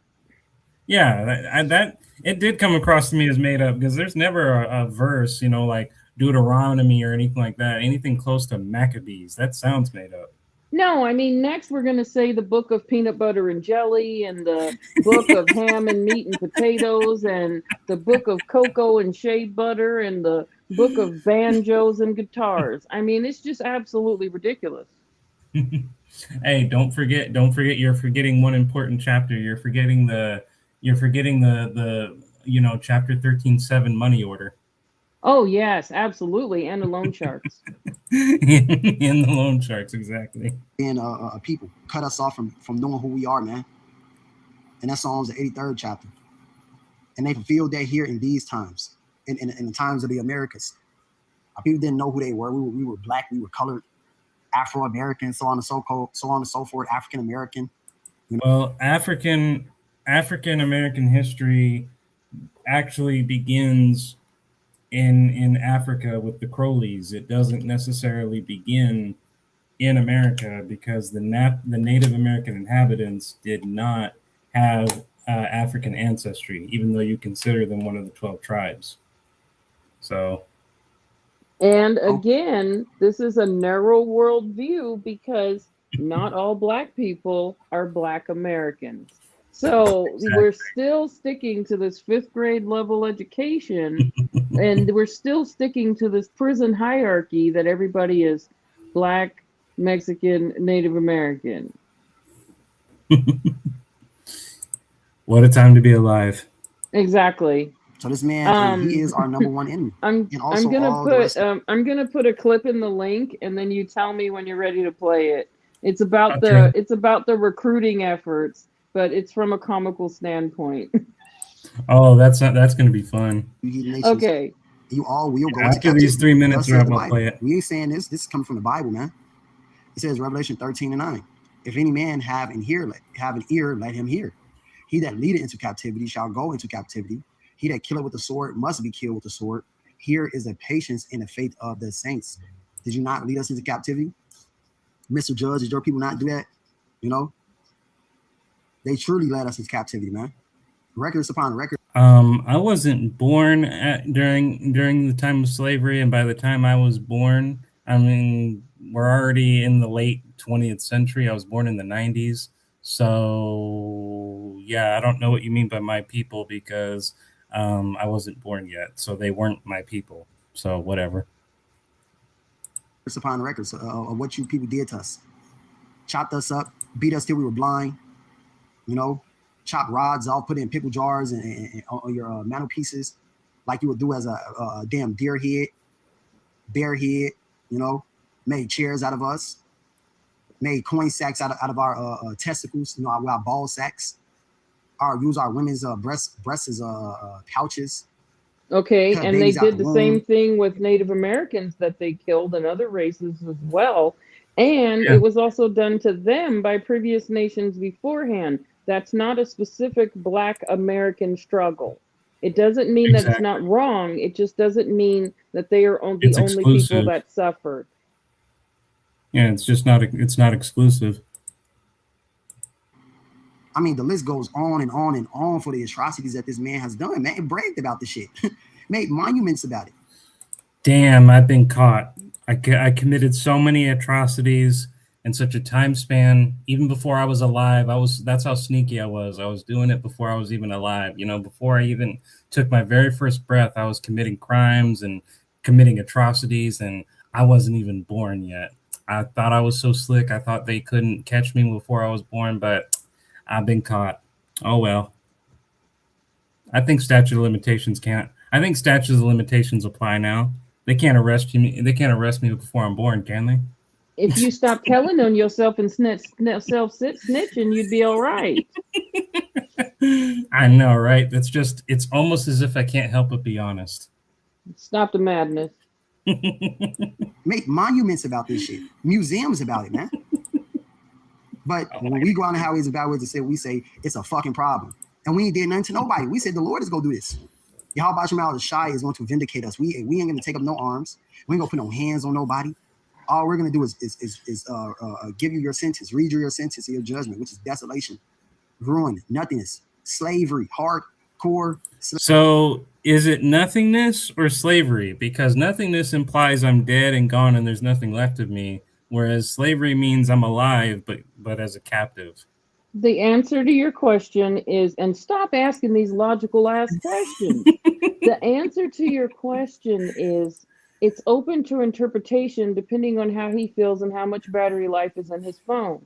Yeah, that it did come across to me as made up because there's never a verse, like Deuteronomy or anything like that, anything close to Maccabees. That sounds made up. No, I mean, next we're going to say the book of peanut butter and jelly, and the book of ham and meat and potatoes, and the book of cocoa and shea butter, and the book of banjos and guitars. I mean, it's just absolutely ridiculous. Hey, don't forget you're forgetting one important chapter. You're forgetting the chapter 13:7 money order. Oh, yes, absolutely. And the loan sharks. In the loan sharks, exactly. And people cut us off from knowing who we are, man. And that's Psalms the 83rd chapter. And they fulfilled that here in these times, in the times of the Americas. People didn't know who they were. We were black, we were colored, Afro-American, so on and so forth, African American. Well, African American history actually begins in Africa with the Crowleys. It doesn't necessarily begin in America because the Native American inhabitants did not have African ancestry, even though you consider them one of the 12 tribes. So, And again, this is a narrow worldview because not all Black people are Black Americans. So we're still sticking to this fifth grade level education, and we're still sticking to this prison hierarchy that everybody is Black, Mexican, Native American. what a time to be alive. Exactly. So this man, he is our number one enemy. I'm gonna put a clip in the link, and then you tell me when you're ready to play it. It's about the recruiting efforts, but it's from a comical standpoint. Oh, that's going to be fun. Okay. You all will go after these 3 minutes are up. I'll play it. We ain't saying this. This is coming from the Bible, man. It says Revelation 13:9. If any man have an ear, let him hear. He that leadeth into captivity shall go into captivity. He that killeth with the sword must be killed with the sword. Here is the patience and the faith of the saints. Did you not lead us into captivity? Mr. Judge, did your people not do that? They truly led us into captivity, man. Records upon records. I wasn't born during the time of slavery, and by the time I was born, I mean, we're already in the late 20th century. I was born in the 90s. So, yeah, I don't know what you mean by my people because I wasn't born yet. So they weren't my people. So whatever. Upon records of what you people did to us. Chopped us up, beat us till we were blind, chop rods off, put it in pickle jars and on your mantelpieces like you would do as a damn deer head, bear head, made chairs out of us, made coin sacks out of our testicles, our ball sacks, use our women's breasts as pouches. Okay, and they did the same thing with Native Americans that they killed and other races as well. And it was also done to them by previous nations beforehand. That's not a specific Black American struggle. It doesn't mean that it's not wrong. It just doesn't mean that they are the only people that suffered. Yeah, it's not exclusive. I mean, the list goes on and on and on for the atrocities that this man has done. Man, it bragged about the shit, made monuments about it. Damn, I've been caught. I committed so many atrocities in such a time span. Even before I was alive, that's how sneaky I was. I was doing it before I was even alive. Before I even took my very first breath, I was committing crimes and committing atrocities, and I wasn't even born yet. I thought I was so slick. I thought they couldn't catch me before I was born, but I've been caught. Oh well. I think statute of limitations apply now. They can't arrest me. They can't arrest me before I'm born, can they? If you stop telling on yourself and snitching, you'd be all right. I know, right? It's almost as if I can't help but be honest. Stop the madness. Make monuments about this shit. Museums about it, man. But when we go on the highways and byways and say, we say it's a fucking problem. And we ain't did nothing to nobody. We said the Lord is going to do this. Yahweh Shai is going to vindicate us. We ain't going to take up no arms. We ain't going to put no hands on nobody. all we're gonna do is give you your sentence, read you your sentence and your judgment, which is desolation, ruin, nothingness, slavery, hardcore. So is it nothingness or slavery? Because nothingness implies I'm dead and gone and there's nothing left of me, whereas slavery means I'm alive but as a captive. The answer to your question is, and stop asking these logical ass questions. The answer to your question is, it's open to interpretation depending on how he feels and how much battery life is in his phone.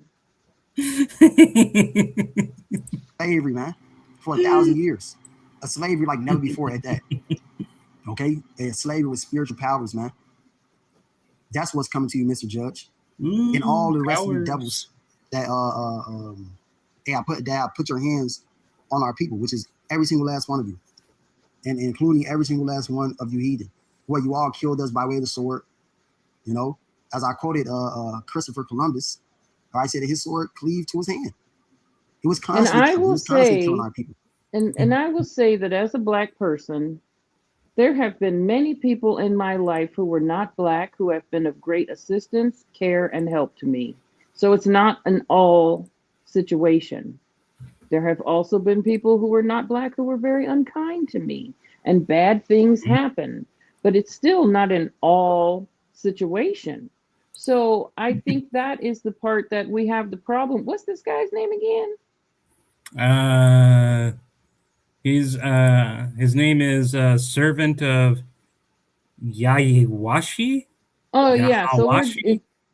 Slavery, man, for 1,000 years. A slavery like never before at that. Okay? A slavery with spiritual powers, man. That's what's coming to you, Mr. Judge. And all the rest of you devils that put your hands on our people, which is every single last one of you, and including every single last one of you heathen. Well, you all killed us by way of the sword, you know, as I quoted Christopher Columbus. I said that his sword cleaved to his hand. He was constantly killing our people. And I will say that as a Black person, there have been many people in my life who were not Black who have been of great assistance, care, and help to me. So it's not an all situation. There have also been people who were not Black who were very unkind to me, and bad things happen, but it's still not an all situation. So I think that is the part that we have the problem. What's this guy's name again? His name is Servant of Yahiwashi. Oh yeah, so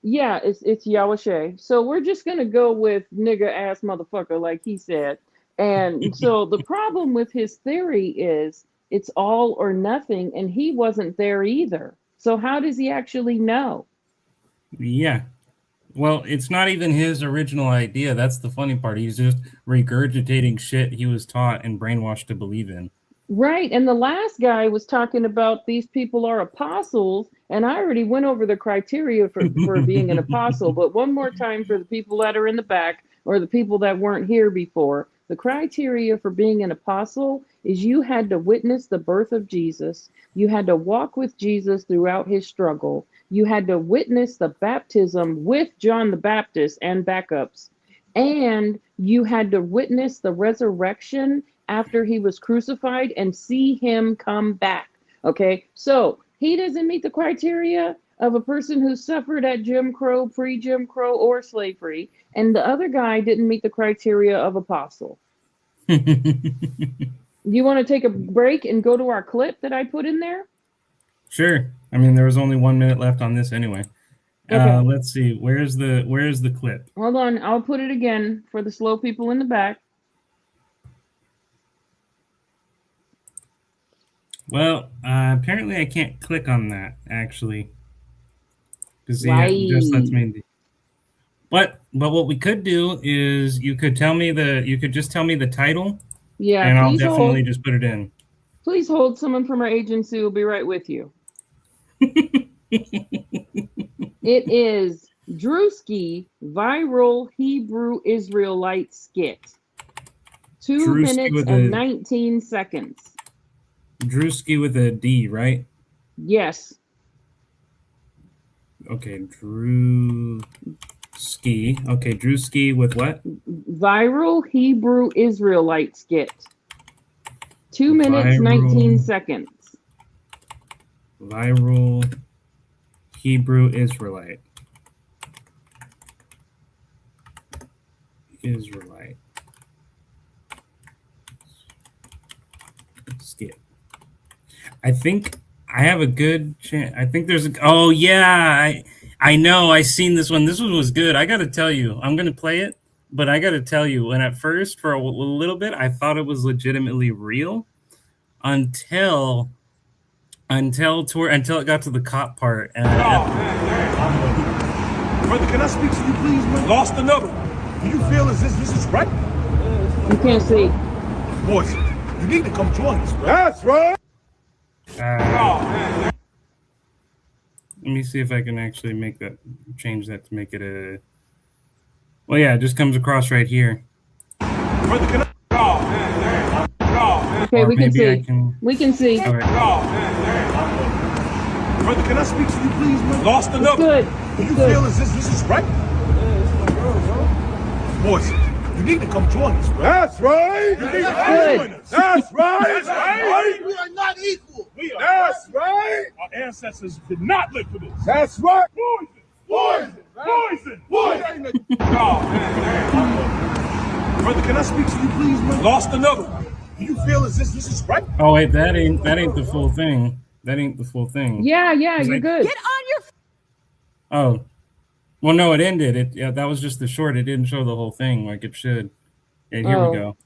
it's Yahweh. So we're just gonna go with nigga ass motherfucker, like he said. And so the problem with his theory is it's all or nothing, and he wasn't there either. So how does he actually know? Yeah. Well, it's not even his original idea. That's the funny part. He's just regurgitating shit he was taught and brainwashed to believe in. Right. And the last guy was talking about these people are apostles. And I already went over the criteria for being an apostle. But one more time for the people that are in the back or the people that weren't here before. The criteria for being an apostle is you had to witness the birth of Jesus. You had to walk with Jesus throughout his struggle. You had to witness the baptism with John the Baptist and backups. And you had to witness the resurrection after he was crucified and see him come back. Okay, so he doesn't meet the criteria of a person who suffered at Jim Crow, pre-Jim Crow, or slavery. And the other guy didn't meet the criteria of apostle. You want to take a break and go to our clip that I put in there? Sure. I mean, there was only 1 minute left on this anyway. Okay. Let's see. Where's the clip? Hold on. I'll put it again for the slow people in the back. Well, apparently I can't click on that, actually. Because it just lets me... But what we could do is you could just tell me the title. Yeah, and I'll definitely just put it in. Please hold. Someone from our agency will be right with you. It is Drewski Viral Hebrew Israelite Skit. 2 minutes and 19 seconds. Drewski with a D, right? Yes. Okay, Drewski. Okay, Drewski with what? Viral Hebrew Israelite Skit. 2 minutes, 19 seconds. Viral Hebrew Israelite. Skit. I think I have a good chance. I think there's a... Oh, yeah. I know. I seen this one. This one was good. I got to tell you. I'm going to play it, but I got to tell you, when at first, for a little bit, I thought it was legitimately real until it got to the cop part. And Brother, can I speak to you, please, man? Lost another one. Do you feel as this is right? You can't see. Boys, you need to come join us, bro. That's right. Let me see if I can actually change that to make it a... Well, yeah, it just comes across right here. Brother, can Okay, we can see. We can see. All right. Brother, can I speak to you, please, man? Lost another. Good. Do you Good. feel as this is right? Boys, you need to come join us, bro. That's right. You need to come join us. That's right. That's right. We are not equal. We are. That's right. Our ancestors did not live for this. That's right. Poison. Poison. Poison. Poison. Oh, man. Brother, can I speak to you, please, man? Lost another one. Do you feel as this is right? Oh wait, that ain't the full thing. That ain't the full thing. Yeah, you're good. Get on your Oh, well, no, it ended. That was just the short. It didn't show the whole thing like it should. And here we go.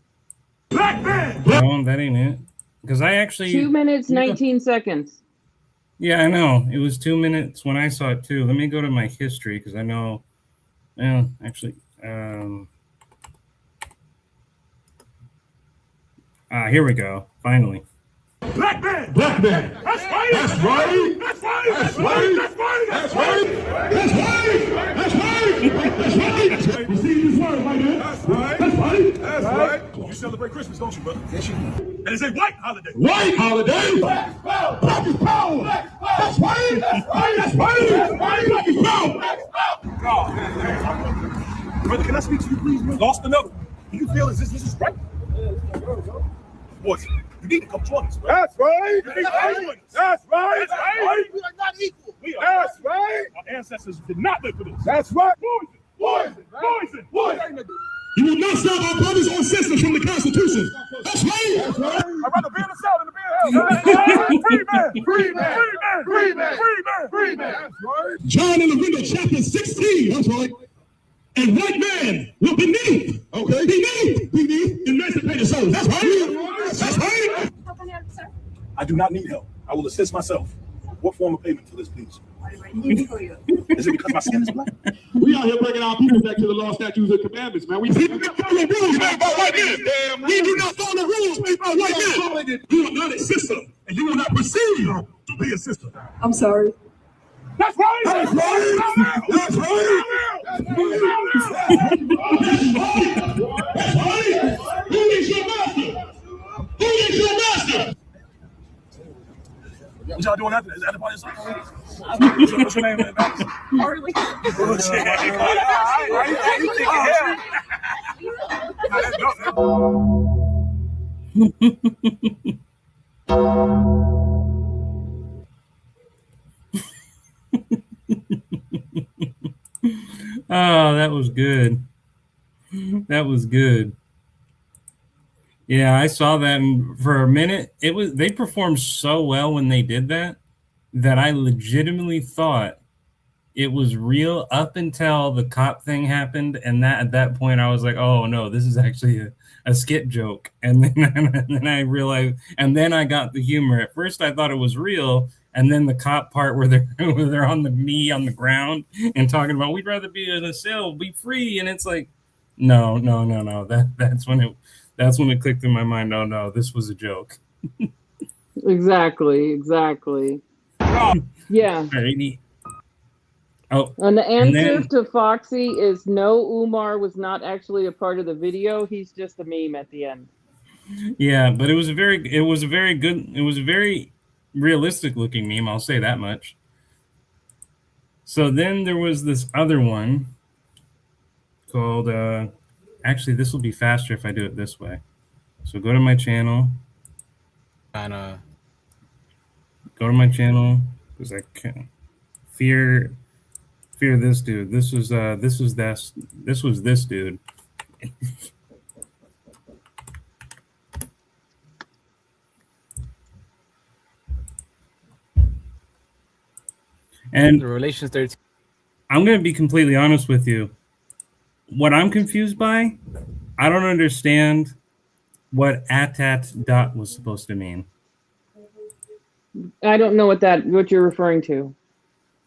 Black man. No, that ain't it. Because I actually 2 minutes, 19 seconds. Yeah, I know. It was 2 minutes when I saw it too. Let me go to my history because I know. Well, actually, here we go. Finally. Black man. Black man. That's right. That's right. That's right. That's right. That's right. That's right. That's right. That's right. That's right. That's right. You see this word right there? That's right. That's right. That's right. You celebrate Christmas, don't you, brother? Yes, you do. And it's a white holiday. White holiday. Black power. Black is power. That's right. That's right. That's right. That's right. Black is power. Black is power. God, man. Brother, can I speak to you, please, man? Lost another. Do you feel as this is right? Boys, you need to come join us, bro. That's right. You need to come join us. That's right. That's right. We are not equal. We are. That's right. Our ancestors did not live for this. That's right. Poison. Poison. Poison. Poison. You will not stop our brothers or sisters from the Constitution. That's right. That's right. I'd rather be in the South than to be in hell. That's right. Free man. Free man. Free man. Free man. Free man. Free man. That's right. John in the window, chapter 16. That's right. And white man will beneath. Okay. Beneath emancipated souls. That's right. That's right. I do not need help. I will assist myself. What form of payment for this, please? Is it because my skin is black? We out here bringing our people back to the law, statutes, and commandments, man. We do not follow rules made by white men. We do not follow rules made by white men. You are not a sister, and you will not perceive to be a sister. I'm sorry. That's right. That's right. That's right. That's right. Who is your master? Who is your master? What y'all doing after this? Is that the party song? What's your name, man? Harley. Oh, that was good. That was good. Yeah, I saw that, and for a minute, they performed so well when they did that I legitimately thought it was real up until the cop thing happened, and that at that point I was like, oh no, this is actually a skit joke. And then I realized, and then I got the humor. At first I thought it was real, and then the cop part where they're on the knee on the ground and talking about we'd rather be in a cell, be free, and it's like, no. That's when it clicked in my mind. Oh no, this was a joke. Exactly. Yeah. Oh, and the answer to Foxy is no. Umar was not actually a part of the video. He's just a meme at the end. Yeah, but it was a very realistic looking meme. I'll say that much. So then there was this other one called. Actually, this will be faster if I do it this way. So go to my channel. Go to my channel because I can't fear this dude. This was this dude. And the relations 13. I'm going to be completely honest with you. What I'm confused by, I don't understand what atat dot was supposed to mean. I don't know what you're referring to.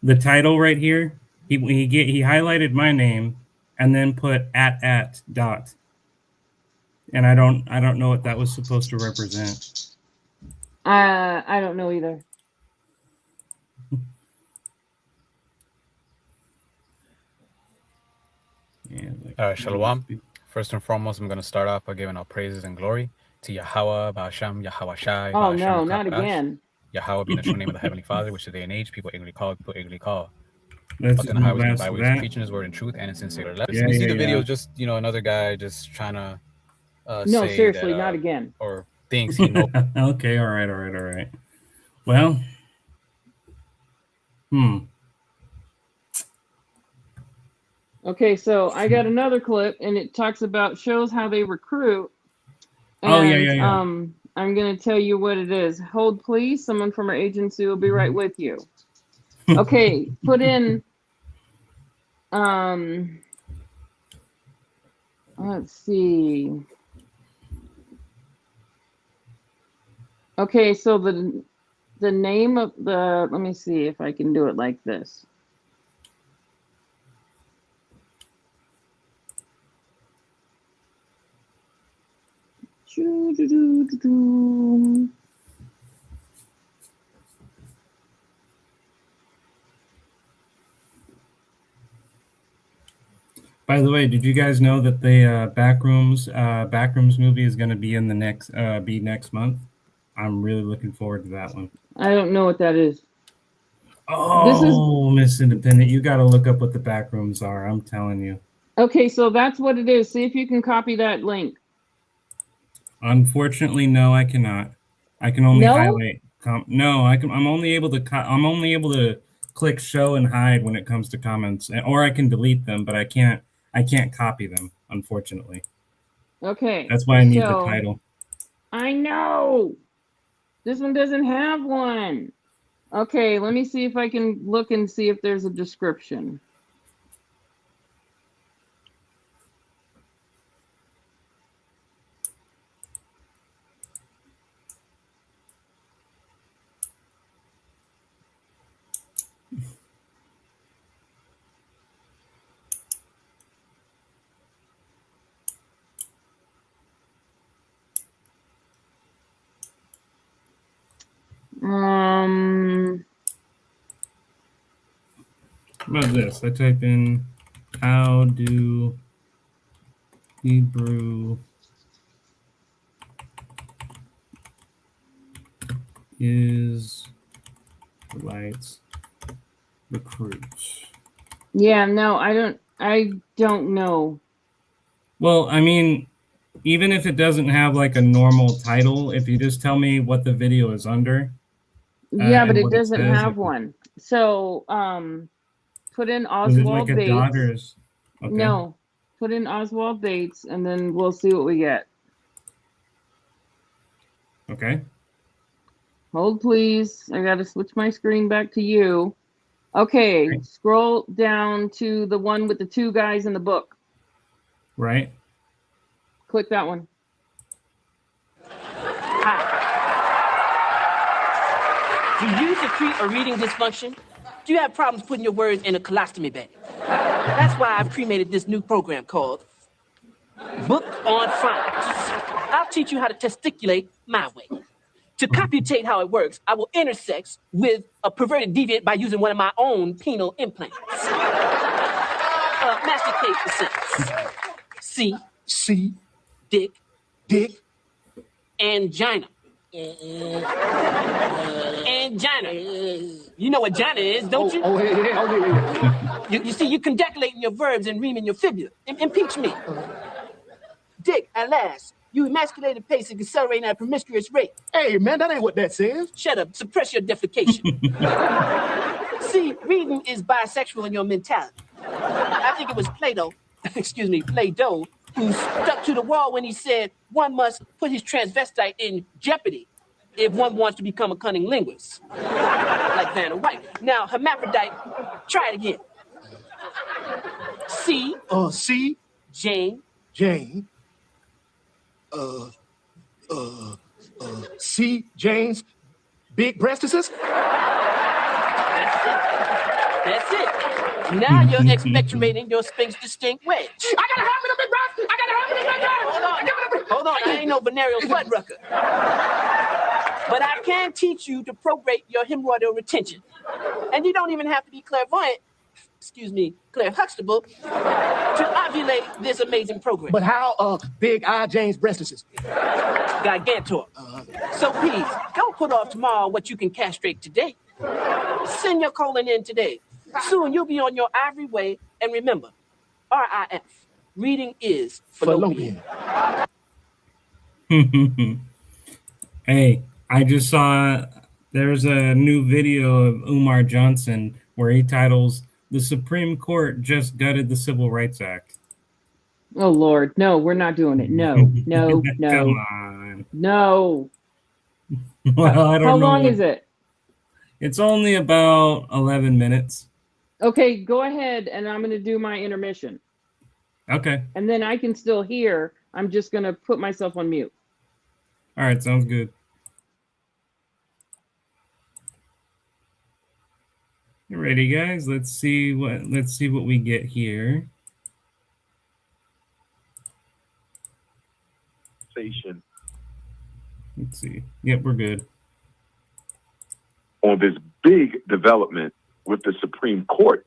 The title right here, he highlighted my name and then put at dot. And I don't know what that was supposed to represent. I don't know either. Yeah, Shalom. First and foremost, I'm going to start off by giving all praises and glory to Yahweh, Ba'ashem, Yahweh Shai. Oh no, not again. Yahweh being the true name of the Heavenly Father, which today and age people ignorantly call. Let's But then the highways in the ask byways, that. preaching His word in truth and in sincere love. Yeah, You see yeah, the video, yeah. just another guy just trying to No, say seriously, that not again. or thinks he knows. Okay, all right. Well, Okay, so I got another clip, and it shows how they recruit. Oh, yeah, And yeah, yeah. I'm gonna tell you what it is. Hold, please. Someone from our agency will be right with you. Okay, put in. Let's see. Okay, so the name of the. Let me see if I can do it like this. By the way, did you guys know that the Backrooms movie is going to be in the next month? I'm really looking forward to that one. I don't know what that is. Oh, Miss Independent, you got to look up what the Backrooms are. I'm telling you. Okay, so that's what it is. See if you can copy that link. Unfortunately, no, I cannot. I can only highlight. No, I'm only able to click show and hide when it comes to comments, or I can delete them, but I can't copy them. Unfortunately. Okay. That's why I need the title. I know. This one doesn't have one. Okay, let me see if I can look and see if there's a description. How about this? I type in how do Hebrew Israelites recruit? Yeah, no, I don't know. Well, I mean, even if it doesn't have like a normal title, if you just tell me what the video is under. Yeah, but it doesn't have one. So, put in Oswald Bates. Daughters? Okay. No, put in Oswald Bates, and then we'll see what we get. Okay. Hold, please. I got to switch my screen back to you. Okay, right. Scroll down to the one with the two guys in the book. Right. Click that one. Hi. Do you secrete a reading dysfunction? Do you have problems putting your words in a colostomy bag? That's why I've created this new program called Book on Phonics. I'll teach you how to testiculate my way. To computate how it works, I will intersex with a perverted deviant by using one of my own penile implants. Masticate the sentence. C, dick, angina. Angina. You know what gina is, don't you? You see, you condeculating your verbs and reaming your fibula. Impeach me. Dick, at last. You emasculated pace and accelerating at a promiscuous rate. Hey, man, that ain't what that says. Shut up. Suppress your defecation. See, reading is bisexual in your mentality. I think it was Plato, who stuck to the wall when he said one must put his transvestite in jeopardy if one wants to become a cunning linguist. Like Vanna White. Now, hermaphrodite, try it again. C. Jane. C. Jane's big breastises? That's it. Now you're expectorating your Sphinx distinct wedge. I gotta have me the big breast! I gotta have me the big breast! Hold on, I ain't no venereal butt rucker. But I can teach you to prorate your hemorrhoidal retention. And you don't even have to be clairvoyant Claire Huxtable, to ovulate this amazing program. But how big are Jane's breasts? Gigantor. So please, go put off tomorrow what you can castrate today. Send your colon in today. Soon you'll be on your ivory way. And remember, RIF, reading is fallopian. Hey, I just saw there's a new video of Umar Johnson where he titles "The Supreme Court Just Gutted the Civil Rights Act." Oh Lord, no, we're not doing it. No, no, no. Come on. No. Well, I don't know. How long is it? It's only about 11 minutes. Okay, go ahead, and I'm going to do my intermission. Okay. And then I can still hear. I'm just going to put myself on mute. All right, sounds good. You ready, guys? Let's see what we get here. Let's see. Yep, we're good. On this big development with the Supreme Court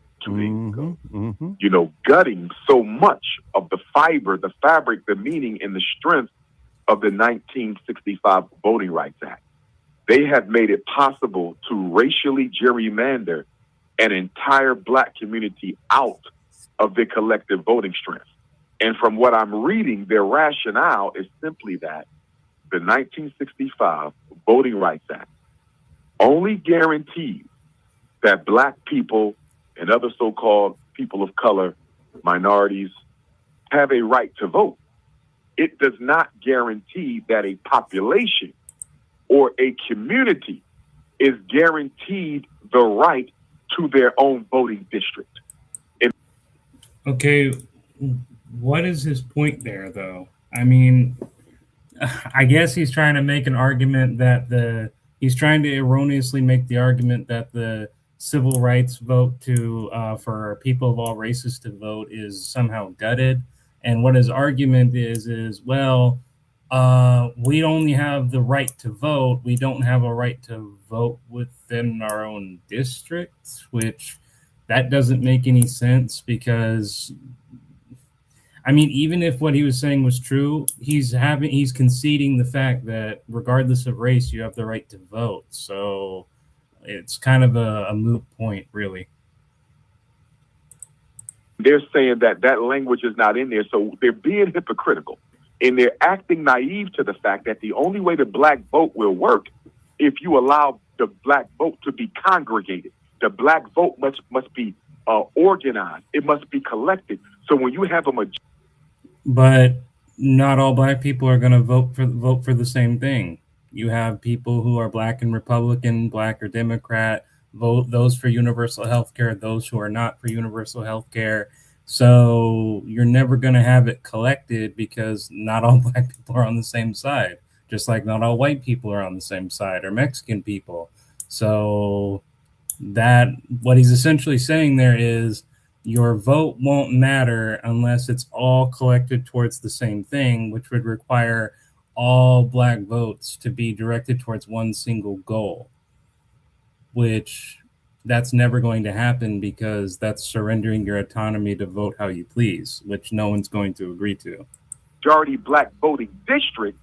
gutting so much of the fiber, the fabric, the meaning, and the strength of the 1965 Voting Rights Act. They have made it possible to racially gerrymander an entire black community out of their collective voting strength. And from what I'm reading, their rationale is simply that the 1965 Voting Rights Act only guarantees that black people and other so-called people of color, minorities, have a right to vote. It does not guarantee that a population or a community is guaranteed the right to their own voting district. Okay, what is his point there, though? I mean, I guess he's trying to make an argument that he's trying to erroneously make the argument that the civil rights vote for people of all races to vote is somehow gutted. And what his argument is, well, we only have the right to vote. We don't have a right to vote within our own districts, which that doesn't make any sense because, I mean, even if what he was saying was true, he's conceding the fact that regardless of race, you have the right to vote. So it's kind of a moot point, really. They're saying that language is not in there, so they're being hypocritical. And they're acting naive to the fact that the only way the black vote will work if you allow the black vote to be congregated. The black vote must be organized. It must be collected. So when you have a majority, but not all black people are going to vote for the same thing. You have people who are black and Republican, black or Democrat, vote those for universal health care, those who are not for universal health care. So you're never going to have it collected because not all black people are on the same side, just like not all white people are on the same side or Mexican people. So that what he's essentially saying there is your vote won't matter unless it's all collected towards the same thing, which would require all black votes to be directed towards one single goal, which that's never going to happen because that's surrendering your autonomy to vote how you please, which no one's going to agree to. Majority black voting district,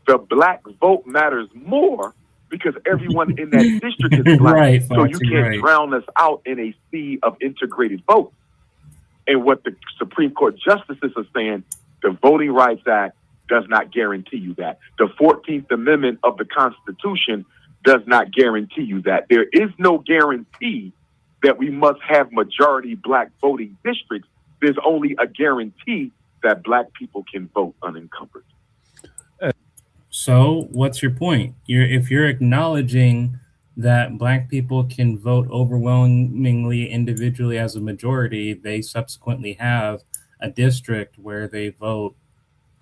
the black vote matters more because everyone in that district is black. Right, so you can't drown us out in a sea of integrated votes. And what the Supreme Court justices are saying, the Voting Rights Act does not guarantee you that. The 14th Amendment of the Constitution does not guarantee you that. There is no guarantee that we must have majority black voting districts. There's only a guarantee that black people can vote unencumbered. So what's your point? If you're acknowledging that black people can vote overwhelmingly individually as a majority, they subsequently have a district where they vote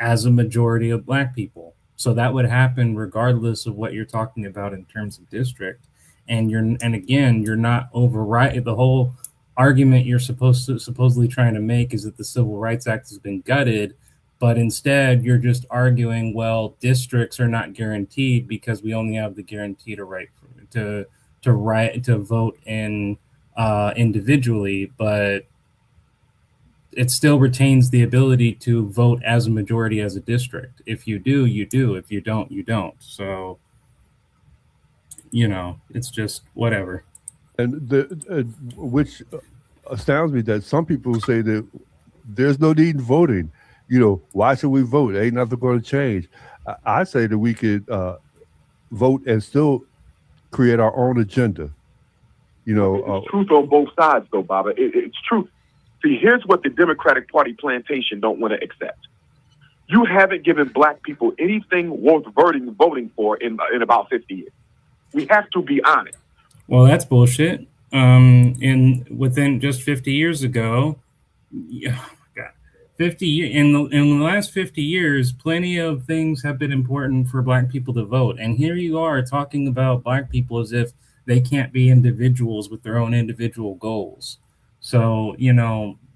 as a majority of black people. So that would happen regardless of what you're talking about in terms of district. And you're not overriding the whole argument you're supposedly trying to make is that the Civil Rights Act has been gutted, but instead you're just arguing, well, districts are not guaranteed because we only have the guarantee to vote in individually, but it still retains the ability to vote as a majority as a district. If you do, you do. If you don't, you don't. So, it's just whatever. And which astounds me that some people say that there's no need in voting. Why should we vote? Ain't nothing going to change. I say that we could vote and still create our own agenda. It's truth on both sides, though, Baba. It's truth. See, here's what the Democratic Party plantation don't want to accept. You haven't given black people anything worth voting for in about 50 years. We have to be honest. Well, that's bullshit. Within just 50 years ago, 50 in the last 50 years, plenty of things have been important for black people to vote. And here you are talking about black people as if they can't be individuals with their own individual goals. So,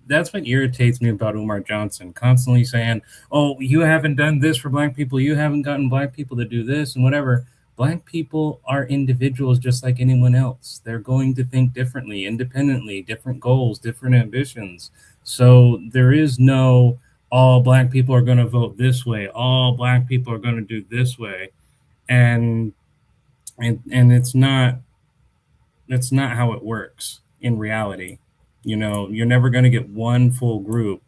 that's what irritates me about Umar Johnson, constantly saying, oh, you haven't done this for black people. You haven't gotten black people to do this and whatever. Black people are individuals just like anyone else. They're going to think differently, independently, different goals, different ambitions. So there is no, all black people are going to vote this way. All black people are going to do this way. And it's not how it works in reality. You're never going to get one full group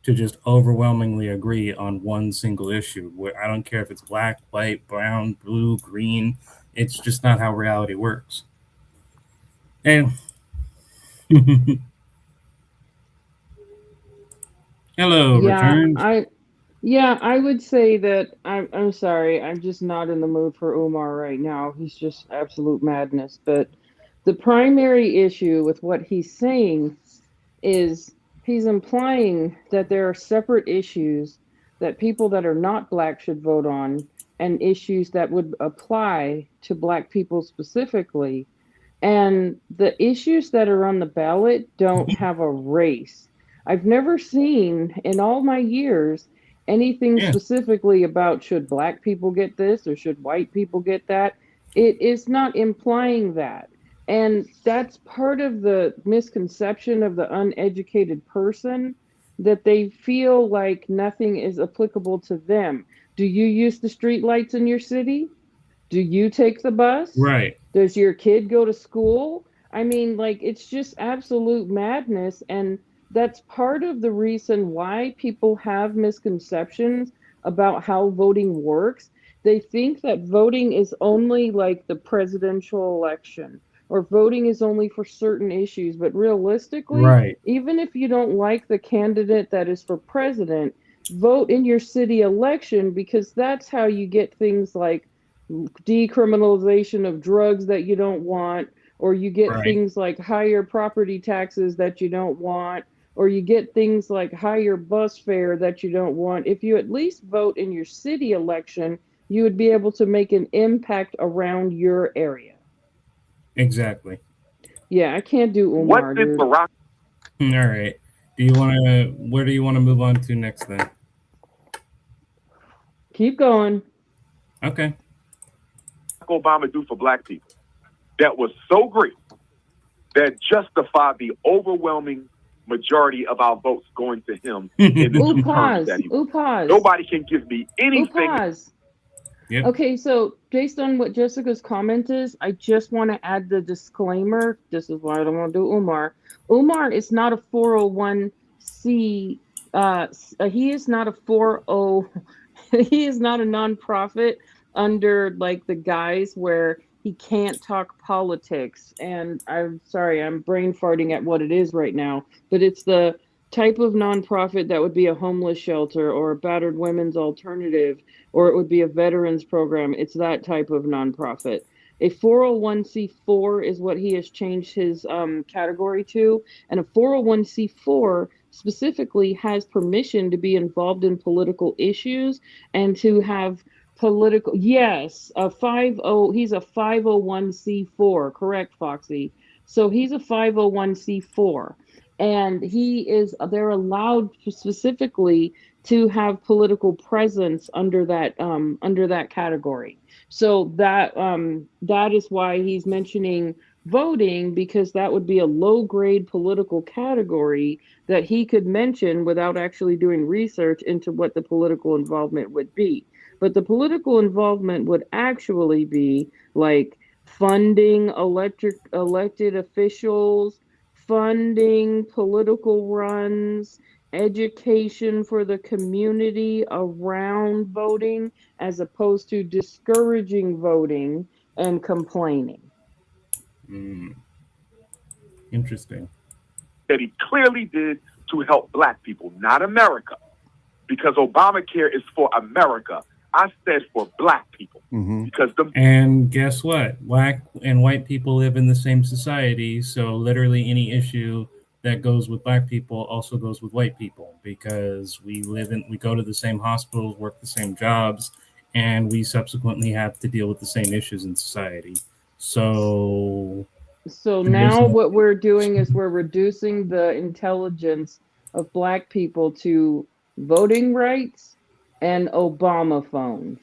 to just overwhelmingly agree on one single issue. I don't care if it's black, white, brown, blue, green. It's just not how reality works. And hello, returned. I would say that I'm sorry, I'm just not in the mood for Umar right now. He's just absolute madness. But the primary issue with what he's saying is he's implying that there are separate issues that people that are not black should vote on, and issues that would apply to black people specifically. And the issues that are on the ballot don't have a race. I've never seen in all my years anything specifically about should black people get this or should white people get that. It is not implying that. And that's part of the misconception of the uneducated person, that they feel like nothing is applicable to them. Do you use the street lights in your city? Do you take the bus? Right. Does your kid go to school? I mean, like, it's just absolute madness. And that's part of the reason why people have misconceptions about how voting works. They think that voting is only like the presidential election, or voting is only for certain issues. But realistically, right, even if you don't like the candidate that is for president, vote in your city election, because that's how you get things like decriminalization of drugs that you don't want, or you get things like higher property taxes that you don't want, or you get things like higher bus fare that you don't want. If you at least vote in your city election, you would be able to make an impact around your area. Exactly. Yeah, I can't do Umar. What did Barack? All right. Where do you want to move on to next then? Keep going. Okay. Obama do for black people that was so great that justified the overwhelming majority of our votes going to him in the two terms that he won. Nobody can give me anything. Yep. Okay, so based on what Jessica's comment is, I just want to add the disclaimer. This is why I don't want to do Umar. Umar is not a 401c. He is not a 40. He is not a nonprofit under like the guise where he can't talk politics. And I'm sorry, I'm brain farting at what it is right now, but it's the type of nonprofit that would be a homeless shelter or a battered women's alternative, or it would be a veterans program. It's that type of nonprofit. A 401c4 is what he has changed his category to, and a 401c4 specifically has permission to be involved in political issues and to have political, yes, he's a 501c4, correct, Foxy? So he's a 501c4, and they're allowed specifically to have political presence under that category. So that is why he's mentioning voting because that would be a low grade political category that he could mention without actually doing research into what the political involvement would be. But the political involvement would actually be like funding elected officials, funding political runs, education for the community around voting, as opposed to discouraging voting and complaining. Interesting. That he clearly did to help black people, not America, because Obamacare is for America. I said for black people, because and guess what? Black and white people live in the same society, so literally any issue that goes with black people also goes with white people, because we go to the same hospitals, work the same jobs, and we subsequently have to deal with the same issues in society. So now what we're doing is we're reducing the intelligence of black people to voting rights and Obama phones.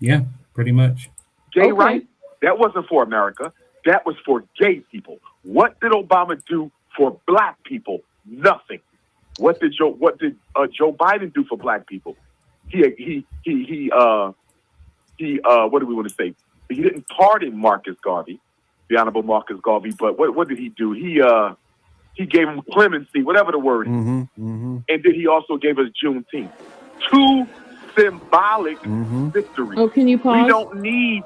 Yeah, pretty much. Gay right? That wasn't for America. That was for gay people. What did Obama do for black people? Nothing. What did Joe Biden do for black people? What do we want to say? He didn't pardon Marcus Garvey, the Honorable Marcus Garvey, but what did he do? He gave him clemency, whatever the word is. And then he also gave us Juneteenth. Two symbolic victories. Oh, can you pause? We don't need.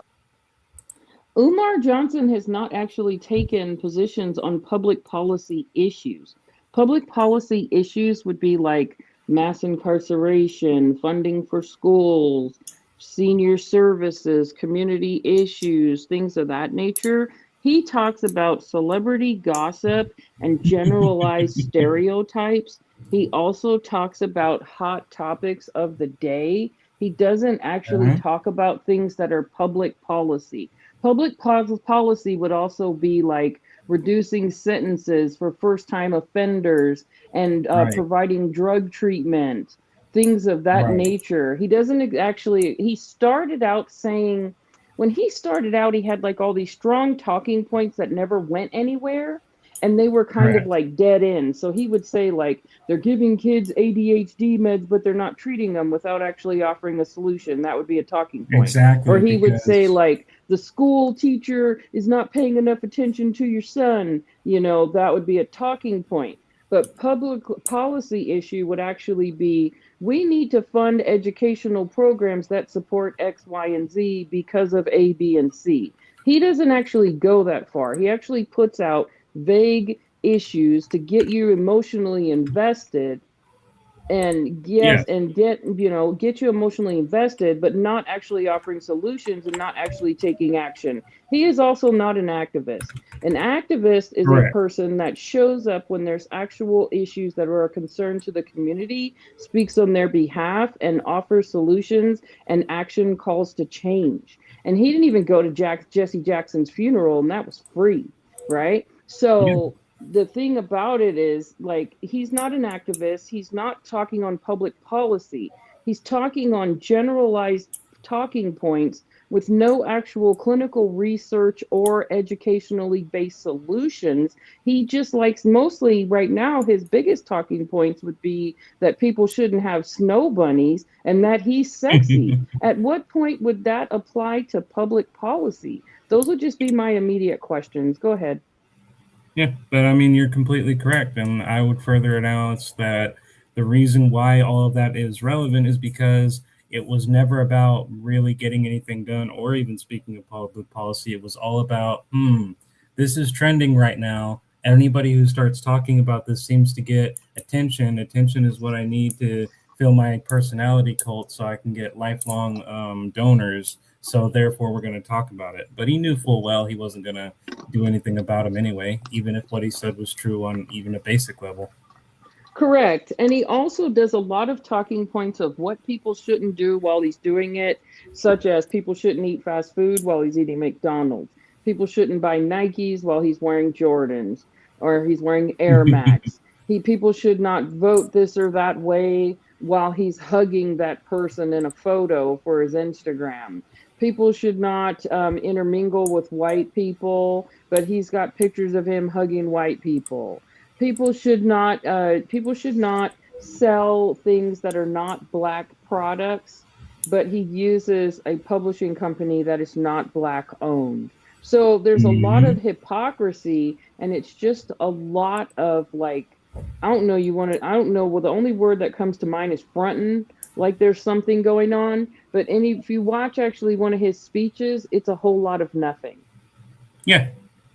Umar Johnson has not actually taken positions on public policy issues. Public policy issues would be like mass incarceration, funding for schools, senior services, community issues, things of that nature. He talks about celebrity gossip and generalized stereotypes. He also talks about hot topics of the day. He doesn't actually talk about things that are public policy. Public policy would also be like reducing sentences for first-time offenders and providing drug treatment, things of that nature. He doesn't actually, he started out saying, when he started out, he had like all these strong talking points that never went anywhere. And they were kind of like dead end. So he would say like, they're giving kids ADHD meds, but they're not treating them without actually offering a solution. That would be a talking point. Exactly. Or he would say like, the school teacher is not paying enough attention to your son. You know, that would be a talking point. But public policy issue would actually be, we need to fund educational programs that support X, Y, and Z because of A, B, and C. He doesn't actually go that far. He actually puts out vague issues to get you emotionally invested and get you emotionally invested, but not actually offering solutions and not actually taking action. He is also not an activist. An activist is a person that shows up when there's actual issues that are a concern to the community, speaks on their behalf, and offers solutions and action calls to change. And he didn't even go to Jesse Jackson's funeral, and that was free, right? So the thing about it is, like, he's not an activist. He's not talking on public policy. He's talking on generalized talking points with no actual clinical research or educationally based solutions. He just likes, mostly right now, his biggest talking points would be that people shouldn't have snow bunnies and that he's sexy. At what point would that apply to public policy? Those would just be my immediate questions. Go ahead. Yeah, but I mean, you're completely correct. And I would further announce that the reason why all of that is relevant is because it was never about really getting anything done or even speaking of public policy. It was all about, this is trending right now. Anybody who starts talking about this seems to get attention. Attention is what I need to fill my personality cult so I can get lifelong donors. So therefore, we're going to talk about it. But he knew full well he wasn't going to do anything about him anyway, even if what he said was true on even a basic level. Correct. And he also does a lot of talking points of what people shouldn't do while he's doing it, such as people shouldn't eat fast food while he's eating McDonald's. People shouldn't buy Nikes while he's wearing Jordans or he's wearing Air Max. People should not vote this or that way while he's hugging that person in a photo for his Instagram. People should not intermingle with white people, but he's got pictures of him hugging white people. People should not sell things that are not black products, but he uses a publishing company that is not black owned. So there's a lot of Mhm. hypocrisy, and it's just a lot of like, I don't know, I don't know, well, the only word that comes to mind is fronting, like there's something going on. But if you watch actually one of his speeches, it's a whole lot of nothing. Yeah,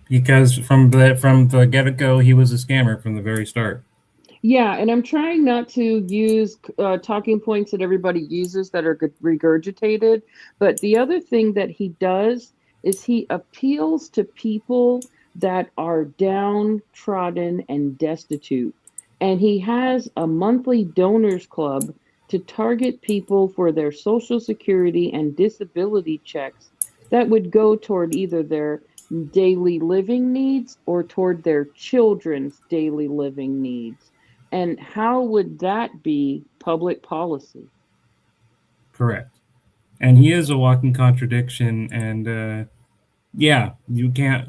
because from the get go, he was a scammer from the very start. Yeah, and I'm trying not to use talking points that everybody uses that are regurgitated. But the other thing that he does is he appeals to people that are downtrodden and destitute. And he has a monthly donors club to target people for their Social Security and disability checks that would go toward either their daily living needs or toward their children's daily living needs. And how would that be public policy? Correct. And he is a walking contradiction. And yeah, you can't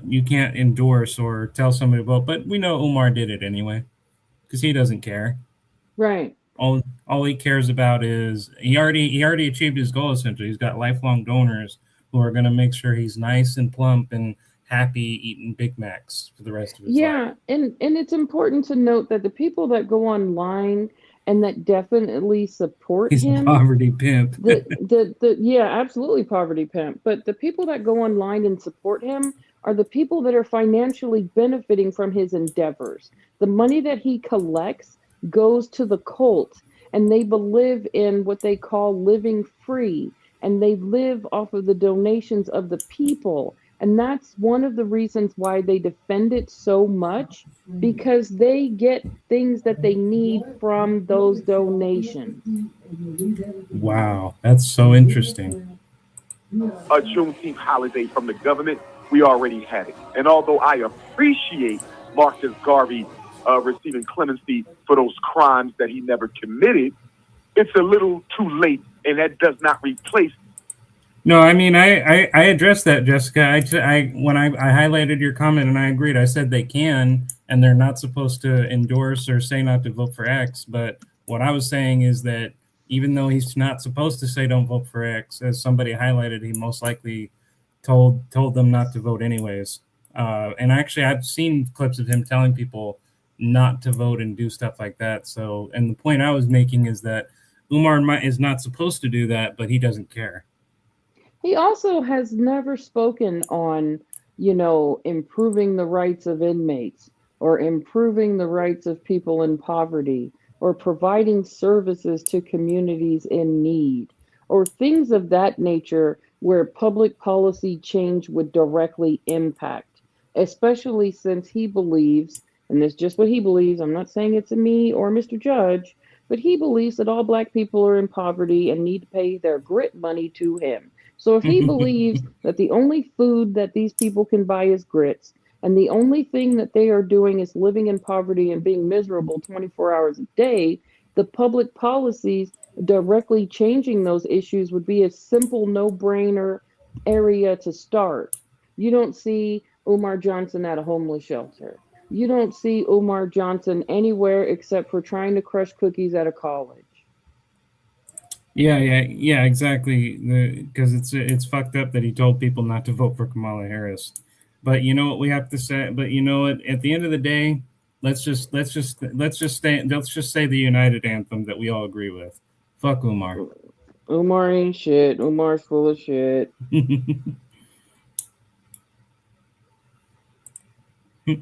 endorse or tell somebody to vote. But we know Umar did it anyway because he doesn't care. Right. All he cares about is he already achieved his goal essentially. He's got lifelong donors who are going to make sure he's nice and plump and happy eating Big Macs for the rest of his life. Yeah, and it's important to note that the people that go online and that definitely support He's a him, poverty pimp. the yeah, absolutely poverty pimp. But the people that go online and support him are the people that are financially benefiting from his endeavors. The money that he collects goes to the cult, and they believe in what they call living free, and they live off of the donations of the people. And that's one of the reasons why they defend it so much, because they get things that they need from those donations. Wow, that's so interesting. A Juneteenth holiday from the government, we already had it. And although I appreciate Marcus Garvey receiving clemency for those crimes that he never committed, it's a little too late, and that does not replace. No, I mean I addressed that, Jessica. I highlighted your comment and I agreed. I said they can and they're not supposed to endorse or say not to vote for X. But what I was saying is that even though he's not supposed to say don't vote for X, as somebody highlighted, he most likely told them not to vote anyways. And actually, I've seen clips of him telling people not to vote and do stuff like that. So, and the point I was making is that Umar is not supposed to do that, but he doesn't care. He also has never spoken on, improving the rights of inmates or improving the rights of people in poverty or providing services to communities in need or things of that nature where public policy change would directly impact, especially since he believes, and this is just what he believes, I'm not saying it's a me or Mr. Judge, but he believes that all black people are in poverty and need to pay their grit money to him. So if he believes that the only food that these people can buy is grits, and the only thing that they are doing is living in poverty and being miserable 24 hours a day, the public policies directly changing those issues would be a simple no-brainer area to start. You don't see Umar Johnson at a homeless shelter. You don't see Umar Johnson anywhere except for trying to crush cookies at a college. Yeah, exactly. Because it's fucked up that he told people not to vote for Kamala Harris. But you know what we have to say. But you know what? At the end of the day, let's just say the United Anthem that we all agree with. Fuck Umar. Umar ain't shit. Umar's full of shit.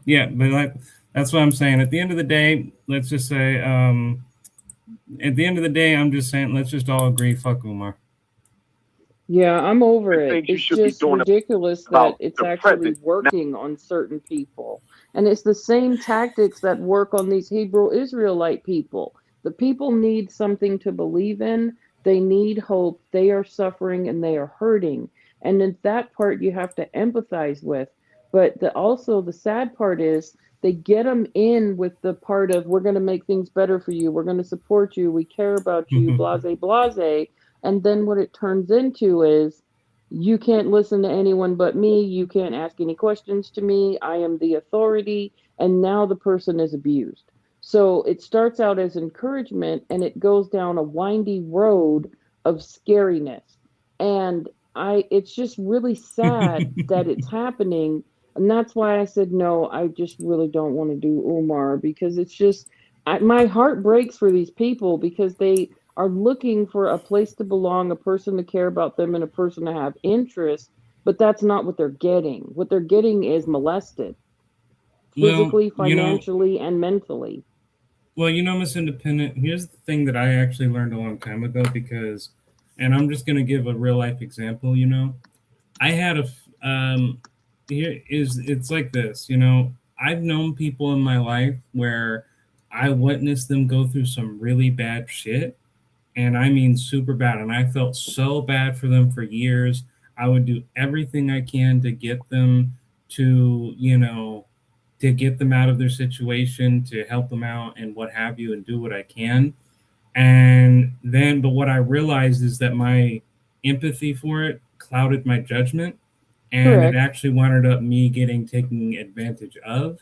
Yeah, but that's what I'm saying. At the end of the day, let's just say. At the end of the day, I'm just saying, let's just all agree. Fuck Umar. Yeah, I'm over The it. things you It's should be just doing ridiculous that about it's the actually present. working on certain people. And it's the same tactics that work on these Hebrew Israelite people. The people need something to believe in, they need hope, they are suffering and they are hurting. And in that part you have to empathize with. But also the sad part is they get them in with the part of we're going to make things better for you, we're going to support you, we care about you, blase blase. And then what it turns into is, You can't listen to anyone but me. You can't ask any questions to me. I am the authority. And now the person is abused. So it starts out as encouragement and it goes down a windy road of scariness. And it's just really sad that it's happening. And that's why I said, no, I just really don't want to do Umar because it's just, my heart breaks for these people because they are looking for a place to belong, a person to care about them, and a person to have interest, but that's not what they're getting. What they're getting is molested Well, physically, financially, and mentally. Miss Independent, here's the thing that I actually learned a long time ago because, and I'm just going to give a real life example, I had it's like this, I've known people in my life where I witnessed them go through some really bad shit, and I mean super bad, and I felt so bad for them for years. I would do everything I can to get them to, to get them out of their situation, to help them out and what have you, and do what I can. And then, but what I realized is that my empathy for it clouded my judgment, and it Correct. actually wound up me getting taken advantage of.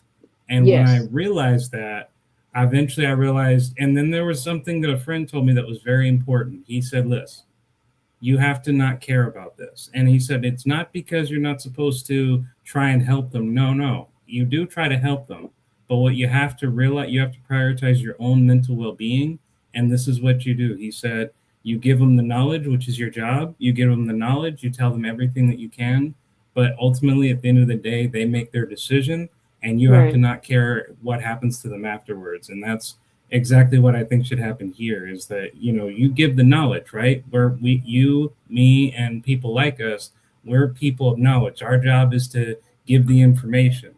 And when I Yes. realized that, eventually I realized, and then there was something that a friend told me that was very important. He said, "Listen, you have to not care about this." And he said, it's not because you're not supposed to try and help them. No, no, you do try to help them. But what you have to realize, you have to prioritize your own mental well being. And this is what you do. He said, you give them the knowledge, which is your job. You give them the knowledge, you tell them everything that you can. But ultimately, at the end of the day, they make their decision. And you have to Right. not care what happens to them afterwards. And that's exactly what I think should happen here is that, you give the knowledge, right? Where you, me, and people like us, we're people of knowledge. Our job is to give the information.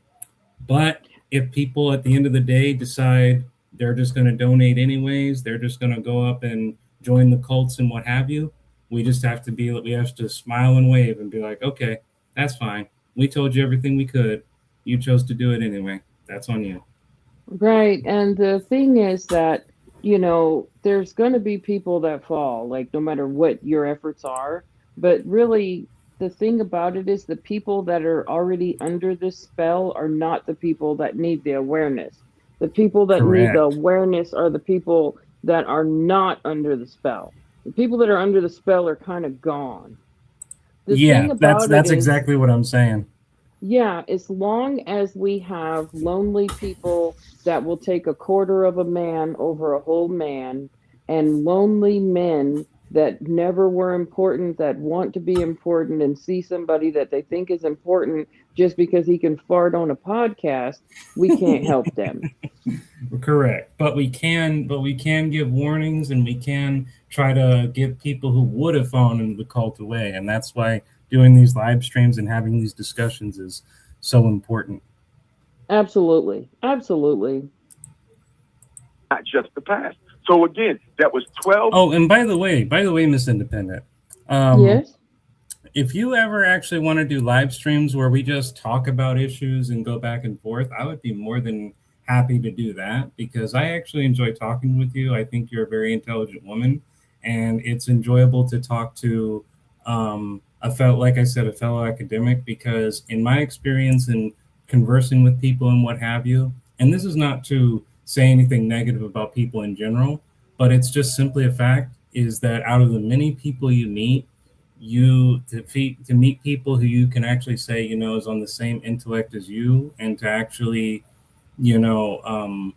But if people at the end of the day decide they're just going to donate anyways, they're just going to go up and join the cults and what have you, we have to smile and wave and be like, okay, that's fine. We told you everything we could. You chose to do it anyway. That's on you. Right. And the thing is that, there's going to be people that fall, like no matter what your efforts are. But really, the thing about it is the people that are already under this spell are not the people that need the awareness. The people that need the Correct. awareness are the people that are not under the spell. The people that are under the spell are kind of gone. The thing Yeah, that's about it that's is, exactly what I'm saying. yeah, as long as we have lonely people that will take a quarter of a man over a whole man, and lonely men that never were important, that want to be important and see somebody that they think is important just because he can fart on a podcast, we can't help them. Correct. But we can give warnings, and we can try to get people who would have fallen into the cult away. And that's why doing these live streams and having these discussions is so important. Absolutely. Absolutely. Not just the past. So again, that was 12. Oh, and by the way, Miss Independent, um, Yes. if you ever actually want to do live streams where we just talk about issues and go back and forth, I would be more than happy to do that because I actually enjoy talking with you. I think you're a very intelligent woman, and it's enjoyable to talk to like I said, a fellow academic, because in my experience in conversing with people and what have you, and this is not to say anything negative about people in general, but it's just simply a fact is that out of the many people you meet, to meet people who you can actually say is on the same intellect as you, and to actually you know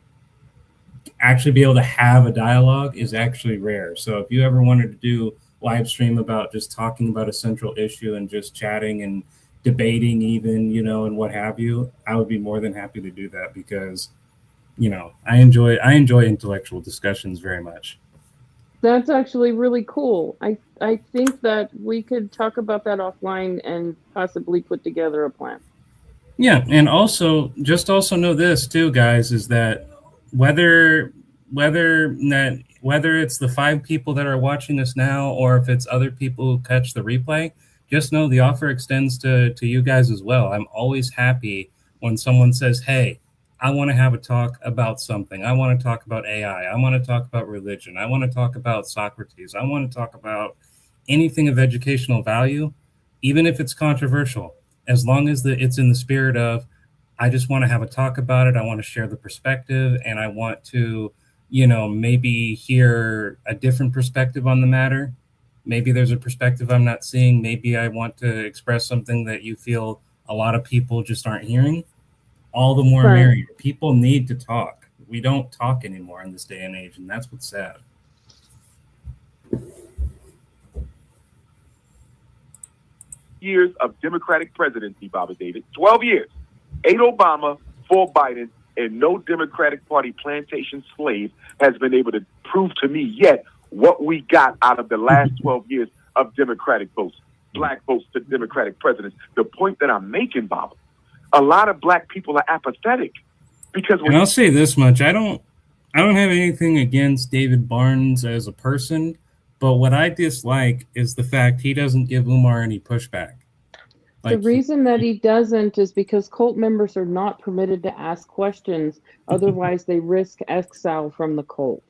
actually be able to have a dialogue is actually rare. So if you ever wanted to do live stream about just talking about a central issue and just chatting and debating even and what have you, I would be more than happy to do that because I enjoy intellectual discussions very much. That's actually really cool. I think that we could talk about that offline and possibly put together a plan. Yeah, and also know this too, guys, is that whether whether it's the 5 people that are watching us now or if it's other people who catch the replay, just know the offer extends to you guys as well. I'm always happy when someone says, "Hey, I want to have a talk about something. I want to talk about AI. I want to talk about religion. I want to talk about Socrates. I want to talk about anything of educational value." even if it's controversial, as long as it's in the spirit of, I just want to have a talk about it. I want to share the perspective, and I want to, maybe hear a different perspective on the matter. Maybe there's a perspective I'm not seeing. Maybe I want to express something that you feel a lot of people just aren't hearing. All the more merrier. People need to talk. We don't talk anymore in this day and age, and that's what's sad. Years of Democratic presidency, Baba David. 12 years. 8 Obama, 4 Biden, and no Democratic Party plantation slave has been able to prove to me yet what we got out of the last 12 years of Democratic votes, black votes to Democratic presidents. The point that I'm making, Baba, a lot of black people are apathetic because. And I'll say this much: I don't have anything against David Barnes as a person, but what I dislike is the fact he doesn't give Umar any pushback. The reason that he doesn't is because cult members are not permitted to ask questions. Otherwise, they risk exile from the cult.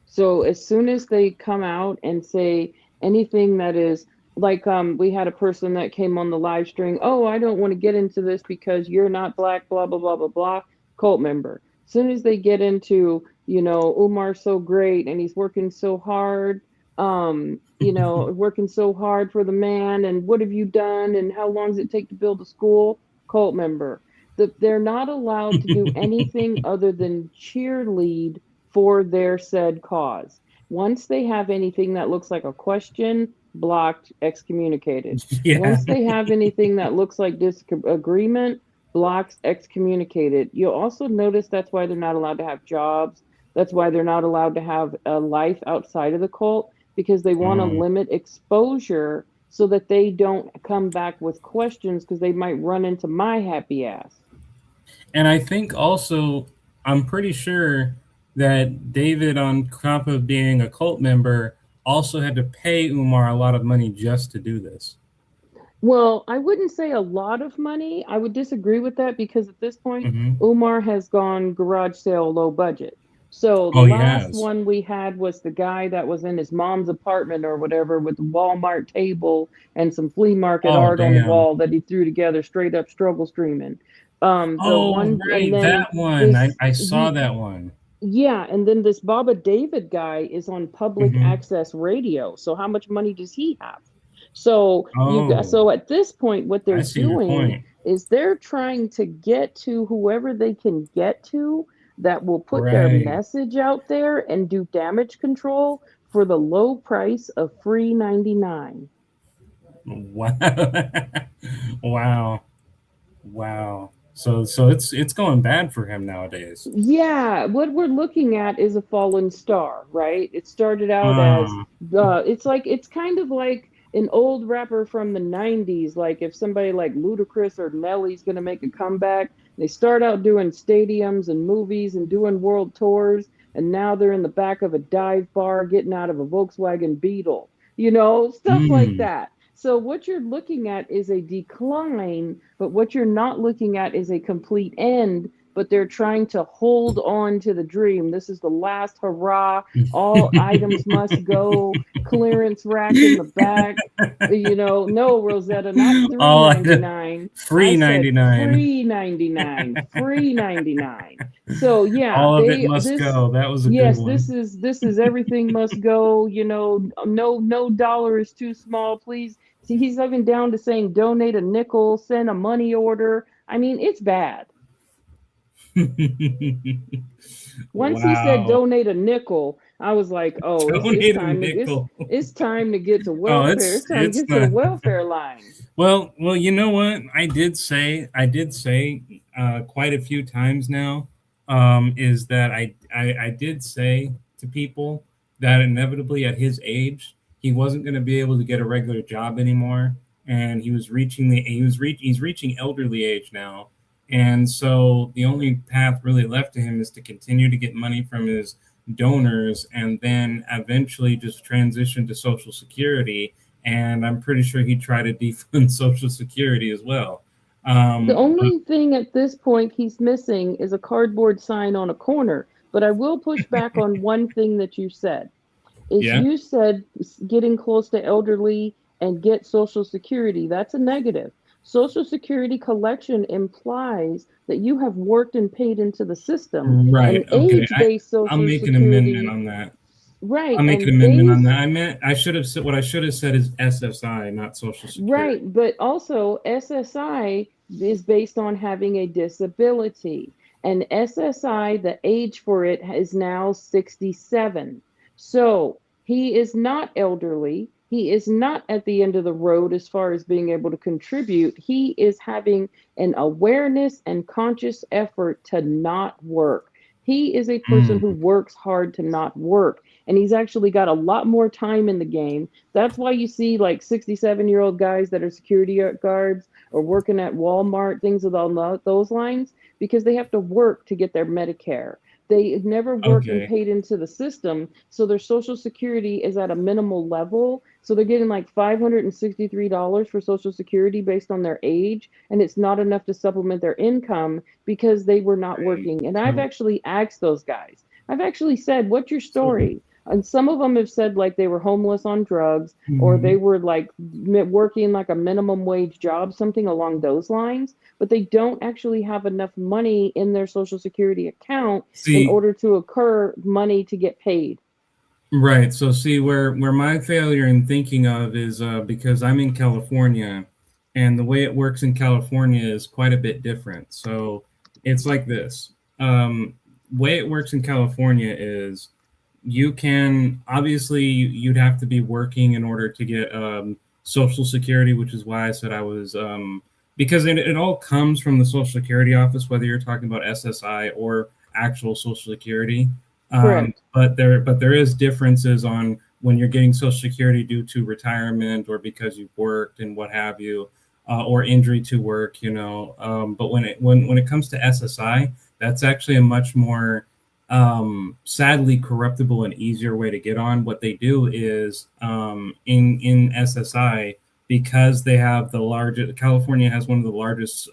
So as soon as they come out and say anything that is like, we had a person that came on the live stream, oh, I don't want to get into this because you're not black, blah, blah, blah, blah, blah, cult member. As soon as they get into, Umar's so great and he's working so hard, working so hard for the man, and what have you done, and how long does it take to build a school? Cult member. They're not allowed to do anything other than cheerlead for their said cause. Once they have anything that looks like a question, blocked, excommunicated. Yeah. Once they have anything that looks like disagreement, blocked, excommunicated. You'll also notice that's why they're not allowed to have jobs. That's why they're not allowed to have a life outside of the cult, because they want to limit exposure so that they don't come back with questions, because they might run into my happy ass. And I think also, I'm pretty sure that David, on top of being a cult member, also had to pay Umar a lot of money just to do this. Well, I wouldn't say a lot of money. I would disagree with that, because at this point, Umar has gone garage sale low budget. So the last one we had was the guy that was in his mom's apartment or whatever with the Walmart table and some flea market art on the wall that he threw together straight up struggle streaming. That one. I saw that one. Yeah, and then this Baba David guy is on public access radio. So how much money does he have? So so at this point, what they're doing is they're trying to get to whoever they can get to that will put their message out there and do damage control for the low price of free 99. Wow. Wow. So it's going bad for him nowadays. Yeah, what we're looking at is a fallen star, right? It started out as it's kind of like an old rapper from the 90s, like if somebody like Ludacris or Nelly's going to make a comeback, they start out doing stadiums and movies and doing world tours, and now they're in the back of a dive bar getting out of a Volkswagen Beetle, stuff like that. So what you're looking at is a decline, but what you're not looking at is a complete end. But they're trying to hold on to the dream. This is the last hurrah. All items must go. Clearance rack in the back. No, Rosetta, not $3.99. Free 99. Free 99. Free 99. So yeah, all of it must go. That was a good one. Yes, this is everything must go. No dollar is too small. Please. See, he's even down to saying donate a nickel, send a money order. I mean, it's bad. Once he said donate a nickel, I was like, oh, it's time to get to welfare. It's time to get to the welfare line. Well, you know what? I did say quite a few times now, is that I did say to people that inevitably at his age, he wasn't going to be able to get a regular job anymore. And he's reaching elderly age now. And so the only path really left to him is to continue to get money from his donors and then eventually just transition to Social Security. And I'm pretty sure he'd try to defund Social Security as well. The only thing at this point he's missing is a cardboard sign on a corner. But I will push back on one thing that you said. You said getting close to elderly and get Social Security, that's a negative. Social Security collection implies that you have worked and paid into the system, and Right. Okay. age-based I'll Social make an amendment Security, on that. right, I'll make an and amendment on base, that. I should have said what I should have said is SSI, not Social Security. right, but also SSI is based on having a disability. And SSI, the age for it is now 67. So he is not elderly. He is not at the end of the road as far as being able to contribute. He is having an awareness and conscious effort to not work. He is a person who Mm, works hard to not work. And he's actually got a lot more time in the game. That's why you see like 67-year-old guys that are security guards or working at Walmart, things along those lines, because they have to work to get their Medicare. They never worked and okay. paid into the system, so their Social Security is at a minimal level. So they're getting like $563 for Social Security based on their age, and it's not enough to supplement their income because they were not Right. working. And I've actually asked those guys, I've actually said, "What's your So, story?" And some of them have said like they were homeless on drugs, or they mhm. were like working like a minimum wage job, something along those lines, but they don't actually have enough money in their Social Security account in See, order to occur money to get paid. right. So see where my failure in thinking of is because I'm in California, and the way it works in California is quite a bit different. So it's like this. Way it works in California is you can obviously you'd have to be working in order to get Social Security, which is why I said I was because it all comes from the Social Security office, whether you're talking about SSI or actual Social Security. Correct. But there is differences on when you're getting Social Security due to retirement or because you've worked and what have you, or injury to work, you know. But when it comes to SSI, that's actually a much more sadly corruptible and easier way to get on. What they do is in SSI, because they have the largest, California has one of the largest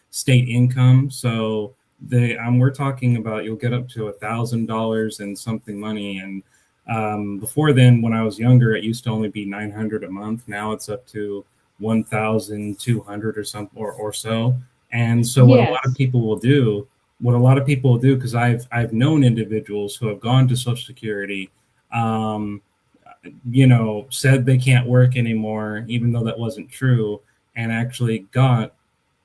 state income, so we're talking about you'll get up to $1,000 and something money. And before then, when I was younger, it used to only be 900 a month. Now it's up to 1,200 or something or so. And so what a lot of Yes. people will do, because I've known individuals who have gone to Social Security, um, said they can't work anymore, even though that wasn't true, and actually got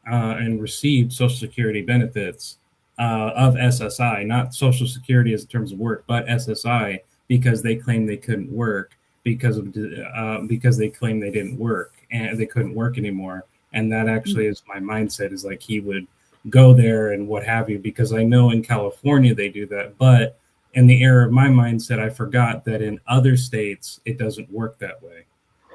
and received Social Security benefits of SSI, not Social Security as in terms of work, but SSI, because they claimed they couldn't work because they claimed they didn't work and they couldn't work anymore. And that actually is my mindset, is like he would go there and what have you, because I know in California they do that, but in the error of my mindset, I forgot that in other states it doesn't work that way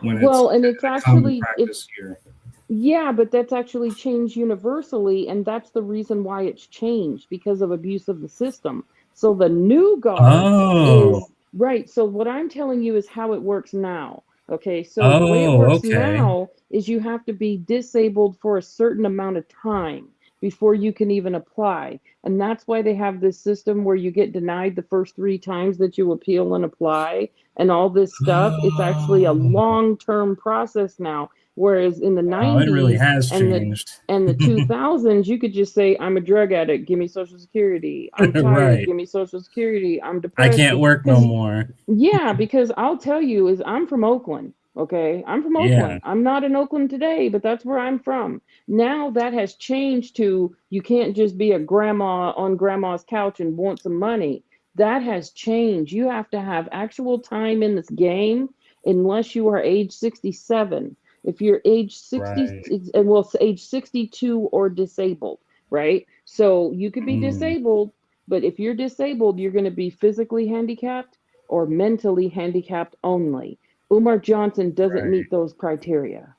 when it's Well, and it's a common actually it's practice here. yeah, but that's actually changed universally, and that's the reason why it's changed because of abuse of the system. So the new guard Oh, is right. So what I'm telling you is how it works now. Okay, so the way it oh, works okay. now is you have to be disabled for a certain amount of time before you can even apply. And that's why they have this system where you get denied the first 3 times that you appeal and apply and all this stuff. It's actually a Oh, long-term process now. Whereas in the wow, it really 90s has and the changed. 2000s, you could just say, I'm a drug addict, give me Social Security. I'm tired, Right. give me Social Security. I'm I depressed. can't work no Because, more. yeah, because I'll tell you, is I'm from Oakland. Okay. I'm from Yeah. Oakland. I'm not in Oakland today, but that's where I'm from. Now that has changed to you can't just be a grandma on grandma's couch and want some money. That has changed. You have to have actual time in this game unless you are age 67. If you're age 60, Right. and well, age 62 or disabled, right? So you could be Mm, disabled, but if you're disabled, you're going to be physically handicapped or mentally handicapped only. Umar Johnson doesn't right. meet those criteria.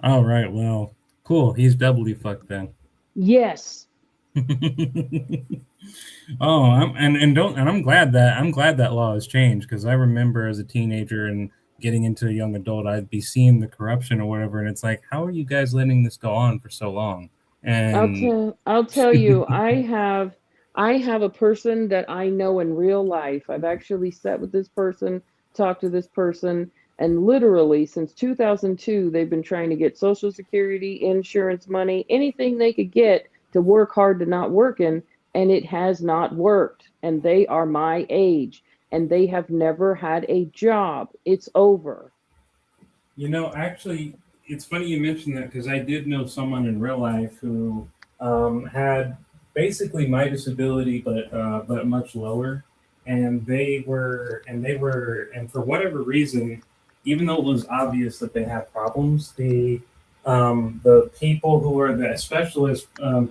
All right. Well, cool. He's doubly fucked then. Yes. Oh, I'm glad that law has changed, because I remember as a teenager and getting into a young adult, I'd be seeing the corruption or whatever, and it's like, how are you guys letting this go on for so long? And I'll tell you, I have a person that I know in real life. I've actually sat with this person, talked to this person. And literally since 2002, they've been trying to get Social Security, insurance money, anything they could get to work hard to not working, and it has not worked. And they are my age, and they have never had a job. It's over. Actually, it's funny you mentioned that because I did know someone in real life who had basically my disability, but much lower, and for whatever reason, even though it was obvious that they had problems, the people who were the specialists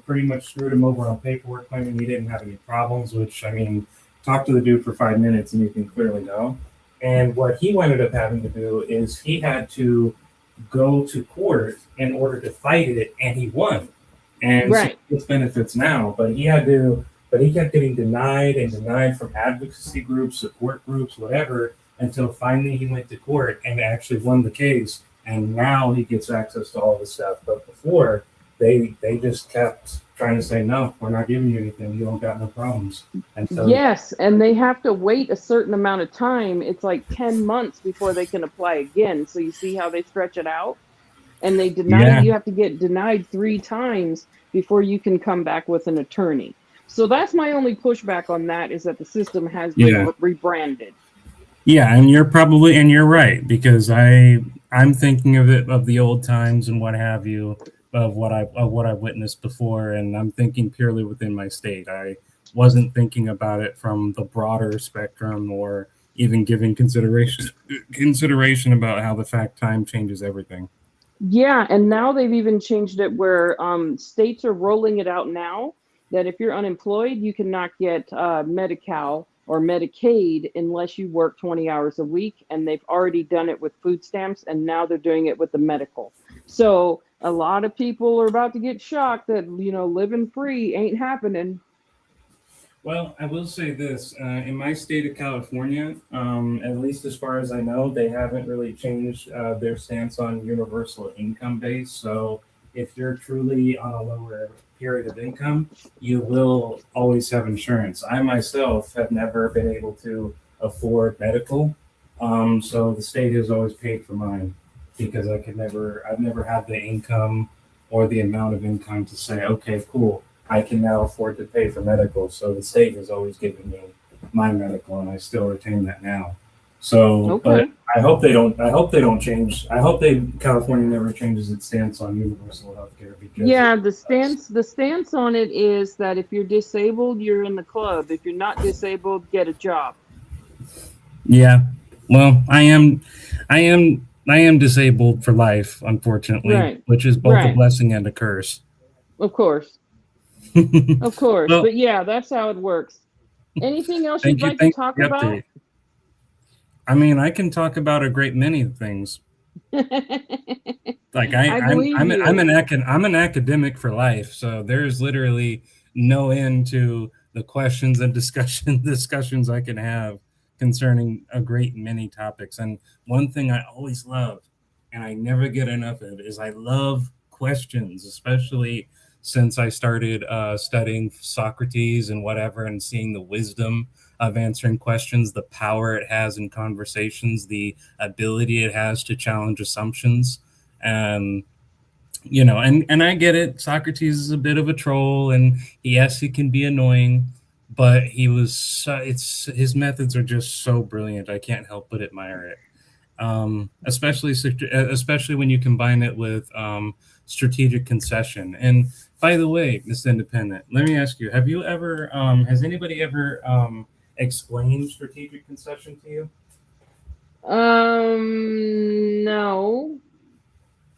pretty much screwed him over on paperwork, claiming he didn't have any problems. Which, I mean, talk to the dude for 5 minutes and you can clearly know. And what he ended up having to do is he had to go to court in order to fight it, and he won. And so Right. he gets benefits now, but he kept getting denied and denied from advocacy groups, support groups, whatever, until finally he went to court and actually won the case. And now he gets access to all this stuff. But before, they just kept trying to say, no, we're not giving you anything. You don't got no problems. And so Yes, and they have to wait a certain amount of time. It's like 10 months before they can apply again. So you see how they stretch it out? And they deny yeah, you have to get denied 3 times before you can come back with an attorney. So that's my only pushback on that, is that the system has been yeah. rebranded. Yeah, and you're right, because I'm thinking of the old times and what have you, of what I witnessed before, and I'm thinking purely within my state. I wasn't thinking about it from the broader spectrum, or even giving consideration about how the fact time changes everything. Yeah, and now they've even changed it where states are rolling it out now that if you're unemployed, you cannot get Medi-Cal or Medicaid unless you work 20 hours a week. And they've already done it with food stamps, and now they're doing it with the medical. So a lot of people are about to get shocked that, living free ain't happening. Well, I will say this: in my state of California, at least as far as I know, they haven't really changed their stance on universal income base. So, if you're truly on a lower period of income, you will always have insurance. I myself have never been able to afford medical, so the state has always paid for mine because I've never had the income or the amount of income to say, okay, cool, I can now afford to pay for medical. So the state has always given me my medical, and I still retain that now. So, but Okay. I hope they don't. I hope they don't change. I hope California never changes its stance on universal health care, because Yeah, the stance on it is that if you're disabled, you're in the club. If you're not disabled, get a job. yeah. Well, I am disabled for life, unfortunately, Right. which is both a Right. blessing and a curse. Of course. Of course. Well, But yeah, that's how it works. Anything else you'd thank you. like to Thank you talk for the about? update. I mean, I can talk about a great many things. Like I believe you. I'm an academic for life, so there's literally no end to the questions and discussions I can have concerning a great many topics. And one thing I always love, and I never get enough of, is I love questions, especially since I started studying Socrates and whatever, and seeing the wisdom of answering questions, the power it has in conversations, the ability it has to challenge assumptions. Um, and I get it. Socrates is a bit of a troll, and yes, he can be annoying, but it's his methods are just so brilliant. I can't help but admire it. Especially when you combine it with strategic concession. And by the way, Miss Independent, let me ask you: has anybody ever explained strategic concession to you? No.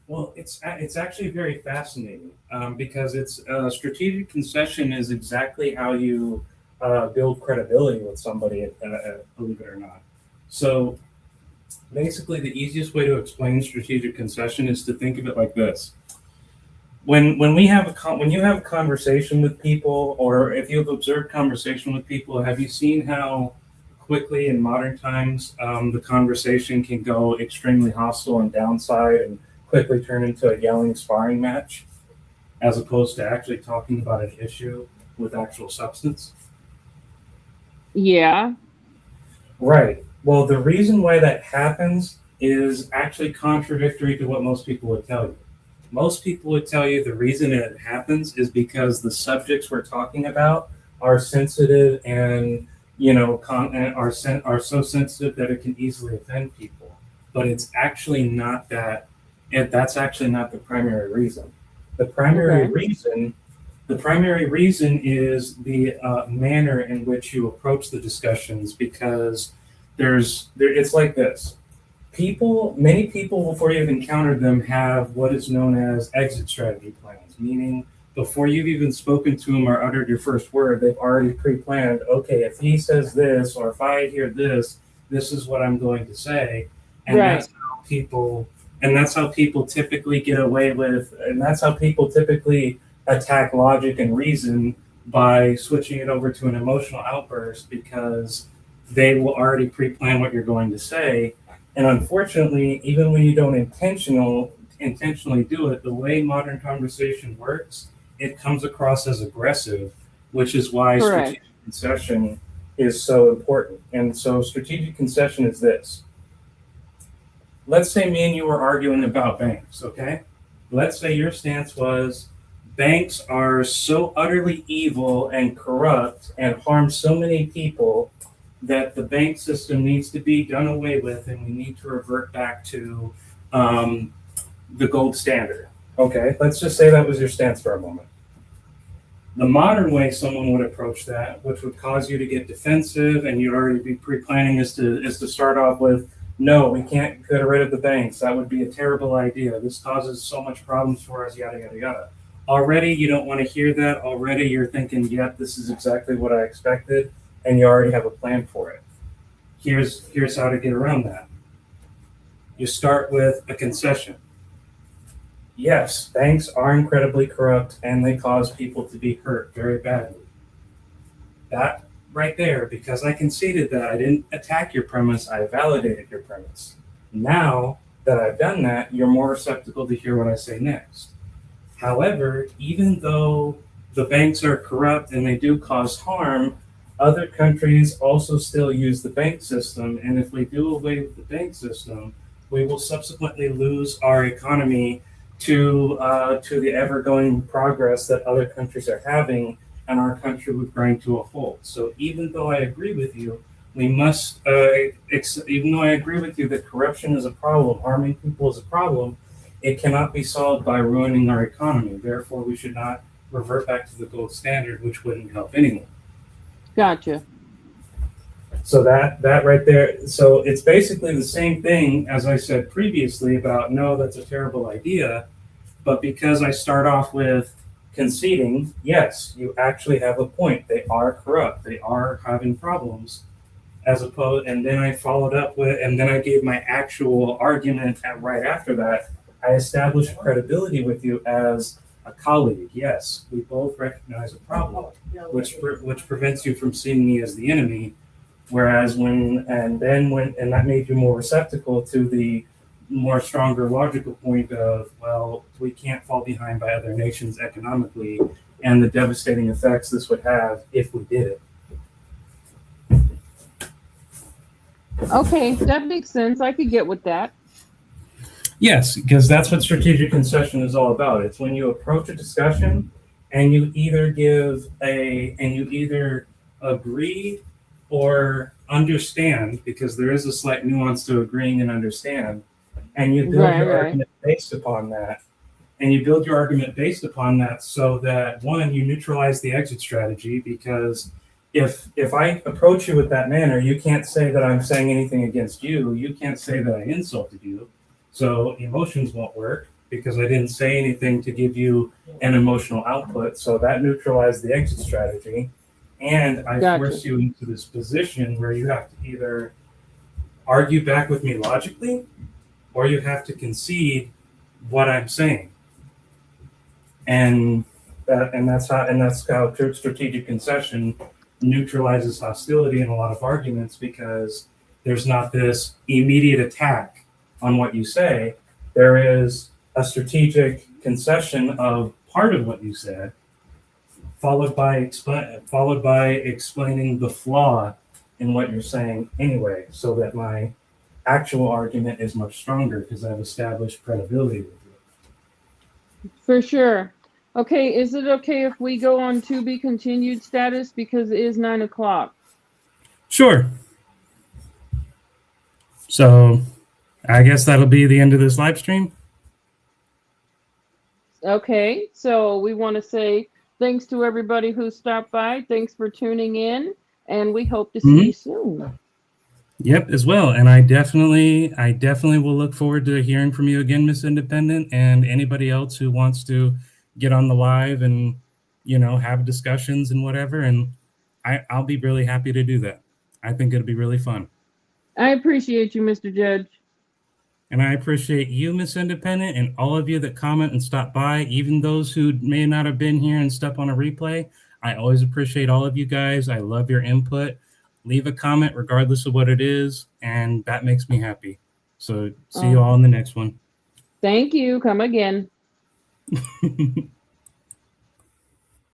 Well, it's actually very fascinating, because it's strategic concession is exactly how you build credibility with somebody, believe it or not. So basically, the easiest way to explain strategic concession is to think of it like this: when you have a conversation with people, or if you've observed conversation with people, have you seen how quickly in modern times the conversation can go extremely hostile and downside, and quickly turn into a yelling sparring match, as opposed to actually talking about an issue with actual substance? Yeah. Right. Well, the reason why that happens is actually contradictory to what most people would tell you. Most people would tell you the reason it happens is because the subjects we're talking about are sensitive and are so sensitive that it can easily offend people. But it's actually not that. And that's actually not the primary reason. The primary Okay. reason the primary reason is the manner in which you approach the discussions, because it's like this. Many people, before you've encountered them, have what is known as exit strategy plans, meaning before you've even spoken to them or uttered your first word, they've already pre-planned, okay, if he says this, or if I hear this, this is what I'm going to say. And Right. that's how people typically get away with, and that's how people typically attack logic and reason, by switching it over to an emotional outburst, because they will already pre-plan what you're going to say. And unfortunately, even when you don't intentionally do it, the way modern conversation works, it comes across as aggressive, which is why Correct. strategic concession is so important. And so strategic concession is this. Let's say me and you were arguing about banks, okay? Let's say your stance was banks are so utterly evil and corrupt and harm so many people that the bank system needs to be done away with, and we need to revert back to the gold standard. Okay, let's just say that was your stance for a moment. The modern way someone would approach that, which would cause you to get defensive, and you'd already be pre-planning, is to start off with, no, we can't get rid of the banks. That would be a terrible idea. This causes so much problems for us, yada, yada, yada. Already, you don't want to hear that. Already, you're thinking, yep, this is exactly what I expected, and you already have a plan for it. Here's how to get around that. You start with a concession. Yes, banks are incredibly corrupt, and they cause people to be hurt very badly. That right there, because I conceded that, I didn't attack your premise, I validated your premise. Now that I've done that, you're more receptive to hear what I say next. However, even though the banks are corrupt and they do cause harm, other countries also still use the bank system, and if we do away with the bank system, we will subsequently lose our economy to the ever-going progress that other countries are having, and our country would grind to a halt. So even though I agree with you, even though I agree with you that corruption is a problem, harming people is a problem, it cannot be solved by ruining our economy. Therefore, we should not revert back to the gold standard, which wouldn't help anyone. Gotcha. So that right there, so it's basically the same thing as I said previously about, no, that's a terrible idea. But because I start off with conceding, yes, you actually have a point. They are corrupt. They are having problems. And then I followed up with, and then I gave my actual argument right after that. I established credibility with you as a colleague. Yes, we both recognize a problem, which prevents you from seeing me as the enemy. Whereas that made you more receptacle to the more stronger logical point of, well, we can't fall behind by other nations economically, and the devastating effects this would have if we did it. Okay, that makes sense. I could get with that. Yes, because that's what strategic concession is all about. It's when you approach a discussion and you either agree or understand, because there is a slight nuance to agreeing and understand, and you build your argument based upon that. And you build your argument based upon that, so that, one, you neutralize the exit strategy, because if I approach you with that manner, you can't say that I'm saying anything against you. You can't say that I insulted you. So emotions won't work, because I didn't say anything to give you an emotional output. So that neutralized the exit strategy. And I force you into this position where you have to either argue back with me logically, or you have to concede what I'm saying. And that's how strategic concession neutralizes hostility in a lot of arguments, because there's not this immediate attack on what you say. There is a strategic concession of part of what you said, followed by explaining the flaw in what you're saying anyway, so that my actual argument is much stronger because I've established credibility with it. For sure. Okay, is it okay if we go on to be continued status because it is 9 o'clock? Sure. So I guess that'll be the end of this live stream. Okay, so we want to say thanks to everybody who stopped by. Thanks for tuning in, and we hope to see you soon. Yep, as well. And I definitely will look forward to hearing from you again, Miss Independent, and anybody else who wants to get on the live and, you know, have discussions and whatever. And I'll be really happy to do that. I think it'll be really fun. I appreciate you, Mr. Judge. And I appreciate you, Miss Independent, and all of you that comment and stop by, even those who may not have been here and step on a replay. I always appreciate all of you guys. I love your input. Leave a comment regardless of what it is, and that makes me happy. So see you all in the next one. Thank you. Come again.